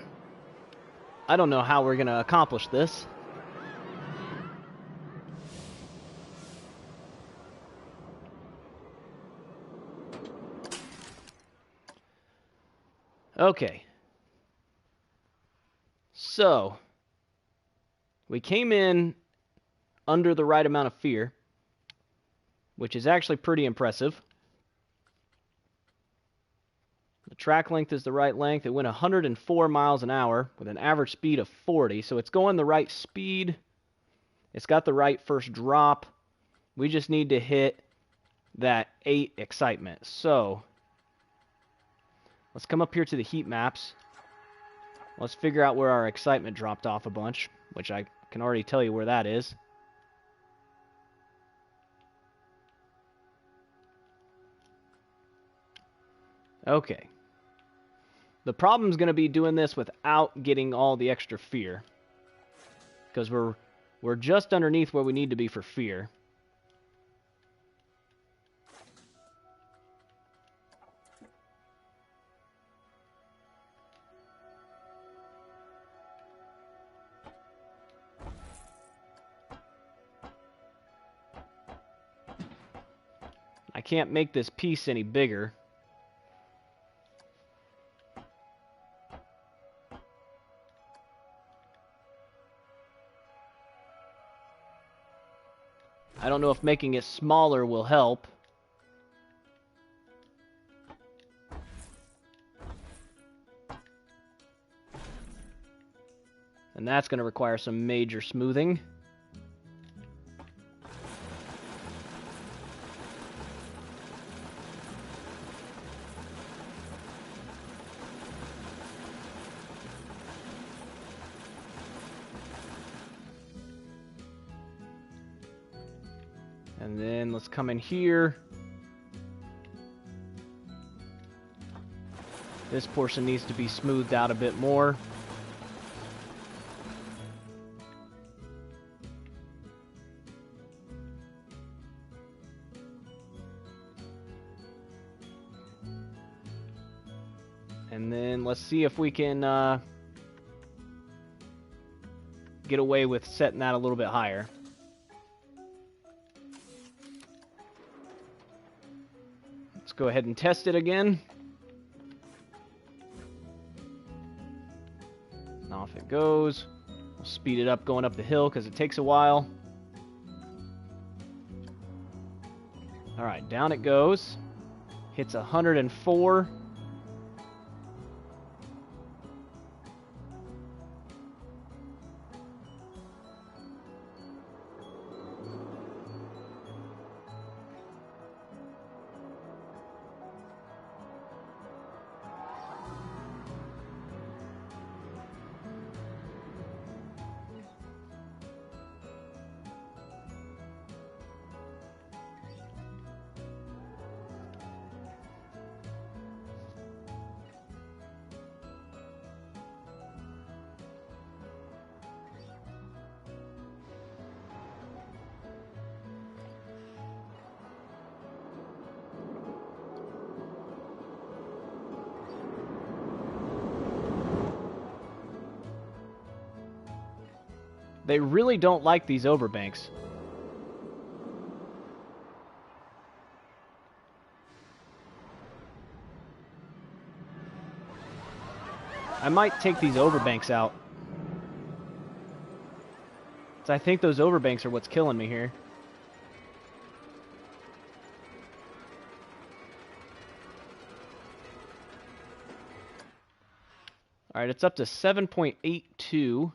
A: I don't know how we're going to accomplish this. Okay. So, we came in under the right amount of fear, which is actually pretty impressive. The track length is the right length. It went 104 miles an hour with an average speed of 40, so it's going the right speed. It's got the right first drop. We just need to hit that 8 excitement. So, let's come up here to the heat maps. Let's figure out where our excitement dropped off a bunch, which I can already tell you where that is. Okay. The problem's going to be doing this without getting all the extra fear. Because we're just underneath where we need to be for fear. I can't make this piece any bigger. I don't know if making it smaller will help. And that's going to require some major smoothing. And then let's come in here. This portion needs to be smoothed out a bit more. And then let's see if we can get away with setting that a little bit higher. Let's go ahead and test it again. And off it goes. We'll speed it up going up the hill because it takes a while. Alright, down it goes. Hits 104. They really don't like these overbanks. I might take these overbanks out. So I think those overbanks are what's killing me here. Alright, it's up to 7.82.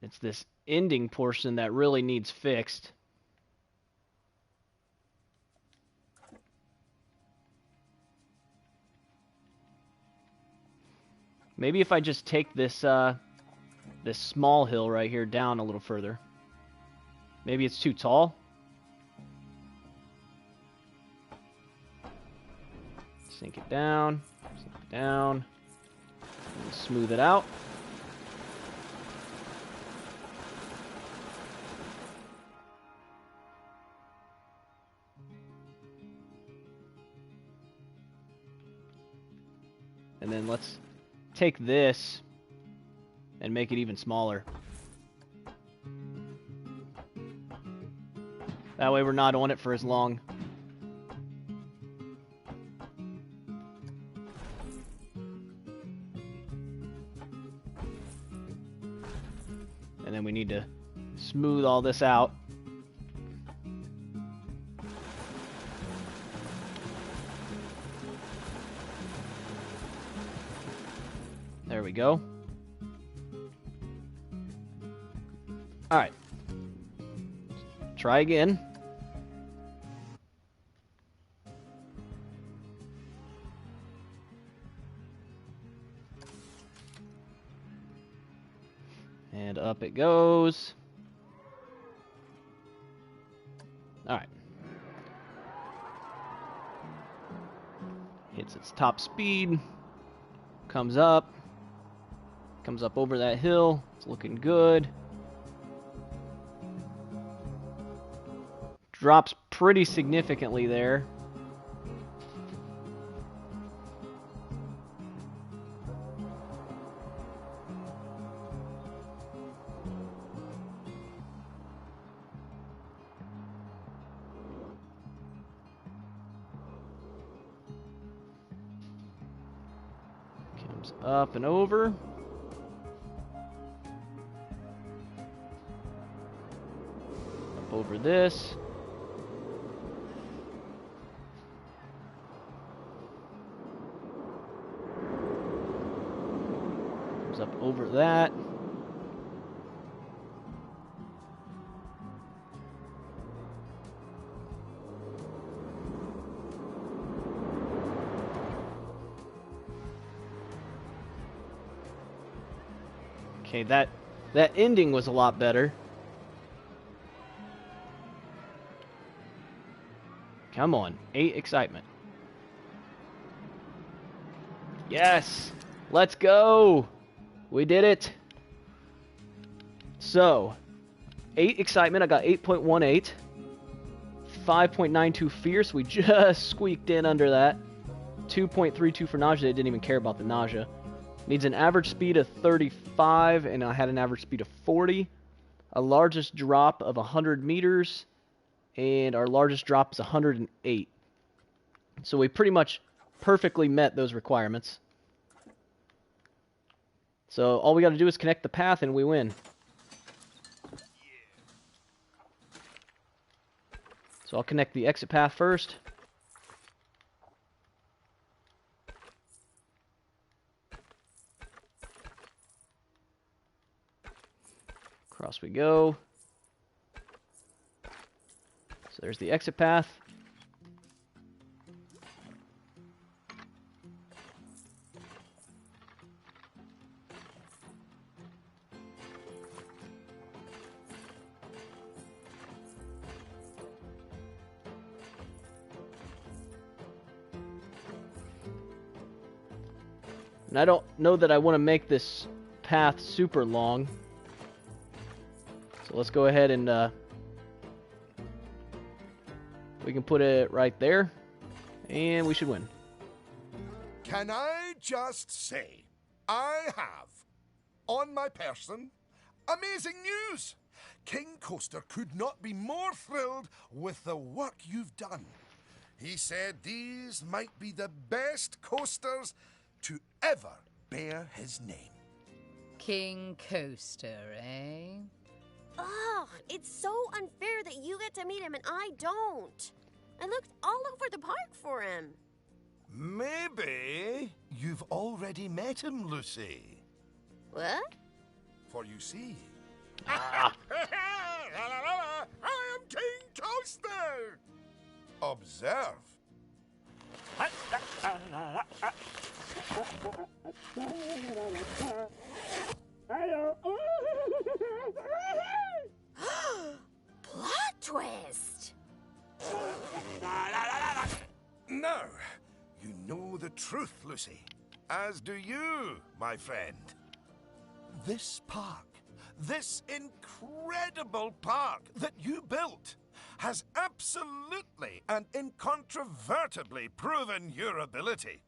A: It's this ending portion that really needs fixed. Maybe if I just take this this small hill right here down a little further. Maybe it's too tall. Sink it down. Sink it down. And smooth it out. And then let's take this and make it even smaller. That way we're not on it for as long. And then we need to smooth all this out. There we go. Alright. Try again. And up it goes. Alright. Hits its top speed. Comes up. Comes up over that hill. It's looking good. Drops pretty significantly there. Comes up and over. Over this. Comes up over that. Okay, that ending was a lot better. Come on, 8 excitement. Yes! Let's go! We did it! So, 8 excitement, I got 8.18. 5.92 fierce, we just squeaked in under that. 2.32 for nausea. It didn't even care about the nausea. Needs an average speed of 35, and I had an average speed of 40. A largest drop of 100 meters, and our largest drop is 108. So we pretty much perfectly met those requirements. So all we got to do is connect the path, and we win. So I'll connect the exit path first. Across we go. So there's the exit path. And I don't know that I want to make this path super long. So let's go ahead and we can put it right there, and we should win.
C: Can I just say, I have, on my person, amazing news! King Coaster could not be more thrilled with the work you've done. He said these might be the best coasters to ever bear his name.
D: King Coaster, eh?
B: Oh, it's so unfair that you get to meet him and I don't. I looked all over the park for him.
C: Maybe you've already met him, Lucy.
B: What?
C: For you see, I am King Coaster! Observe.
B: Plot twist!
C: Now, you know the truth, Lucy. As do you, my friend. This park, this incredible park that you built, has absolutely and incontrovertibly proven your ability.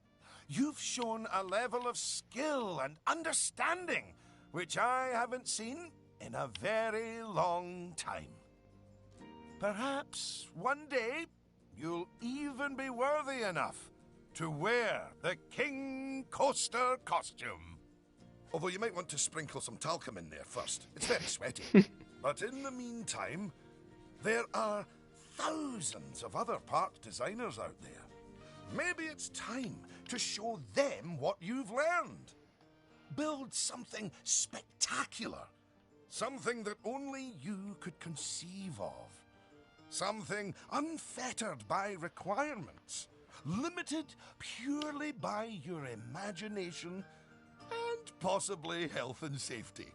C: You've shown a level of skill and understanding which I haven't seen in a very long time. Perhaps one day you'll even be worthy enough to wear the King Coaster costume. Although you might want to sprinkle some talcum in there first. It's very sweaty. But in the meantime, there are thousands of other park designers out there. Maybe it's time to show them what you've learned. Build something spectacular. Something that only you could conceive of. Something unfettered by requirements. Limited purely by your imagination and possibly health and safety.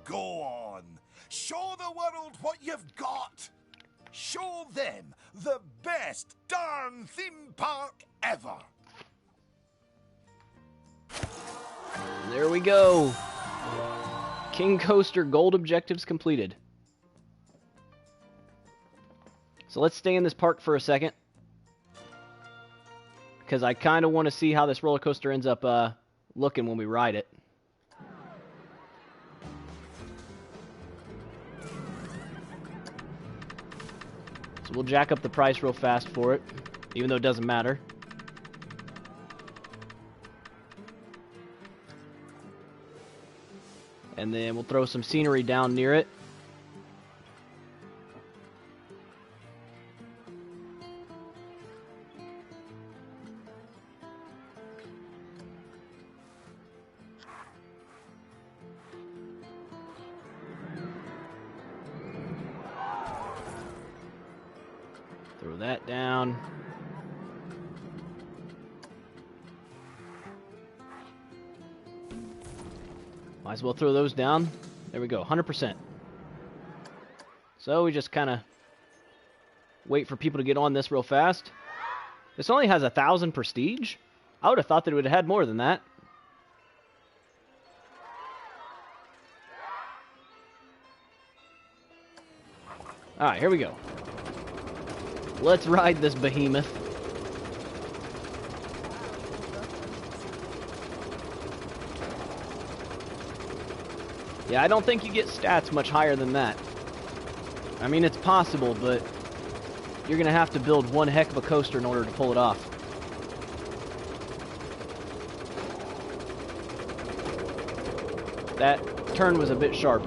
C: Go on. Show the world what you've got. Show them the best darn theme park ever.
A: There we go. King Coaster gold objectives completed. So let's stay in this park for a second, because I kind of want to see how this roller coaster ends up looking when we ride it. So we'll jack up the price real fast for it, even though it doesn't matter. And then we'll throw some scenery down near it. Throw that down. Might as well throw those down. There we go, 100%. So we just kind of wait for people to get on this real fast. This only has 1,000 prestige? I would have thought that it would have had more than that. Alright, here we go. Let's ride this behemoth. Yeah, I don't think you get stats much higher than that. I mean, it's possible, but you're going to have to build one heck of a coaster in order to pull it off. That turn was a bit sharp.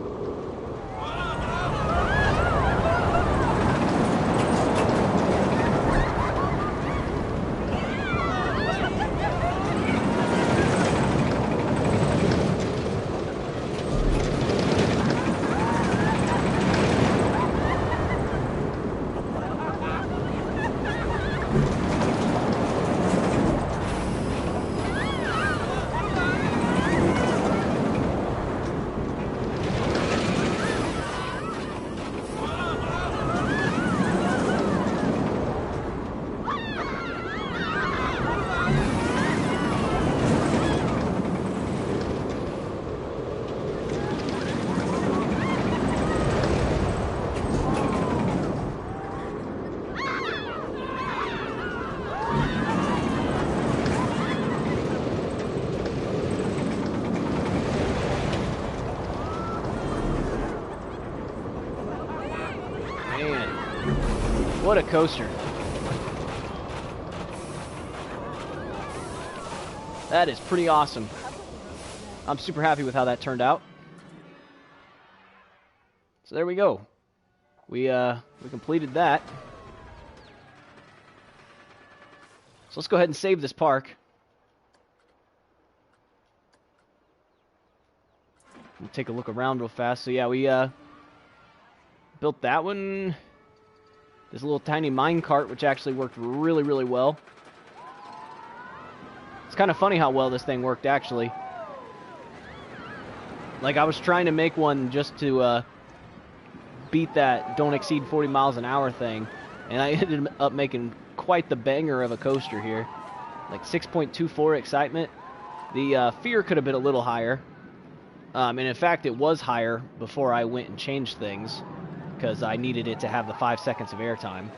A: What a coaster. That is pretty awesome. I'm super happy with how that turned out. So there we go. We completed that. So let's go ahead and save this park. We'll take a look around real fast. So yeah, we built that one. This little tiny mine cart, which actually worked really, really well. It's kind of funny how well this thing worked, actually. Like, I was trying to make one just to beat that don't exceed 40 miles an hour thing, and I ended up making quite the banger of a coaster here. Like 6.24 excitement. The fear could have been a little higher. And in fact, it was higher before I went and changed things, because I needed it to have the 5 seconds of airtime.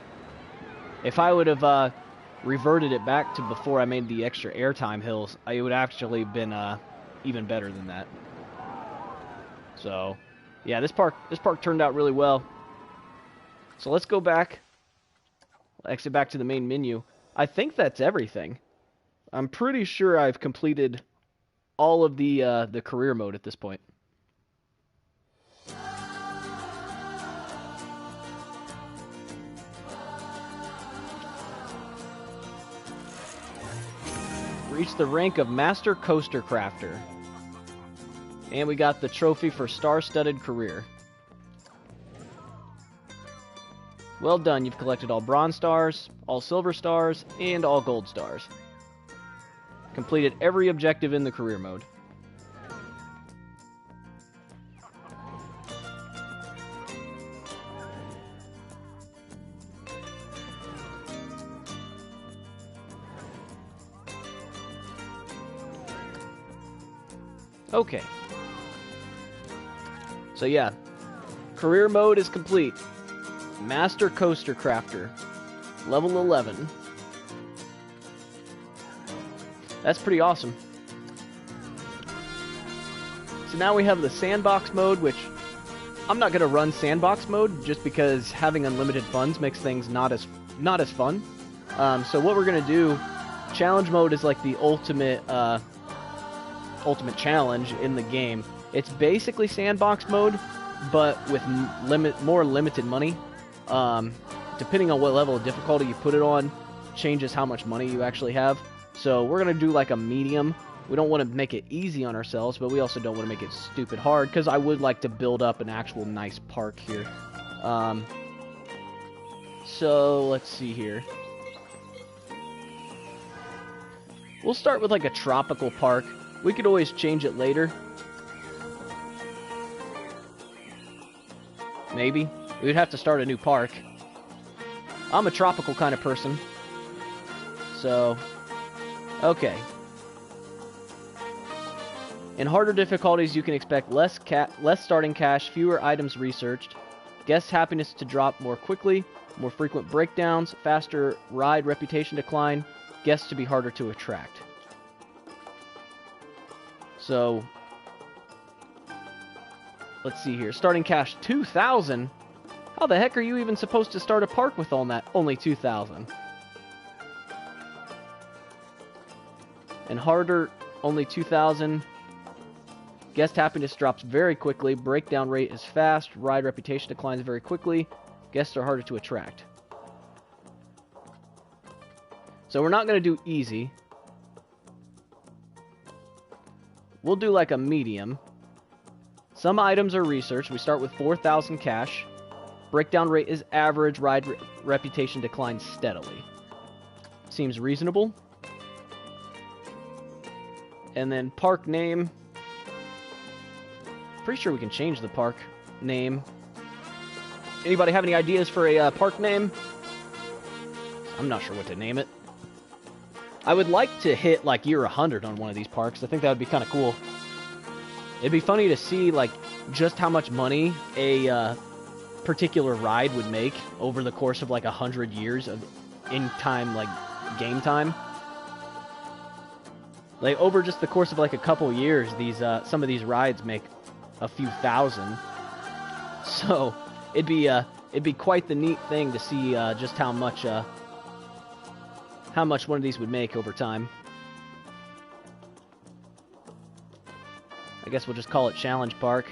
A: If I would have reverted it back to before I made the extra airtime hills, it would actually been even better than that. So, yeah, this park turned out really well. So let's go back. Exit back to the main menu. I think that's everything. I'm pretty sure I've completed all of the career mode at this point. Reached the rank of Master Coaster Crafter. And we got the trophy for Star-Studded Career. Well done, you've collected all bronze stars, all silver stars, and all gold stars. Completed every objective in the career mode. Okay. So yeah, career mode is complete. Master Coaster Crafter, level 11. That's pretty awesome. So now we have the Sandbox Mode, which I'm not going to run Sandbox Mode just because having unlimited funds makes things not as fun. So what we're going to do, Challenge Mode is like the ultimate challenge in the game. It's basically Sandbox Mode, but with more limited money. Depending on what level of difficulty you put it on, changes how much money you actually have. So we're going to do like a medium. We don't want to make it easy on ourselves, but we also don't want to make it stupid hard, because I would like to build up an actual nice park here. So let's see here. We'll start with like a tropical park. We could always change it later. Maybe. We'd have to start a new park. I'm a tropical kind of person. So, okay. In harder difficulties, you can expect less starting cash, fewer items researched, guest happiness to drop more quickly, more frequent breakdowns, faster ride reputation decline, guests to be harder to attract. Let's see here. Starting cash 2,000. How the heck are you even supposed to start a park with all that? Only 2,000. And harder, only 2,000. Guest happiness drops very quickly. Breakdown rate is fast. Ride reputation declines very quickly. Guests are harder to attract. So we're not going to do easy. We'll do like a medium. Some items are researched. We start with 4,000 cash. Breakdown rate is average. Ride reputation declines steadily. Seems reasonable. And then park name. Pretty sure we can change the park name. Anybody have any ideas for a park name? I'm not sure what to name it. I would like to hit like year 100 on one of these parks. I think that would be kind of cool. It'd be funny to see like just how much money a particular ride would make over the course of like 100 years of in-time like game time. Like over just the course of like a couple years, these some of these rides make a few thousand. So it'd be quite the neat thing to see just how much one of these would make over time. I guess we'll just call it Challenge Park.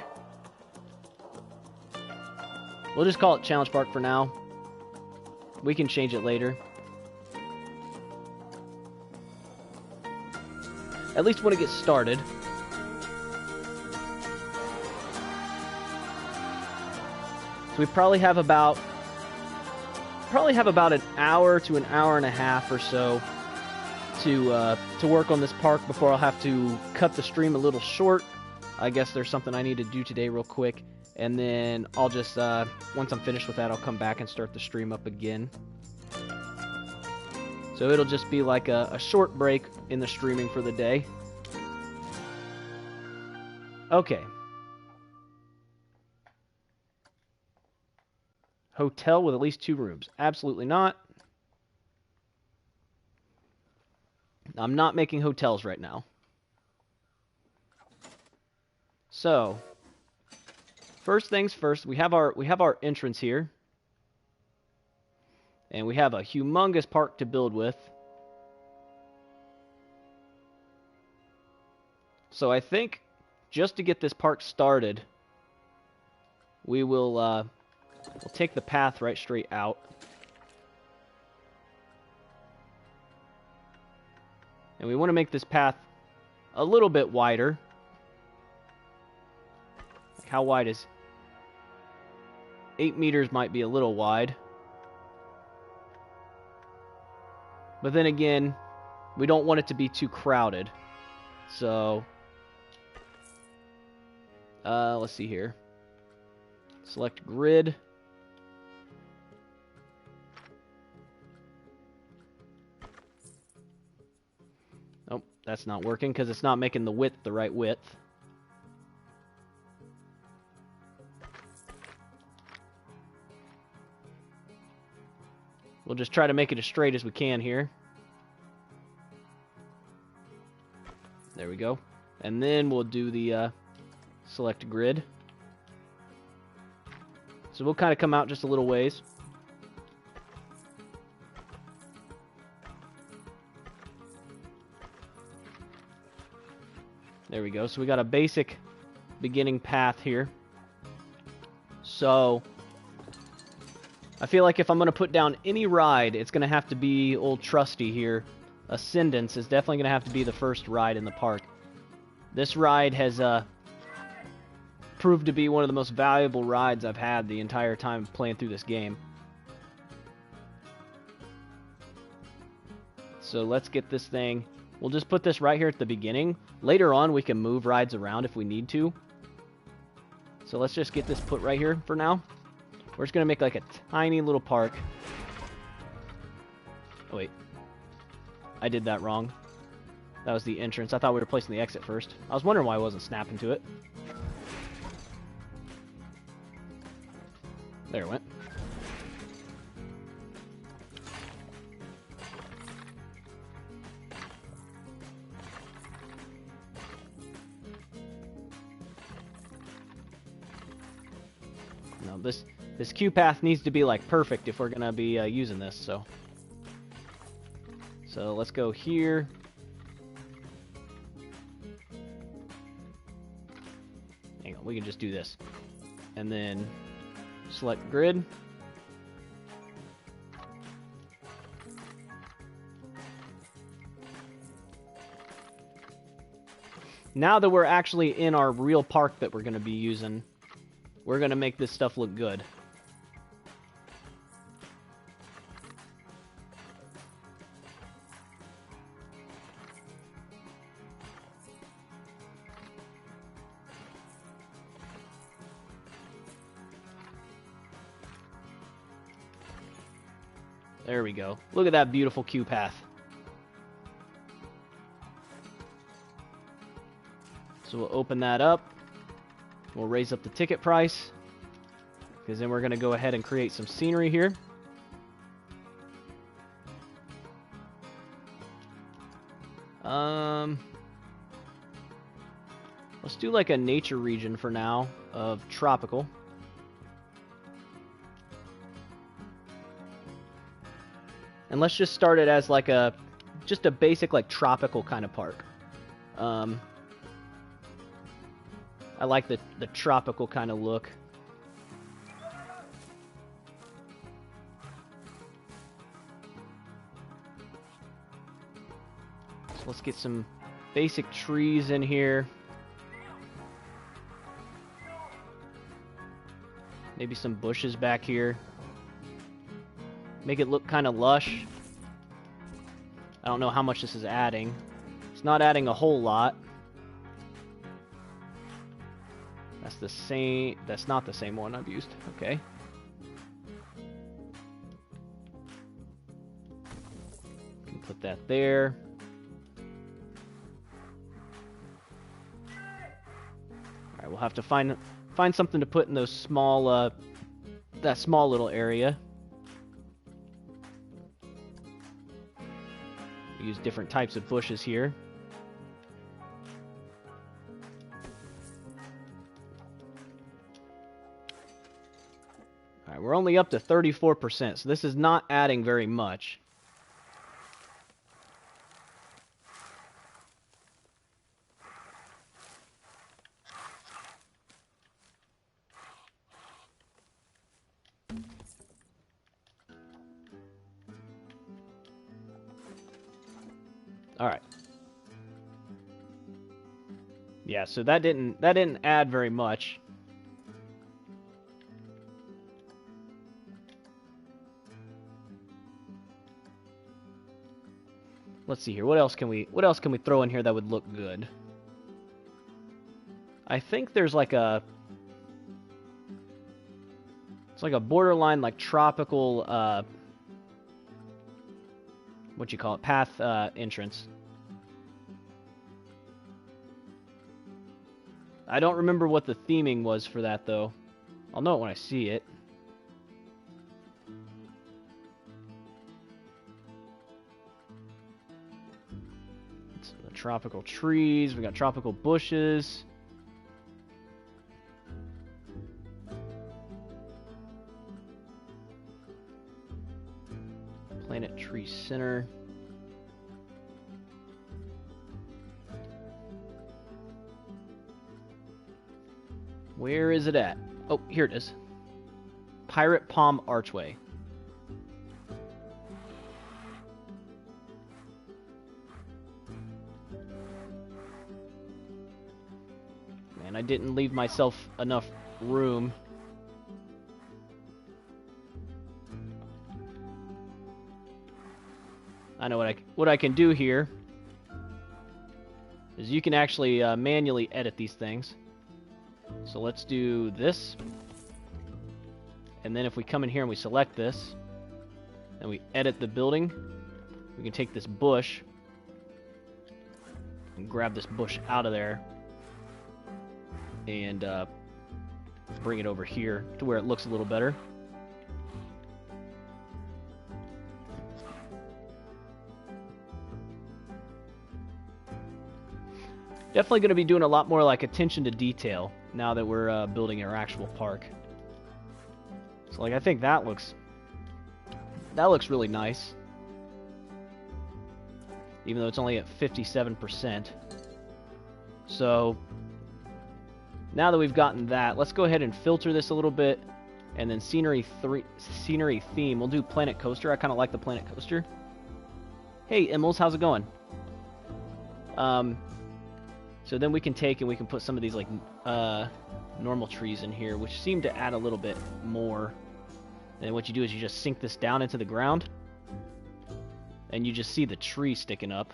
A: We'll just call it Challenge Park for now. We can change it later. At least when it gets started. So we probably have about an hour to an hour and a half or so to work on this park before I'll have to cut the stream a little short. I guess there's something I need to do today real quick, and then I'll just once I'm finished with that, I'll come back and start the stream up again. So it'll just be like a short break in the streaming for the day. Okay. Hotel with at least 2 rooms. Absolutely not. I'm not making hotels right now. So, first things first, we have our entrance here. And we have a humongous park to build with. So I think just to get this park started, we will we'll take the path right straight out. And we want to make this path a little bit wider. Like how wide is 8 meters might be a little wide. But then again, we don't want it to be too crowded. So, let's see here. Select grid. Oh, that's not working because it's not making the width the right width. We'll just try to make it as straight as we can here. There we go. And then we'll do the select grid. So we'll kind of come out just a little ways. There we go. So we got a basic beginning path here. So I feel like if I'm going to put down any ride, it's going to have to be old trusty here. Ascendance is definitely going to have to be the first ride in the park. This ride has proved to be one of the most valuable rides I've had the entire time playing through this game. So let's get this thing. We'll just put this right here at the beginning. Later on, we can move rides around if we need to. So let's just get this put right here for now. We're just going to make like a tiny little park. Oh, wait. I did that wrong. That was the entrance. I thought we were placing the exit first. I was wondering why I wasn't snapping to it. There it went. know, this queue path needs to be like perfect if we're gonna be using this. So let's go here. Hang on, we can just do this, and then select grid. Now that we're actually in our real park that we're going to be using, we're going to make this stuff look good. There we go. Look at that beautiful queue path. So we'll open that up. We'll raise up the ticket price, because then we're going to go ahead and create some scenery here. Let's do like a nature region for now of tropical. And let's just start it as like just a basic like tropical kind of park. I like the tropical kind of look. So let's get some basic trees in here. Maybe some bushes back here. Make it look kind of lush. I don't know how much this is adding. It's not adding a whole lot. That's the same. That's not the same one I've used. Okay. Can put that there. All right, we'll have to find something to put in those small that small little area. We use different types of bushes here. Alright, we're only up to 34%, so this is not adding very much. Alright. Yeah, so that didn't add very much. Let's see here. What else can we throw in here that would look good? I think there's like a borderline like tropical what you call it, path entrance. I don't remember what the theming was for that though. I'll know it when I see it. It's the tropical trees, we got tropical bushes. Planet Tree Center. Where is it at? Oh, here it is. Pirate Palm Archway. Man, I didn't leave myself enough room. I know what I can do here is you can actually manually edit these things. So let's do this, and then if we come in here and we select this, and we edit the building, we can take this bush and grab this bush out of there and bring it over here to where it looks a little better. Definitely going to be doing a lot more like attention to detail now that we're building our actual park. So, like, I think that looks really nice. Even though it's only at 57%. So, now that we've gotten that, let's go ahead and filter this a little bit. And then scenery theme. We'll do Planet Coaster. I kind of like the Planet Coaster. Hey, Immels, how's it going? So then we can take and we can put some of these, like, normal trees in here, which seem to add a little bit more. And what you do is you just sink this down into the ground. And you just see the tree sticking up.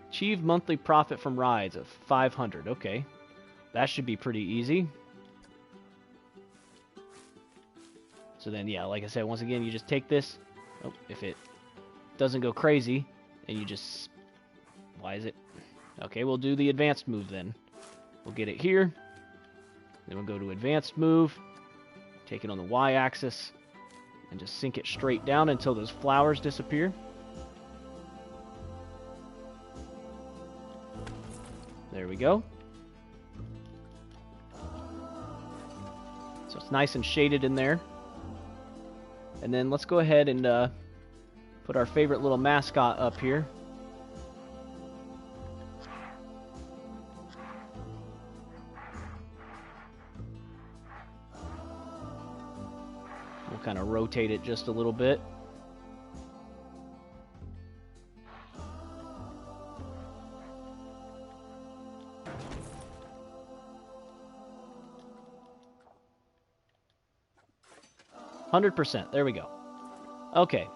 A: Achieve monthly profit from rides of 500. Okay. That should be pretty easy. So then, yeah, like I said, once again, you just take this. Oh, if it doesn't go crazy, and you just... Why is it? Okay, we'll do the advanced move then. We'll get it here. Then we'll go to advanced move. Take it on the Y-axis. And just sink it straight down until those flowers disappear. There we go. So it's nice and shaded in there. And then let's go ahead and put our favorite little mascot up here. We'll kind of rotate it just a little bit. %. There we go. Okay.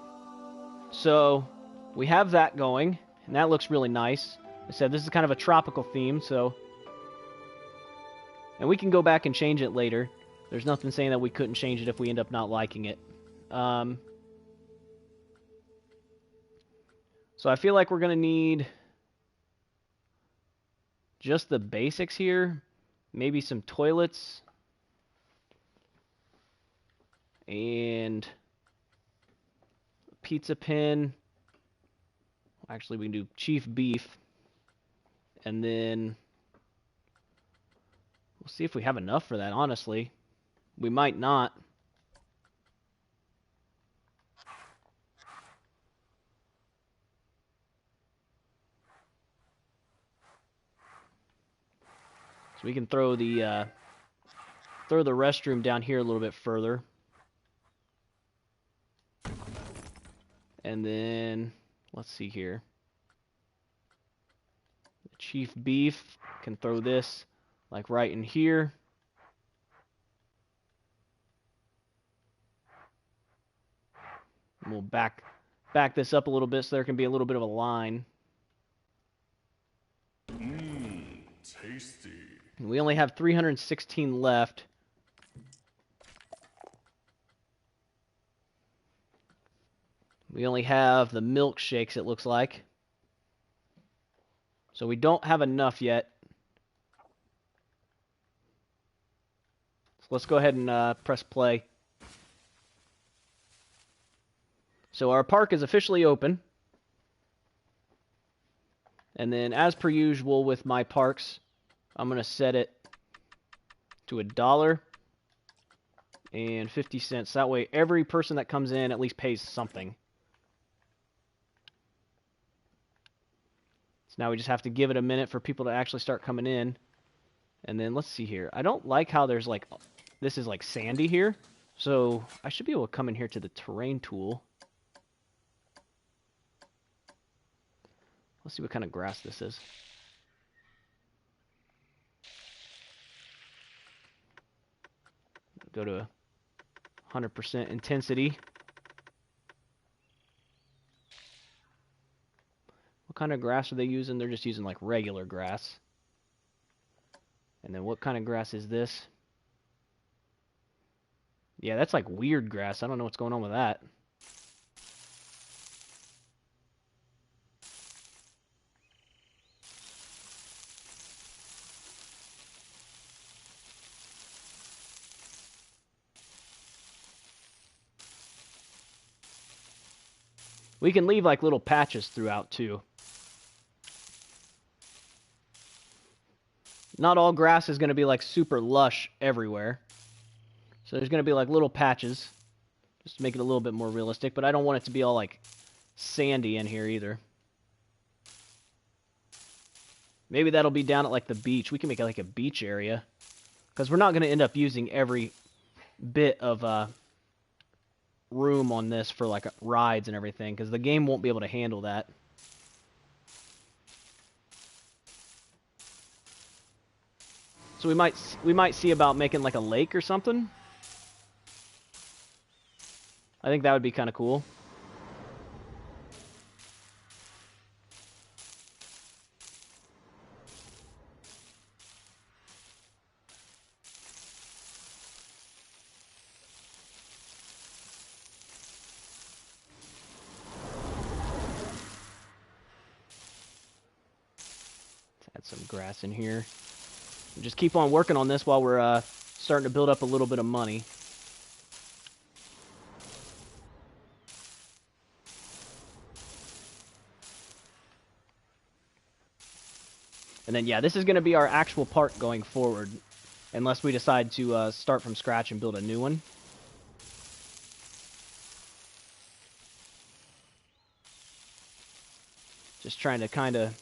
A: So, we have that going, and that looks really nice. I said this is kind of a tropical theme, so... And we can go back and change it later. There's nothing saying that we couldn't change it if we end up not liking it. So I feel like we're going to need just the basics here. Maybe some toilets. And pizza pin. Actually, we can do chief beef. And then we'll see if we have enough for that, honestly. We might not. So we can throw the restroom down here a little bit further. And then, let's see here. The chief beef can throw this like right in here. And we'll back this up a little bit so there can be a little bit of a line.
C: Tasty.
A: And we only have 316 left. We only have the milkshakes, it looks like. So we don't have enough yet. So let's go ahead and press play. So our park is officially open. And then as per usual with my parks, I'm going to set it to $1.50. That way every person that comes in at least pays something. So now we just have to give it a minute for people to actually start coming in. And then let's see here. I don't like how there's like, this is like sandy here. So I should be able to come in here to the terrain tool. Let's see what kind of grass this is. Go to 100% intensity. What kind of grass are they using? They're just using like regular grass. And then what kind of grass is this? Yeah, that's like weird grass. I don't know what's going on with that. We can leave like little patches throughout too. Not all grass is going to be like super lush everywhere. So there's going to be like little patches, just to make it a little bit more realistic, but I don't want it to be all like sandy in here either. Maybe that'll be down at like the beach. We can make it like a beach area, because we're not going to end up using every bit of room on this for like rides and everything, because the game won't be able to handle that. So we might see about making like a lake or something. I think that would be kind of cool. Let's add some grass in here. And just keep on working on this while we're starting to build up a little bit of money. And then, yeah, this is going to be our actual park going forward, unless we decide to start from scratch and build a new one. Just trying to kind of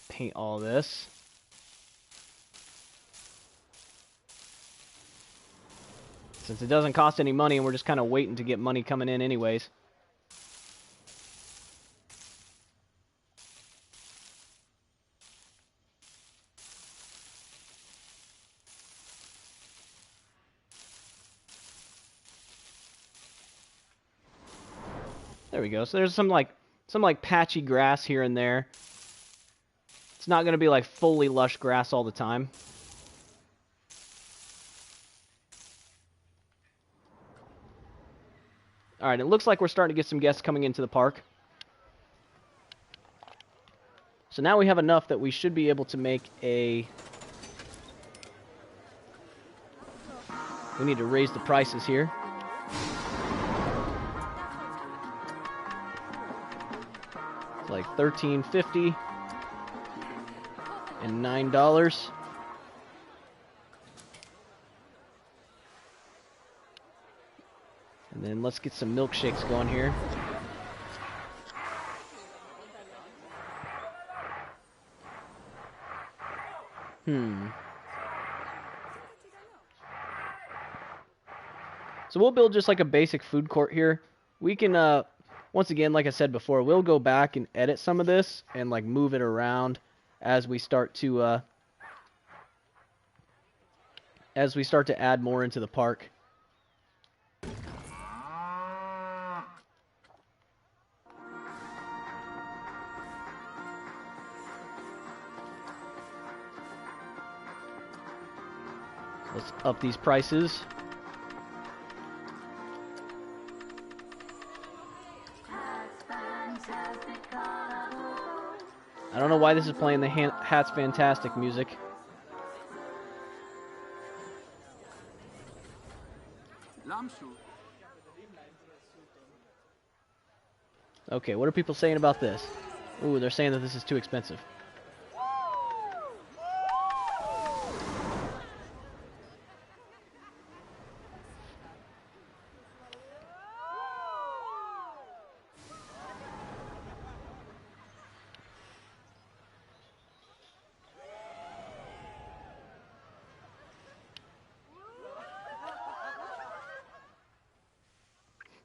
A: paint all this. Since it doesn't cost any money and we're just kind of waiting to get money coming in anyways. There we go. So there's some like patchy grass here and there. It's not going to be like fully lush grass all the time. Alright, it looks like we're starting to get some guests coming into the park. So now we have enough that we should be able to make a... We need to raise the prices here. It's like $13.50 and $9. And then let's get some milkshakes going here. So we'll build just like a basic food court here. We can, once again, like I said before, we'll go back and edit some of this and like move it around as we start to add more into the park. Let's up these prices. I don't know why this is playing the Hats Fantastic music. Okay, what are people saying about this? Ooh, they're saying that this is too expensive.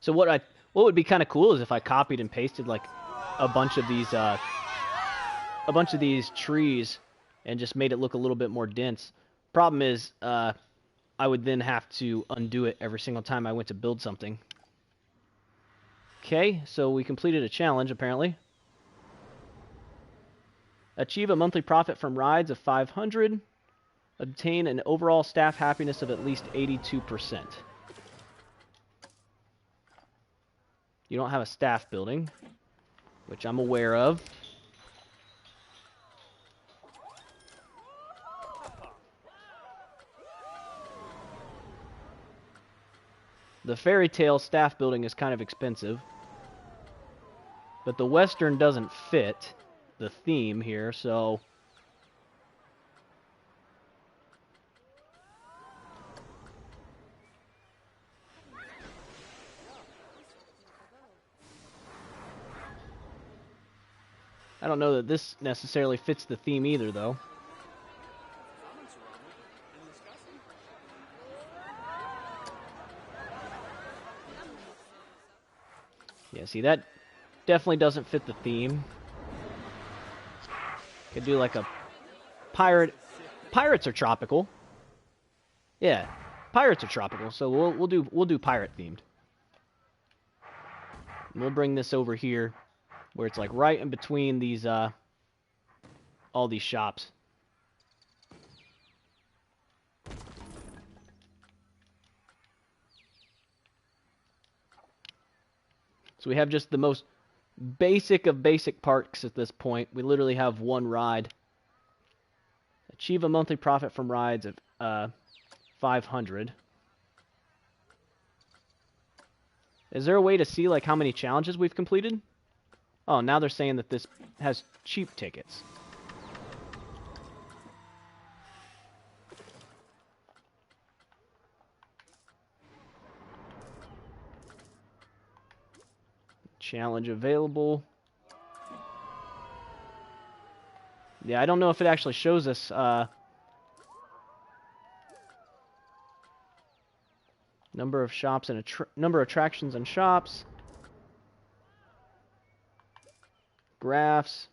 A: So what would be kind of cool is if I copied and pasted like a bunch of these trees and just made it look a little bit more dense. Problem is, I would then have to undo it every single time I went to build something. Okay, so we completed a challenge apparently. Achieve a monthly profit from rides of 500. Obtain an overall staff happiness of at least 82%. You don't have a staff building, which I'm aware of. The fairy tale staff building is kind of expensive. But the Western doesn't fit the theme here, so... I don't know that this necessarily fits the theme either, though. Yeah, see, that definitely doesn't fit the theme. Could do like a pirate. Pirates are tropical. Yeah, pirates are tropical, so we'll do pirate themed. And we'll bring this over here, where it's like right in between these all these shops. So we have just the most basic of basic parks at this point. We literally have one ride. Achieve a monthly profit from rides of 500. Is there a way to see like how many challenges we've completed? Oh, now they're saying that this has cheap tickets. Challenge available. Yeah, I don't know if it actually shows us number of shops and number of attractions and shops. Graphs.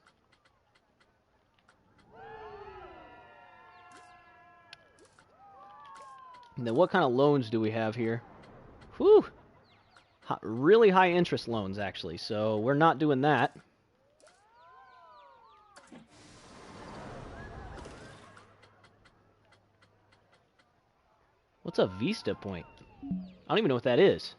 A: And then what kind of loans do we have here? Whew! Really high interest loans, actually, so we're not doing that. What's a Vista point? I don't even know what that is.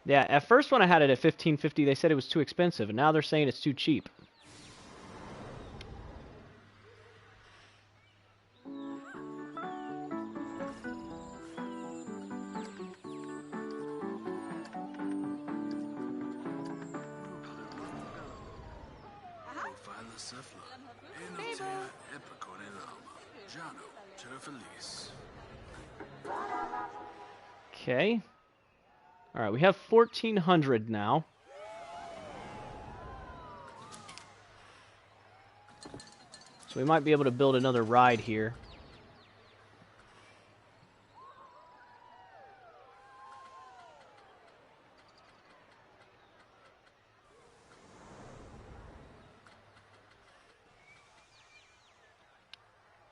A: Yeah, at first when I had it at $15.50, they said it was too expensive, and now they're saying it's too cheap. Okay. Alright, we have 1,400 now. So we might be able to build another ride here.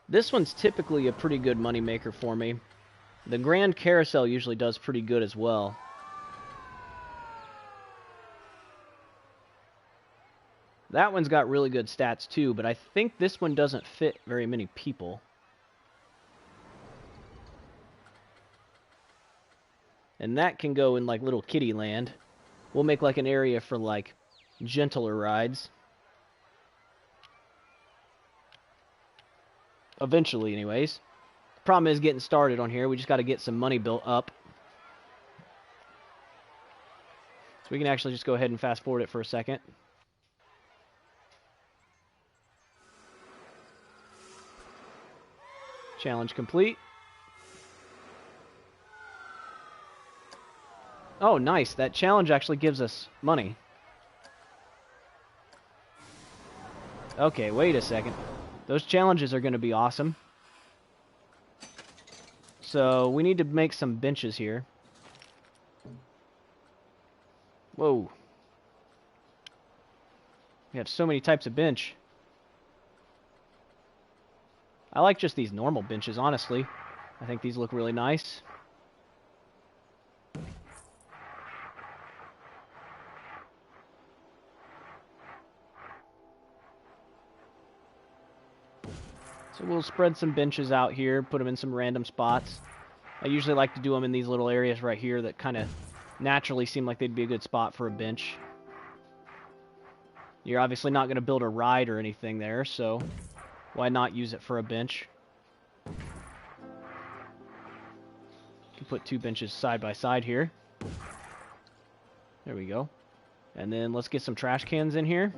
A: This one's typically a pretty good moneymaker for me. The Grand Carousel usually does pretty good as well. That one's got really good stats too, but I think this one doesn't fit very many people. And that can go in like little kiddie land. We'll make like an area for like gentler rides. Eventually, anyways. Problem is getting started on here. We just got to get some money built up. So we can actually just go ahead and fast forward it for a second. Challenge complete. Oh, nice. That challenge actually gives us money. Okay, wait a second. Those challenges are going to be awesome. So, we need to make some benches here. Whoa. We have so many types of bench. I like just these normal benches, honestly. I think these look really nice. So we'll spread some benches out here, put them in some random spots. I usually like to do them in these little areas right here that kind of naturally seem like they'd be a good spot for a bench. You're obviously not going to build a ride or anything there, so why not use it for a bench? You can put 2 benches side by side here. There we go. And then let's get some trash cans in here.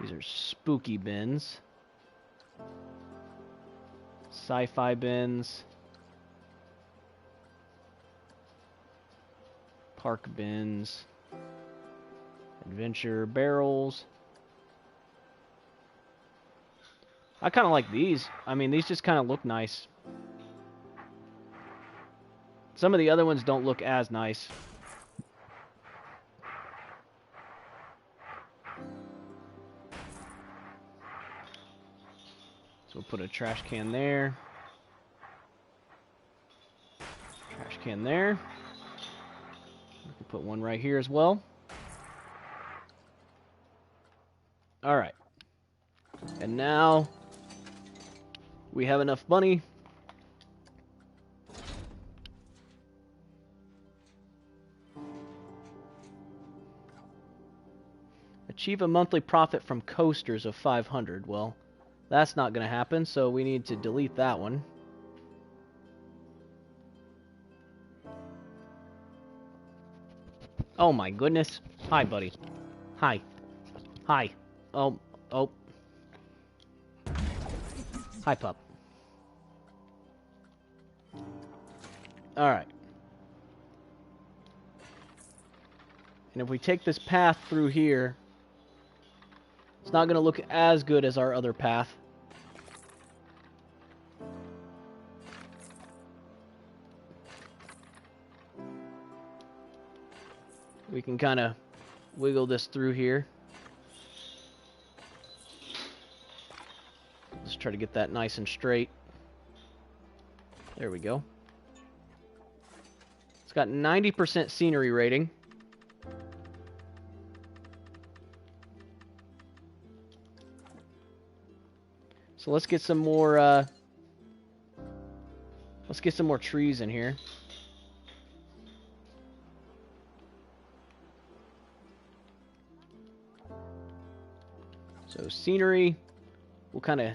A: These are spooky bins. Sci-fi bins. Park bins. Adventure barrels. I kind of like these. I mean, these just kind of look nice. Some of the other ones don't look as nice. So we'll put a trash can there. Trash can there. We can put one right here as well. Alright. And now we have enough money. Achieve a monthly profit from coasters of 500. Well, that's not going to happen, so we need to delete that one. Oh my goodness. Hi, buddy. Hi. Hi. Oh. Hi, pup. Alright. And if we take this path through here, it's not going to look as good as our other path. We can kind of wiggle this through here. Let's try to get that nice and straight. There we go. It's got 90% scenery rating. So let's get some more trees in here. So scenery, we'll kind of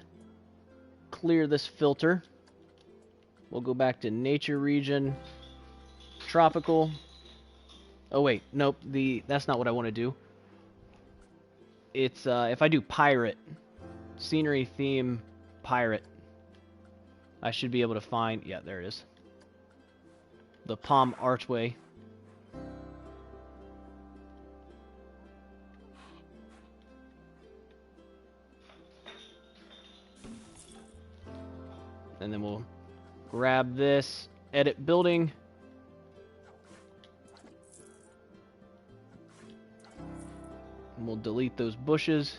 A: clear this filter. We'll go back to nature region, tropical. Oh wait, nope, that's not what I want to do. It's if I do pirate, scenery theme pirate, I should be able to find, yeah, there it is. The Palm Archway. And then we'll grab this, edit building. And we'll delete those bushes.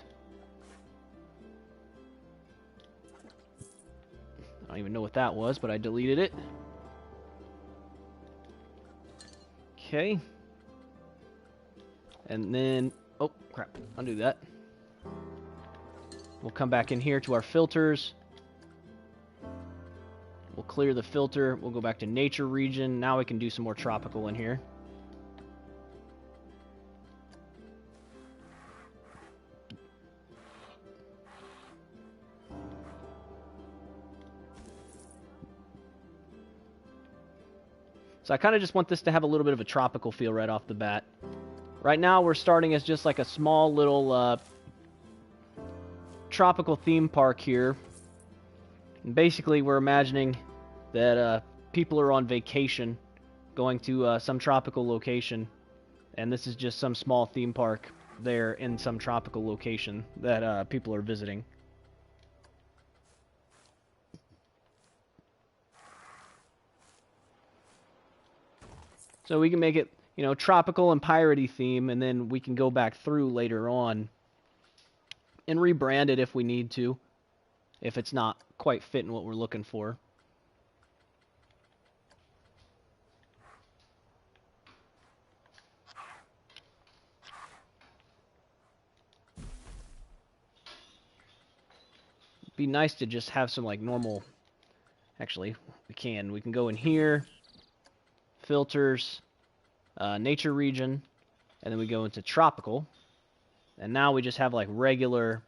A: I don't even know what that was, but I deleted it. Okay. And then, oh crap, undo that. We'll come back in here to our filters. We'll clear the filter. We'll go back to nature region. Now we can do some more tropical in here. So I kind of just want this to have a little bit of a tropical feel right off the bat. Right now we're starting as just like a small little tropical theme park here. And basically we're imagining that people are on vacation going to some tropical location. And this is just some small theme park there in some tropical location that people are visiting. So we can make it, you know, tropical and piratey theme, and then we can go back through later on and rebrand it if we need to, if it's not quite fitting what we're looking for. It'd be nice to just have some like normal, actually, we can go in here, filters, nature region, and then we go into tropical. And now we just have like regular,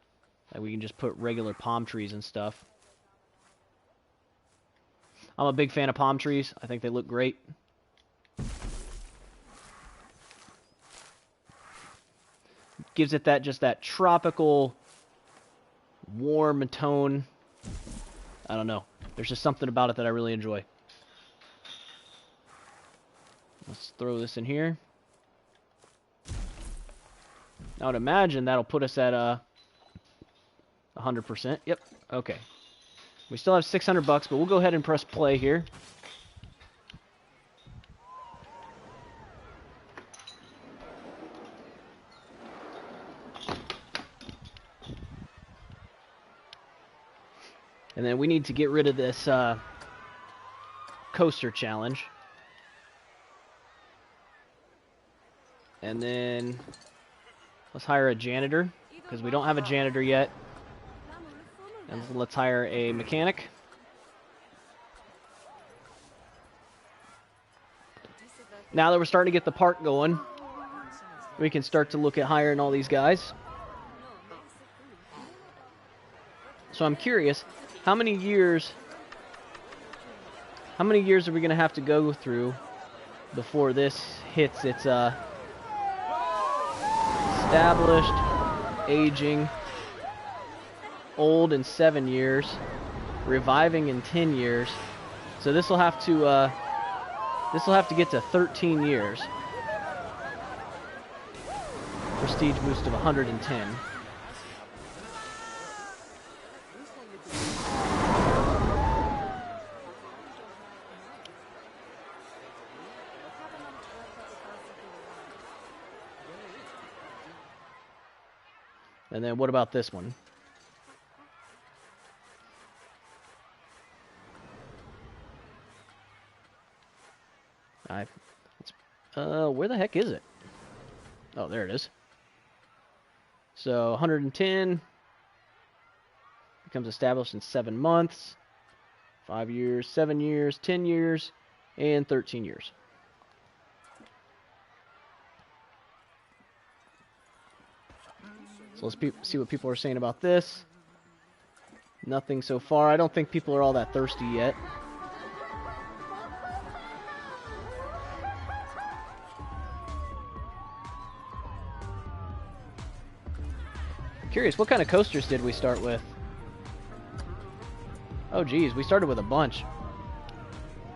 A: like we can just put regular palm trees and stuff. I'm a big fan of palm trees. I think they look great. Gives it that tropical, warm tone. I don't know. There's just something about it that I really enjoy. Let's throw this in here. I would imagine that'll put us at 100%. Yep. Okay. We still have 600 bucks, but we'll go ahead and press play here. And then we need to get rid of this coaster challenge. And then let's hire a janitor, because we don't have a janitor yet. And let's hire a mechanic. Now that we're starting to get the park going, we can start to look at hiring all these guys. So I'm curious, how many years are we going to have to go through before this hits its established, aging, old in 7 years, reviving in 10 years. So this will have to get to 13 years. Prestige boost of 110. And then what about this one? Where the heck is it? Oh, there it is. So 110 becomes established in 7 months, 5 years, 7 years, 10 years, and 13 years. So let's see what people are saying about this. Nothing so far. I don't think people are all that thirsty yet. Curious, what kind of coasters did we start with? Oh geez, we started with a bunch.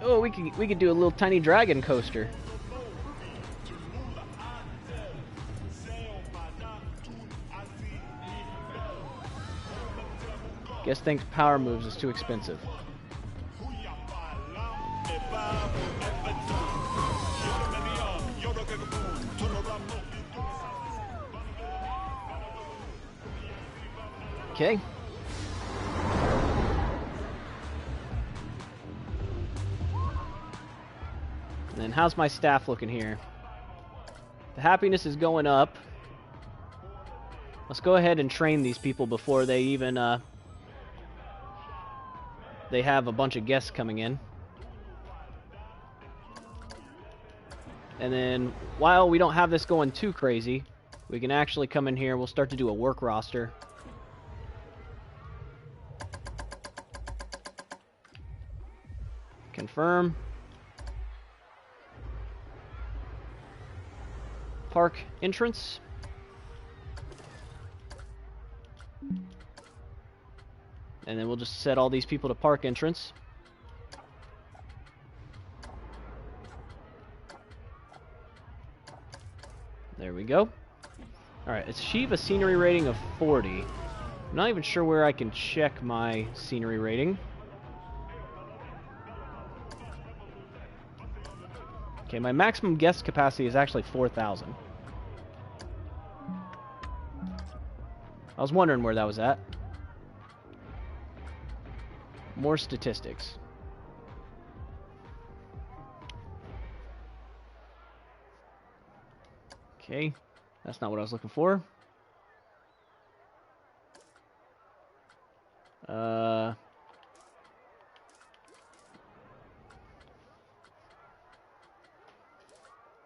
A: Oh, we could do a little tiny dragon coaster. Guess thinks Power Moves is too expensive. Okay. And then how's my staff looking here? The happiness is going up. Let's go ahead and train these people before they even they have a bunch of guests coming in. And then while we don't have this going too crazy, we can actually come in here. We'll start to do a work roster. Confirm. Park entrance. And then we'll just set all these people to park entrance. There we go. Alright, achieve a scenery rating of 40. I'm not even sure where I can check my scenery rating. Okay, my maximum guest capacity is actually 4,000. I was wondering where that was at. More statistics. Okay, that's not what I was looking for.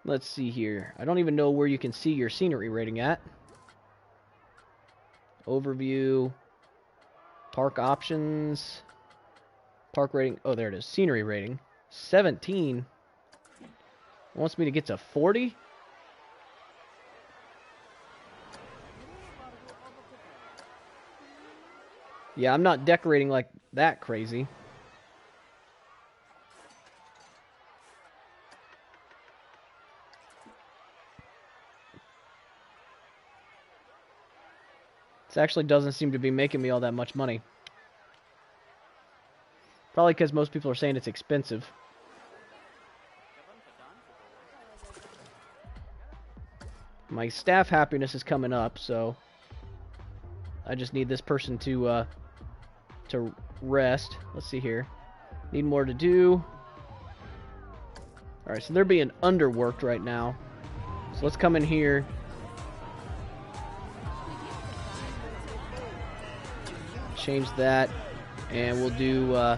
A: Let's see here. I don't even know where you can see your scenery rating at. Overview. Park options. Park rating. Oh, there it is. Scenery rating. 17. It wants me to get to 40? Yeah, I'm not decorating like that crazy. This actually doesn't seem to be making me all that much money. Probably because most people are saying it's expensive. My staff happiness is coming up, so I just need this person to rest. Let's see here. Need more to do. Alright, so they're being underworked right now. So let's come in here. Change that, and we'll do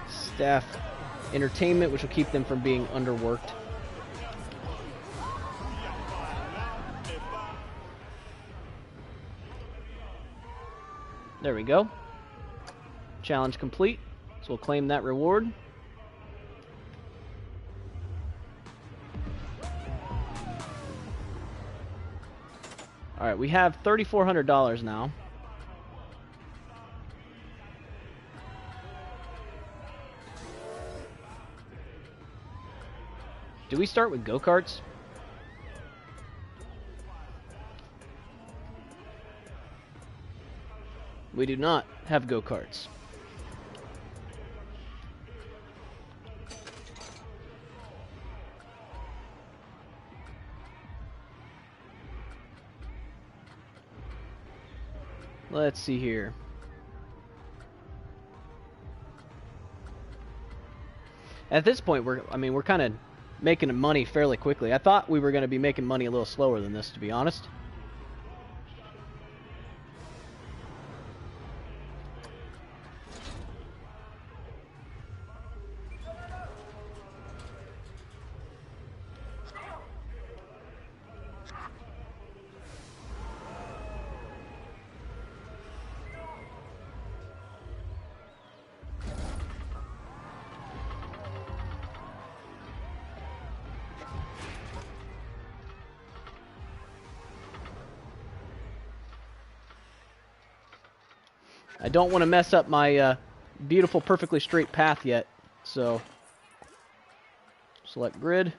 A: staff entertainment, which will keep them from being underworked. There we go. Challenge complete. So we'll claim that reward. Alright, we have $3,400 now. Do we start with go-karts? We do not have go-karts. Let's see here. At this point, we're kind of making money fairly quickly. I thought we were going to be making money a little slower than this, to be honest. I don't want to mess up my beautiful, perfectly straight path yet, so select grid.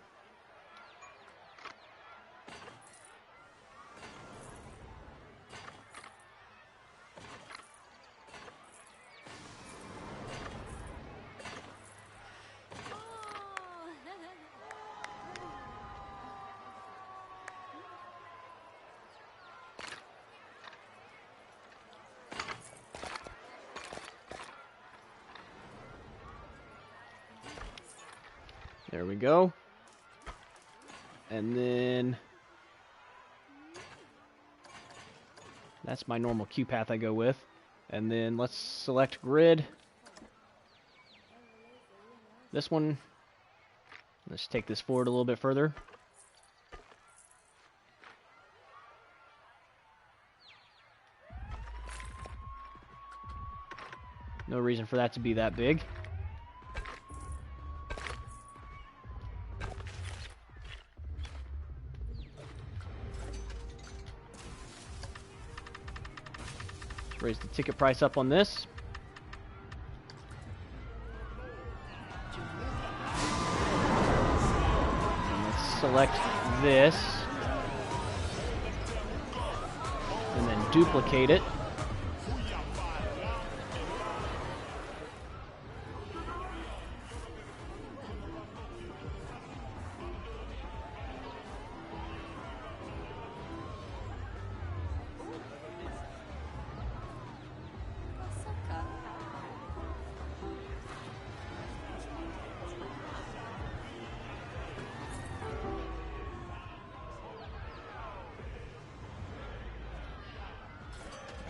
A: There we go. And then that's my normal queue path I go with. And then let's select grid. This one, let's take this forward a little bit further. No reason for that to be that big. Raise the ticket price up on this. And let's select this. And then duplicate it.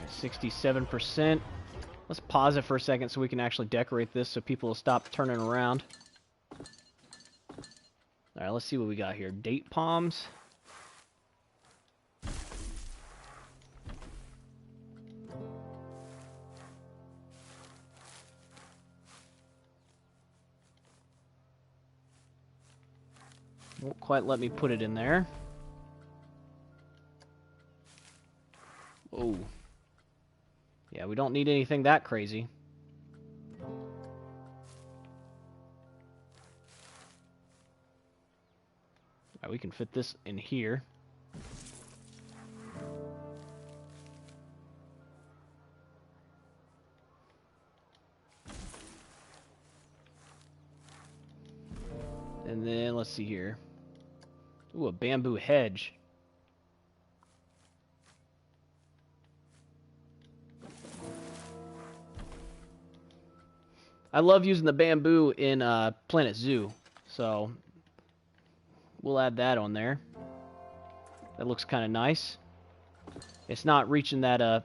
A: At 67%. Let's pause it for a second so we can actually decorate this so people will stop turning around. Alright, let's see what we got here. Date palms. Won't quite let me put it in there. Oh. Yeah, we don't need anything that crazy. Alright, we can fit this in here. And then, let's see here. Ooh, a bamboo hedge. I love using the bamboo in Planet Zoo, so we'll add that on there. That looks kind of nice. It's not reaching that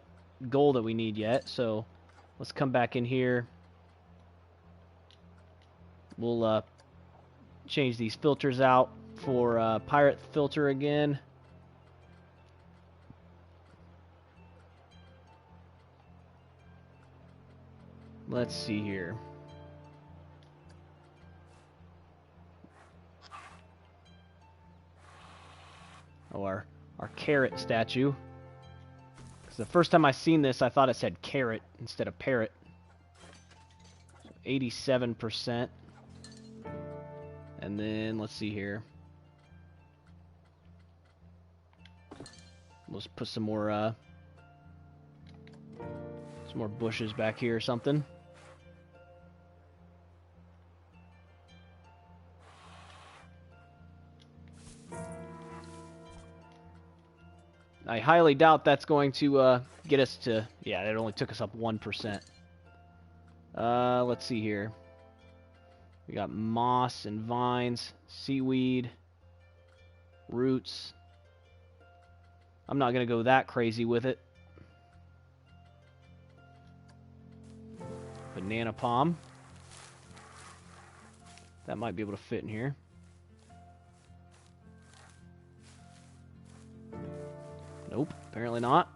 A: goal that we need yet, so let's come back in here. We'll change these filters out for pirate filter again. Let's see here. Oh, our carrot statue. Because the first time I seen this, I thought it said carrot instead of parrot. So 87%. And then, let's see here. Let's put some more bushes back here or something. I highly doubt that's going to get us to... Yeah, it only took us up 1%. Let's see here. We got moss and vines, seaweed, roots. I'm not going to go that crazy with it. Banana palm. That might be able to fit in here. Nope, apparently not.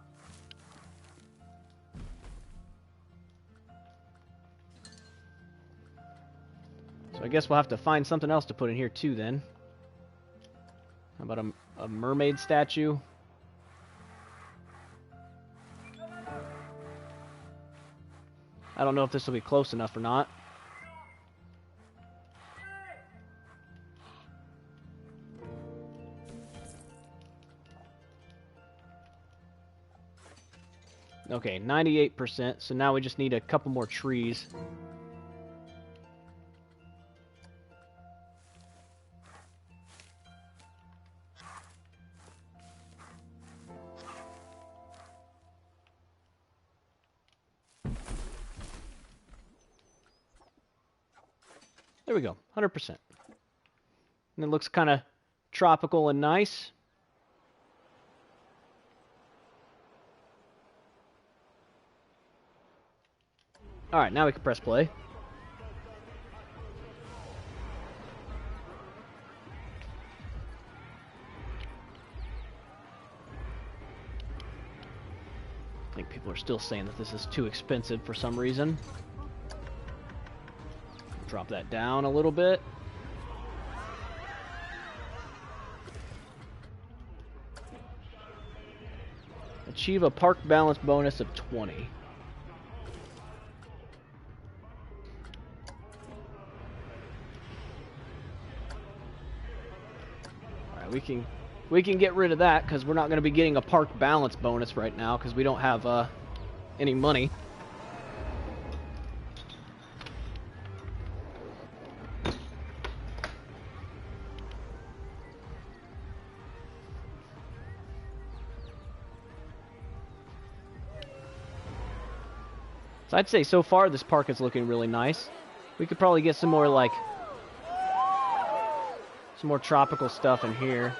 A: So I guess we'll have to find something else to put in here too then. How about a mermaid statue? I don't know if this will be close enough or not. Okay, 98%, so now we just need a couple more trees. There we go, 100%. And it looks kind of tropical and nice. Alright, now we can press play. I think people are still saying that this is too expensive for some reason. Drop that down a little bit. Achieve a park balance bonus of 20. We can get rid of that because we're not going to be getting a park balance bonus right now because we don't have any money. So I'd say so far this park is looking really nice. We could probably get some more some more tropical stuff in here.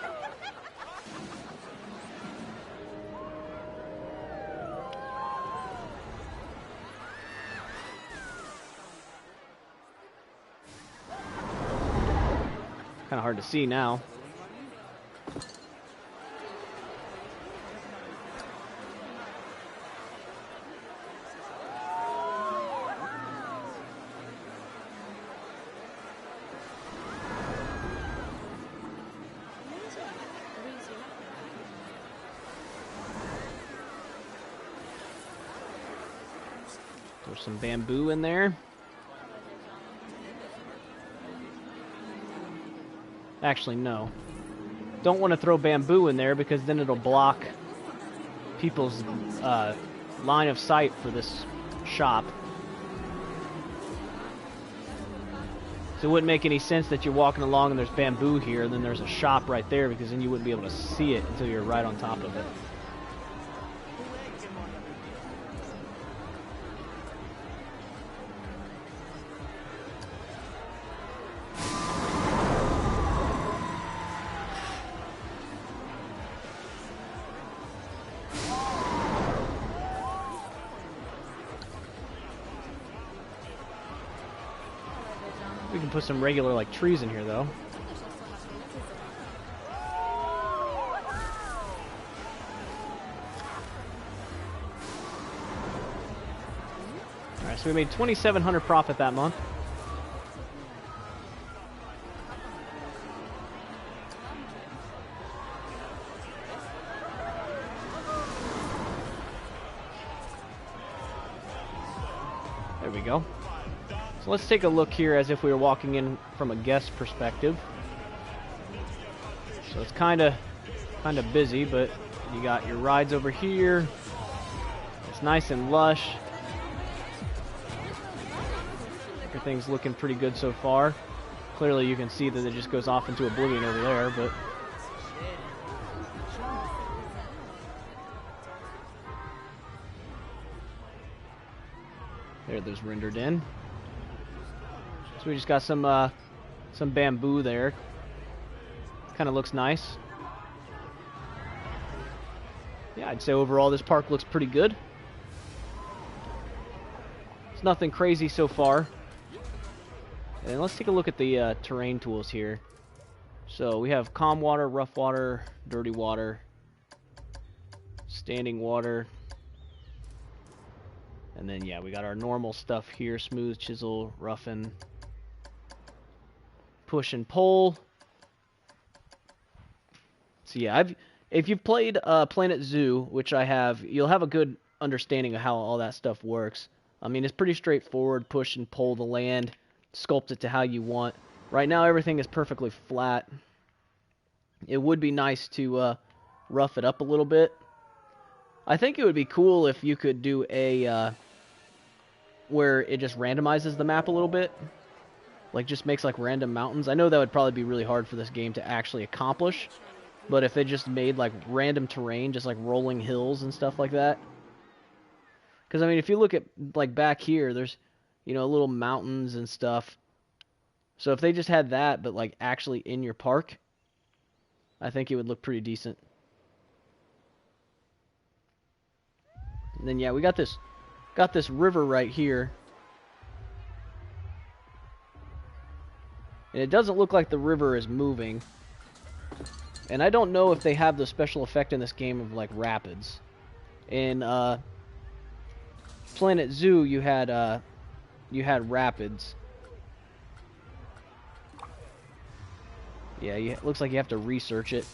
A: Kind of hard to see now. There's some bamboo in there. Actually, no. Don't want to throw bamboo in there because then it'll block people's line of sight for this shop. So it wouldn't make any sense that you're walking along and there's bamboo here and then there's a shop right there, because then you wouldn't be able to see it until you're right on top of it. We can put some regular, like, trees in here, though. Alright, so we made $2,700 profit that month. There we go. So let's take a look here as if we were walking in from a guest perspective. So it's kind of busy, but you got your rides over here. It's nice and lush. Everything's looking pretty good so far. Clearly you can see that it just goes off into oblivion over there, but there, those rendered in. So we just got some bamboo there. Kind of looks nice. Yeah, I'd say overall this park looks pretty good. It's nothing crazy so far. And let's take a look at the terrain tools here. So we have calm water, rough water, dirty water, standing water. And then, yeah, we got our normal stuff here: smooth, chisel, roughen, push and pull. So yeah, if you've played Planet Zoo, which I have, you'll have a good understanding of how all that stuff works. I mean, it's pretty straightforward. Push and pull the land, sculpt it to how you want. Right now, everything is perfectly flat. It would be nice to rough it up a little bit. I think it would be cool if you could do a where it just randomizes the map a little bit. Like, just makes like random mountains. I know that would probably be really hard for this game to actually accomplish. But if it just made like random terrain, just like rolling hills and stuff like that. Because, I mean, if you look at like back here, there's, you know, little mountains and stuff. So if they just had that, but like actually in your park, I think it would look pretty decent. And then, yeah, we got this river right here. And it doesn't look like the river is moving. And I don't know if they have the special effect in this game of like rapids. In Planet Zoo, you had rapids. Yeah, it looks like you have to research it.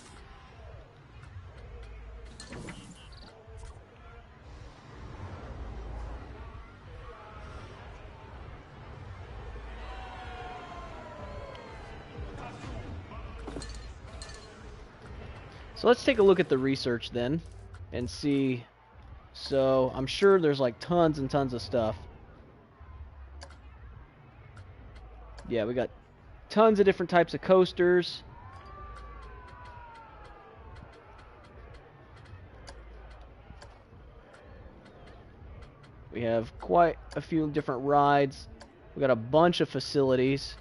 A: So let's take a look at the research then and see. So I'm sure there's like tons and tons of stuff. Yeah, we got tons of different types of coasters. We have quite a few different rides. We got a bunch of facilities.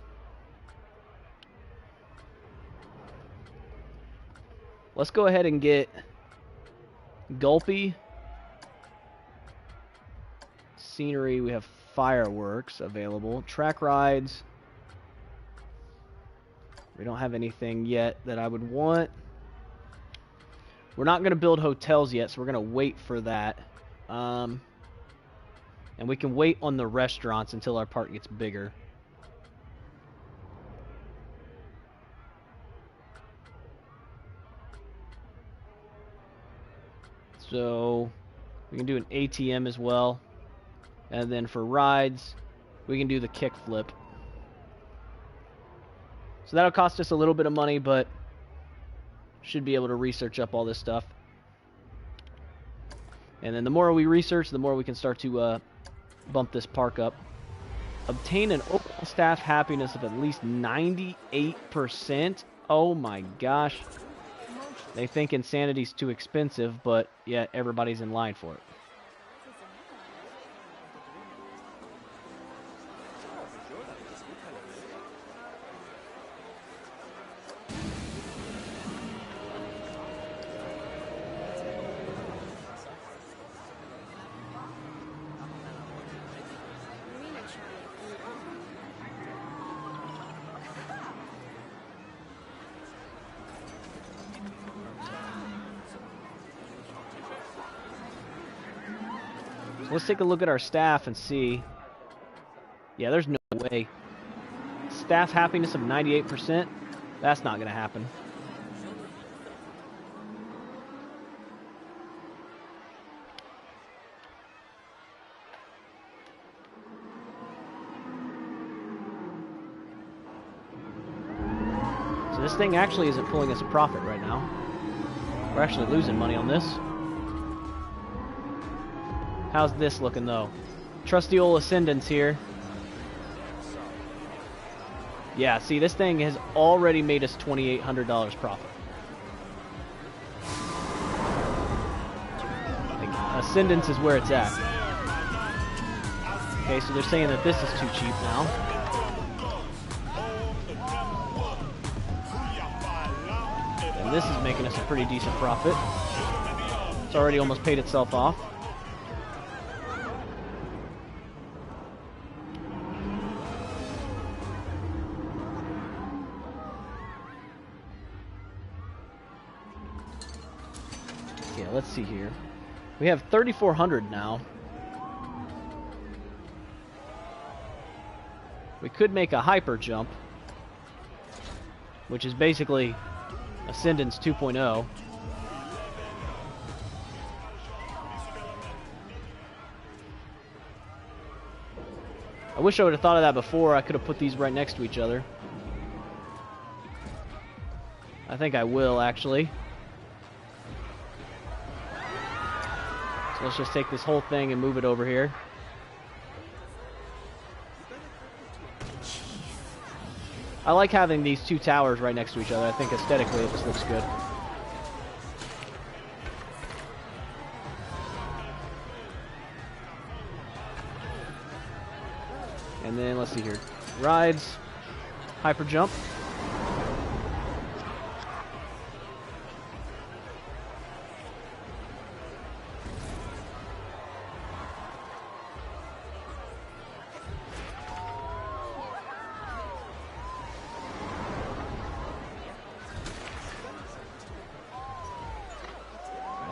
A: Let's go ahead and get Gulpy. Scenery, we have fireworks available. Track rides. We don't have anything yet that I would want. We're not going to build hotels yet, so we're going to wait for that. And we can wait on the restaurants until our park gets bigger. So we can do an ATM as well. And then for rides, we can do the kickflip. So that'll cost us a little bit of money, but should be able to research up all this stuff. And then the more we research, the more we can start to bump this park up. Obtain an overall staff happiness of at least 98%. Oh my gosh. They think Insanity's too expensive, but yet everybody's in line for it. So let's take a look at our staff and see. Yeah, there's no way. Staff happiness of 98%? That's not going to happen. So this thing actually isn't pulling us a profit right now. We're actually losing money on this. How's this looking, though? Trusty old Ascendants here. Yeah, see, this thing has already made us $2,800 profit. Like, Ascendants is where it's at. Okay, so they're saying that this is too cheap now. And this is making us a pretty decent profit. It's already almost paid itself off. Let's see here. We have 3,400 now. We could make a hyper jump, which is basically Ascendance 2.0. I wish I would have thought of that before. I could have put these right next to each other. I think I will, actually. So let's just take this whole thing and move it over here. I like having these two towers right next to each other. I think aesthetically it just looks good. And then let's see here. Rides, hyper jump.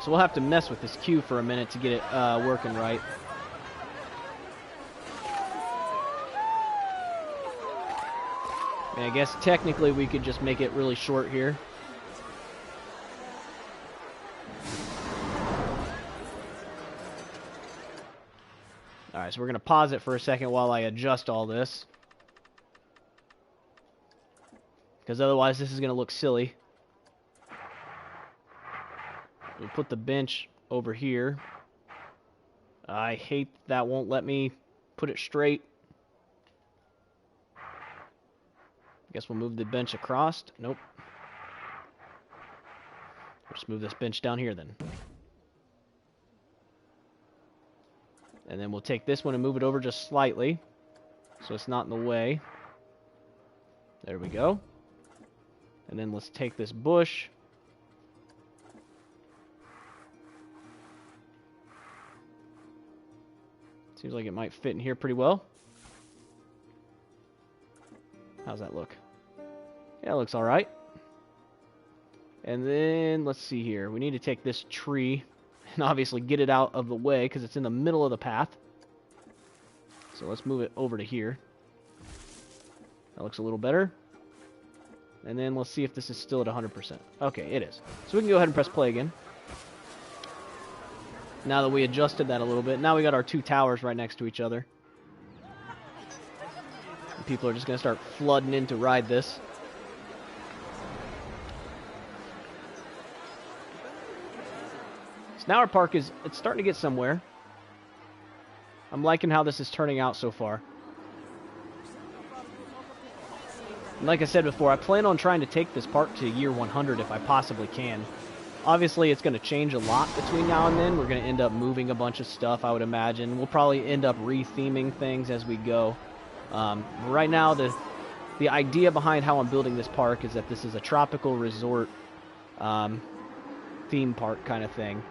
A: So we'll have to mess with this queue for a minute to get it working right. And I guess technically we could just make it really short here. Alright, so we're going to pause it for a second while I adjust all this. Because otherwise this is going to look silly. We'll put the bench over here. I hate that won't let me put it straight. Guess we'll move the bench across. Nope. Let's move this bench down here then. And then we'll take this one and move it over just slightly, so it's not in the way. There we go. And then let's take this bush. Seems like it might fit in here pretty well. How's that look? Yeah, it looks alright. And then, let's see here. We need to take this tree and obviously get it out of the way because it's in the middle of the path. So let's move it over to here. That looks a little better. And then let's see if this is still at 100%. Okay, it is. So we can go ahead and press play again. Now that we adjusted that a little bit, now we got our two towers right next to each other. And people are just going to start flooding in to ride this. So now our park it's starting to get somewhere. I'm liking how this is turning out so far. And like I said before, I plan on trying to take this park to year 100 if I possibly can. Obviously, it's going to change a lot between now and then. We're going to end up moving a bunch of stuff, I would imagine. We'll probably end up re-theming things as we go. Right now, the idea behind how I'm building this park is that this is a tropical resort theme park kind of thing.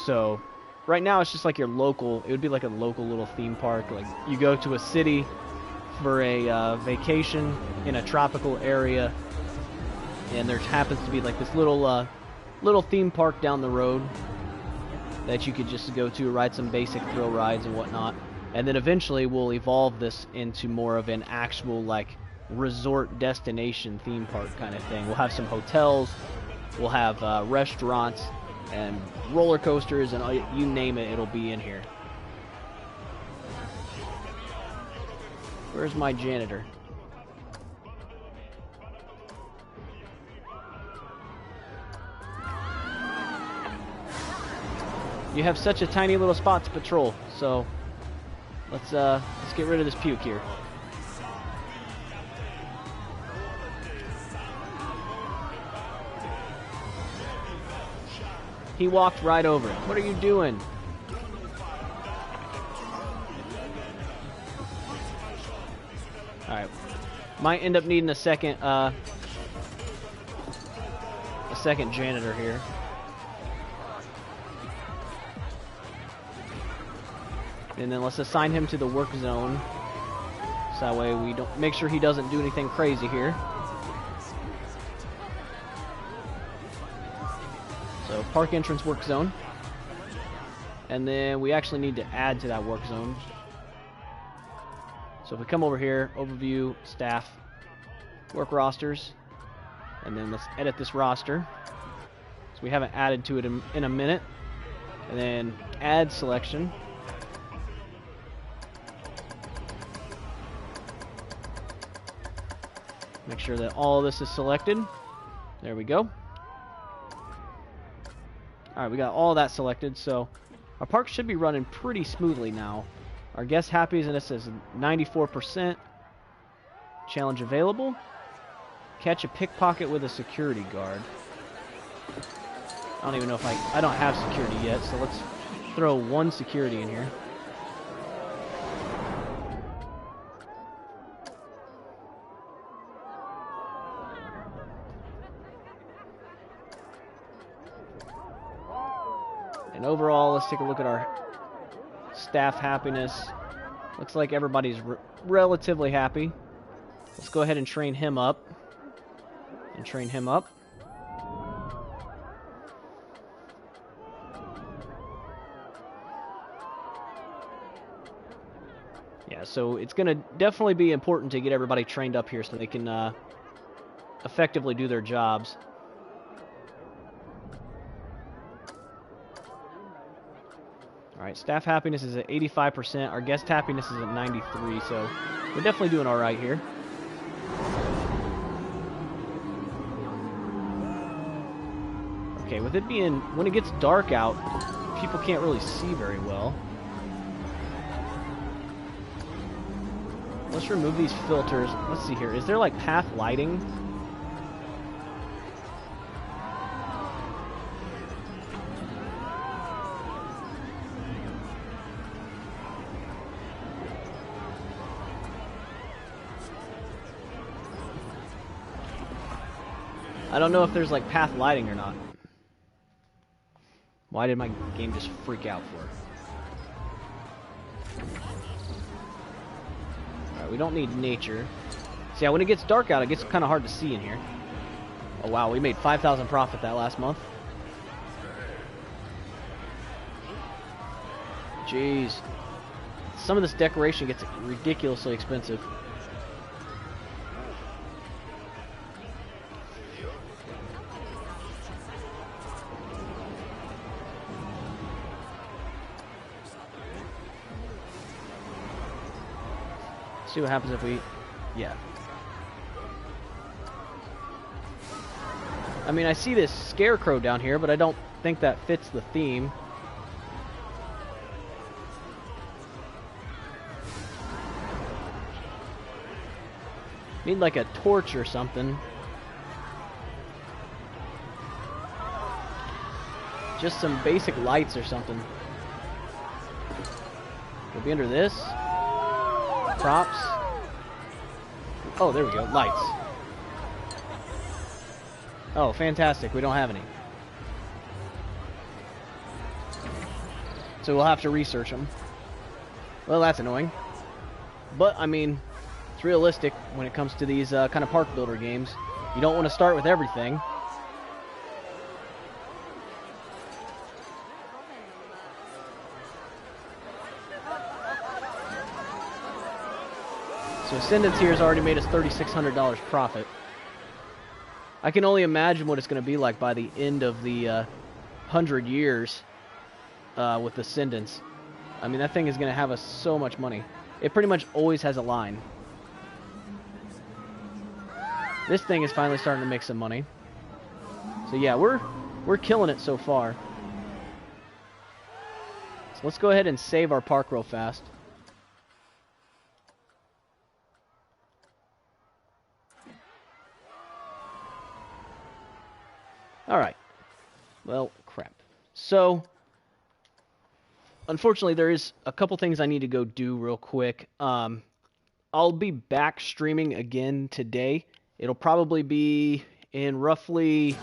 A: So, right now, it's just like your local... It would be like a local little theme park. Like, you go to a city for a vacation in a tropical area, and there happens to be like this little theme park down the road that you could just go to, ride some basic thrill rides and whatnot. And then eventually we'll evolve this into more of an actual like resort destination theme park kind of thing. We'll have some hotels, we'll have restaurants and roller coasters, and you name it, it'll be in here. Where's my janitor? You have such a tiny little spot to patrol, so let's get rid of this puke here. He walked right over it. What are you doing? Alright. Might end up needing a second janitor here. And then let's assign him to the work zone. So that way we don't make sure he doesn't do anything crazy here. So park entrance work zone. And then we actually need to add to that work zone. So if we come over here, overview, staff, work rosters, and then let's edit this roster. So we haven't added to it in a minute. And then add selection. Make sure that all of this is selected. There we go. Alright, we got all that selected, so our park should be running pretty smoothly now. Our guest happiness is 94%. Challenge available. Catch a pickpocket with a security guard. I don't even know if I don't have security yet, so let's throw one security in here. And overall, let's take a look at our staff happiness. Looks like everybody's relatively happy. Let's go ahead and train him up. And train him up. Yeah, so it's going to definitely be important to get everybody trained up here so they can effectively do their jobs. Alright, staff happiness is at 85%. Our guest happiness is at 93%, so we're definitely doing alright here. Okay, with it being... when it gets dark out, people can't really see very well. Let's remove these filters. Let's see here. Is there like path lighting? I don't know if there's like path lighting or not. Why did my game just freak out for it? Alright, we don't need nature. So yeah, when it gets dark out, it gets kind of hard to see in here. Oh wow, we made 5,000 profit that last month. Jeez. Some of this decoration gets ridiculously expensive. See what happens if we... Yeah. I mean, I see this scarecrow down here, but I don't think that fits the theme. Need like a torch or something. Just some basic lights or something. Could be under this. Props. Oh, there we go. Lights. Oh, fantastic. We don't have any. So we'll have to research them. Well, that's annoying. But, I mean, it's realistic when it comes to these kind of park builder games. You don't want to start with everything. So Ascendance here has already made us $3,600 profit. I can only imagine what it's going to be like by the end of the 100 years with Ascendance. I mean, that thing is going to have us so much money. It pretty much always has a line. This thing is finally starting to make some money. So yeah, we're killing it so far. So let's go ahead and save our park real fast. Alright. Well, crap. So, unfortunately, there is a couple things I need to go do real quick. I'll be back streaming again today. It'll probably be in roughly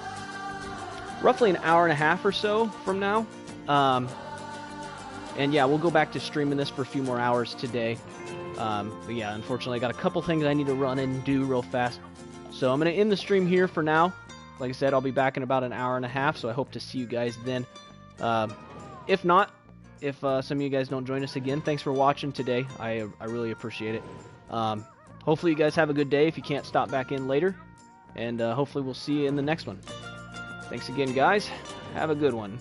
A: an hour and a half or so from now. And yeah, we'll go back to streaming this for a few more hours today. But yeah, unfortunately, I got a couple things I need to run and do real fast. So I'm going to end the stream here for now. Like I said, I'll be back in about an hour and a half, so I hope to see you guys then. If not, if some of you guys don't join us again, thanks for watching today. I really appreciate it. Hopefully you guys have a good day if you can't stop back in later. And hopefully we'll see you in the next one. Thanks again, guys. Have a good one.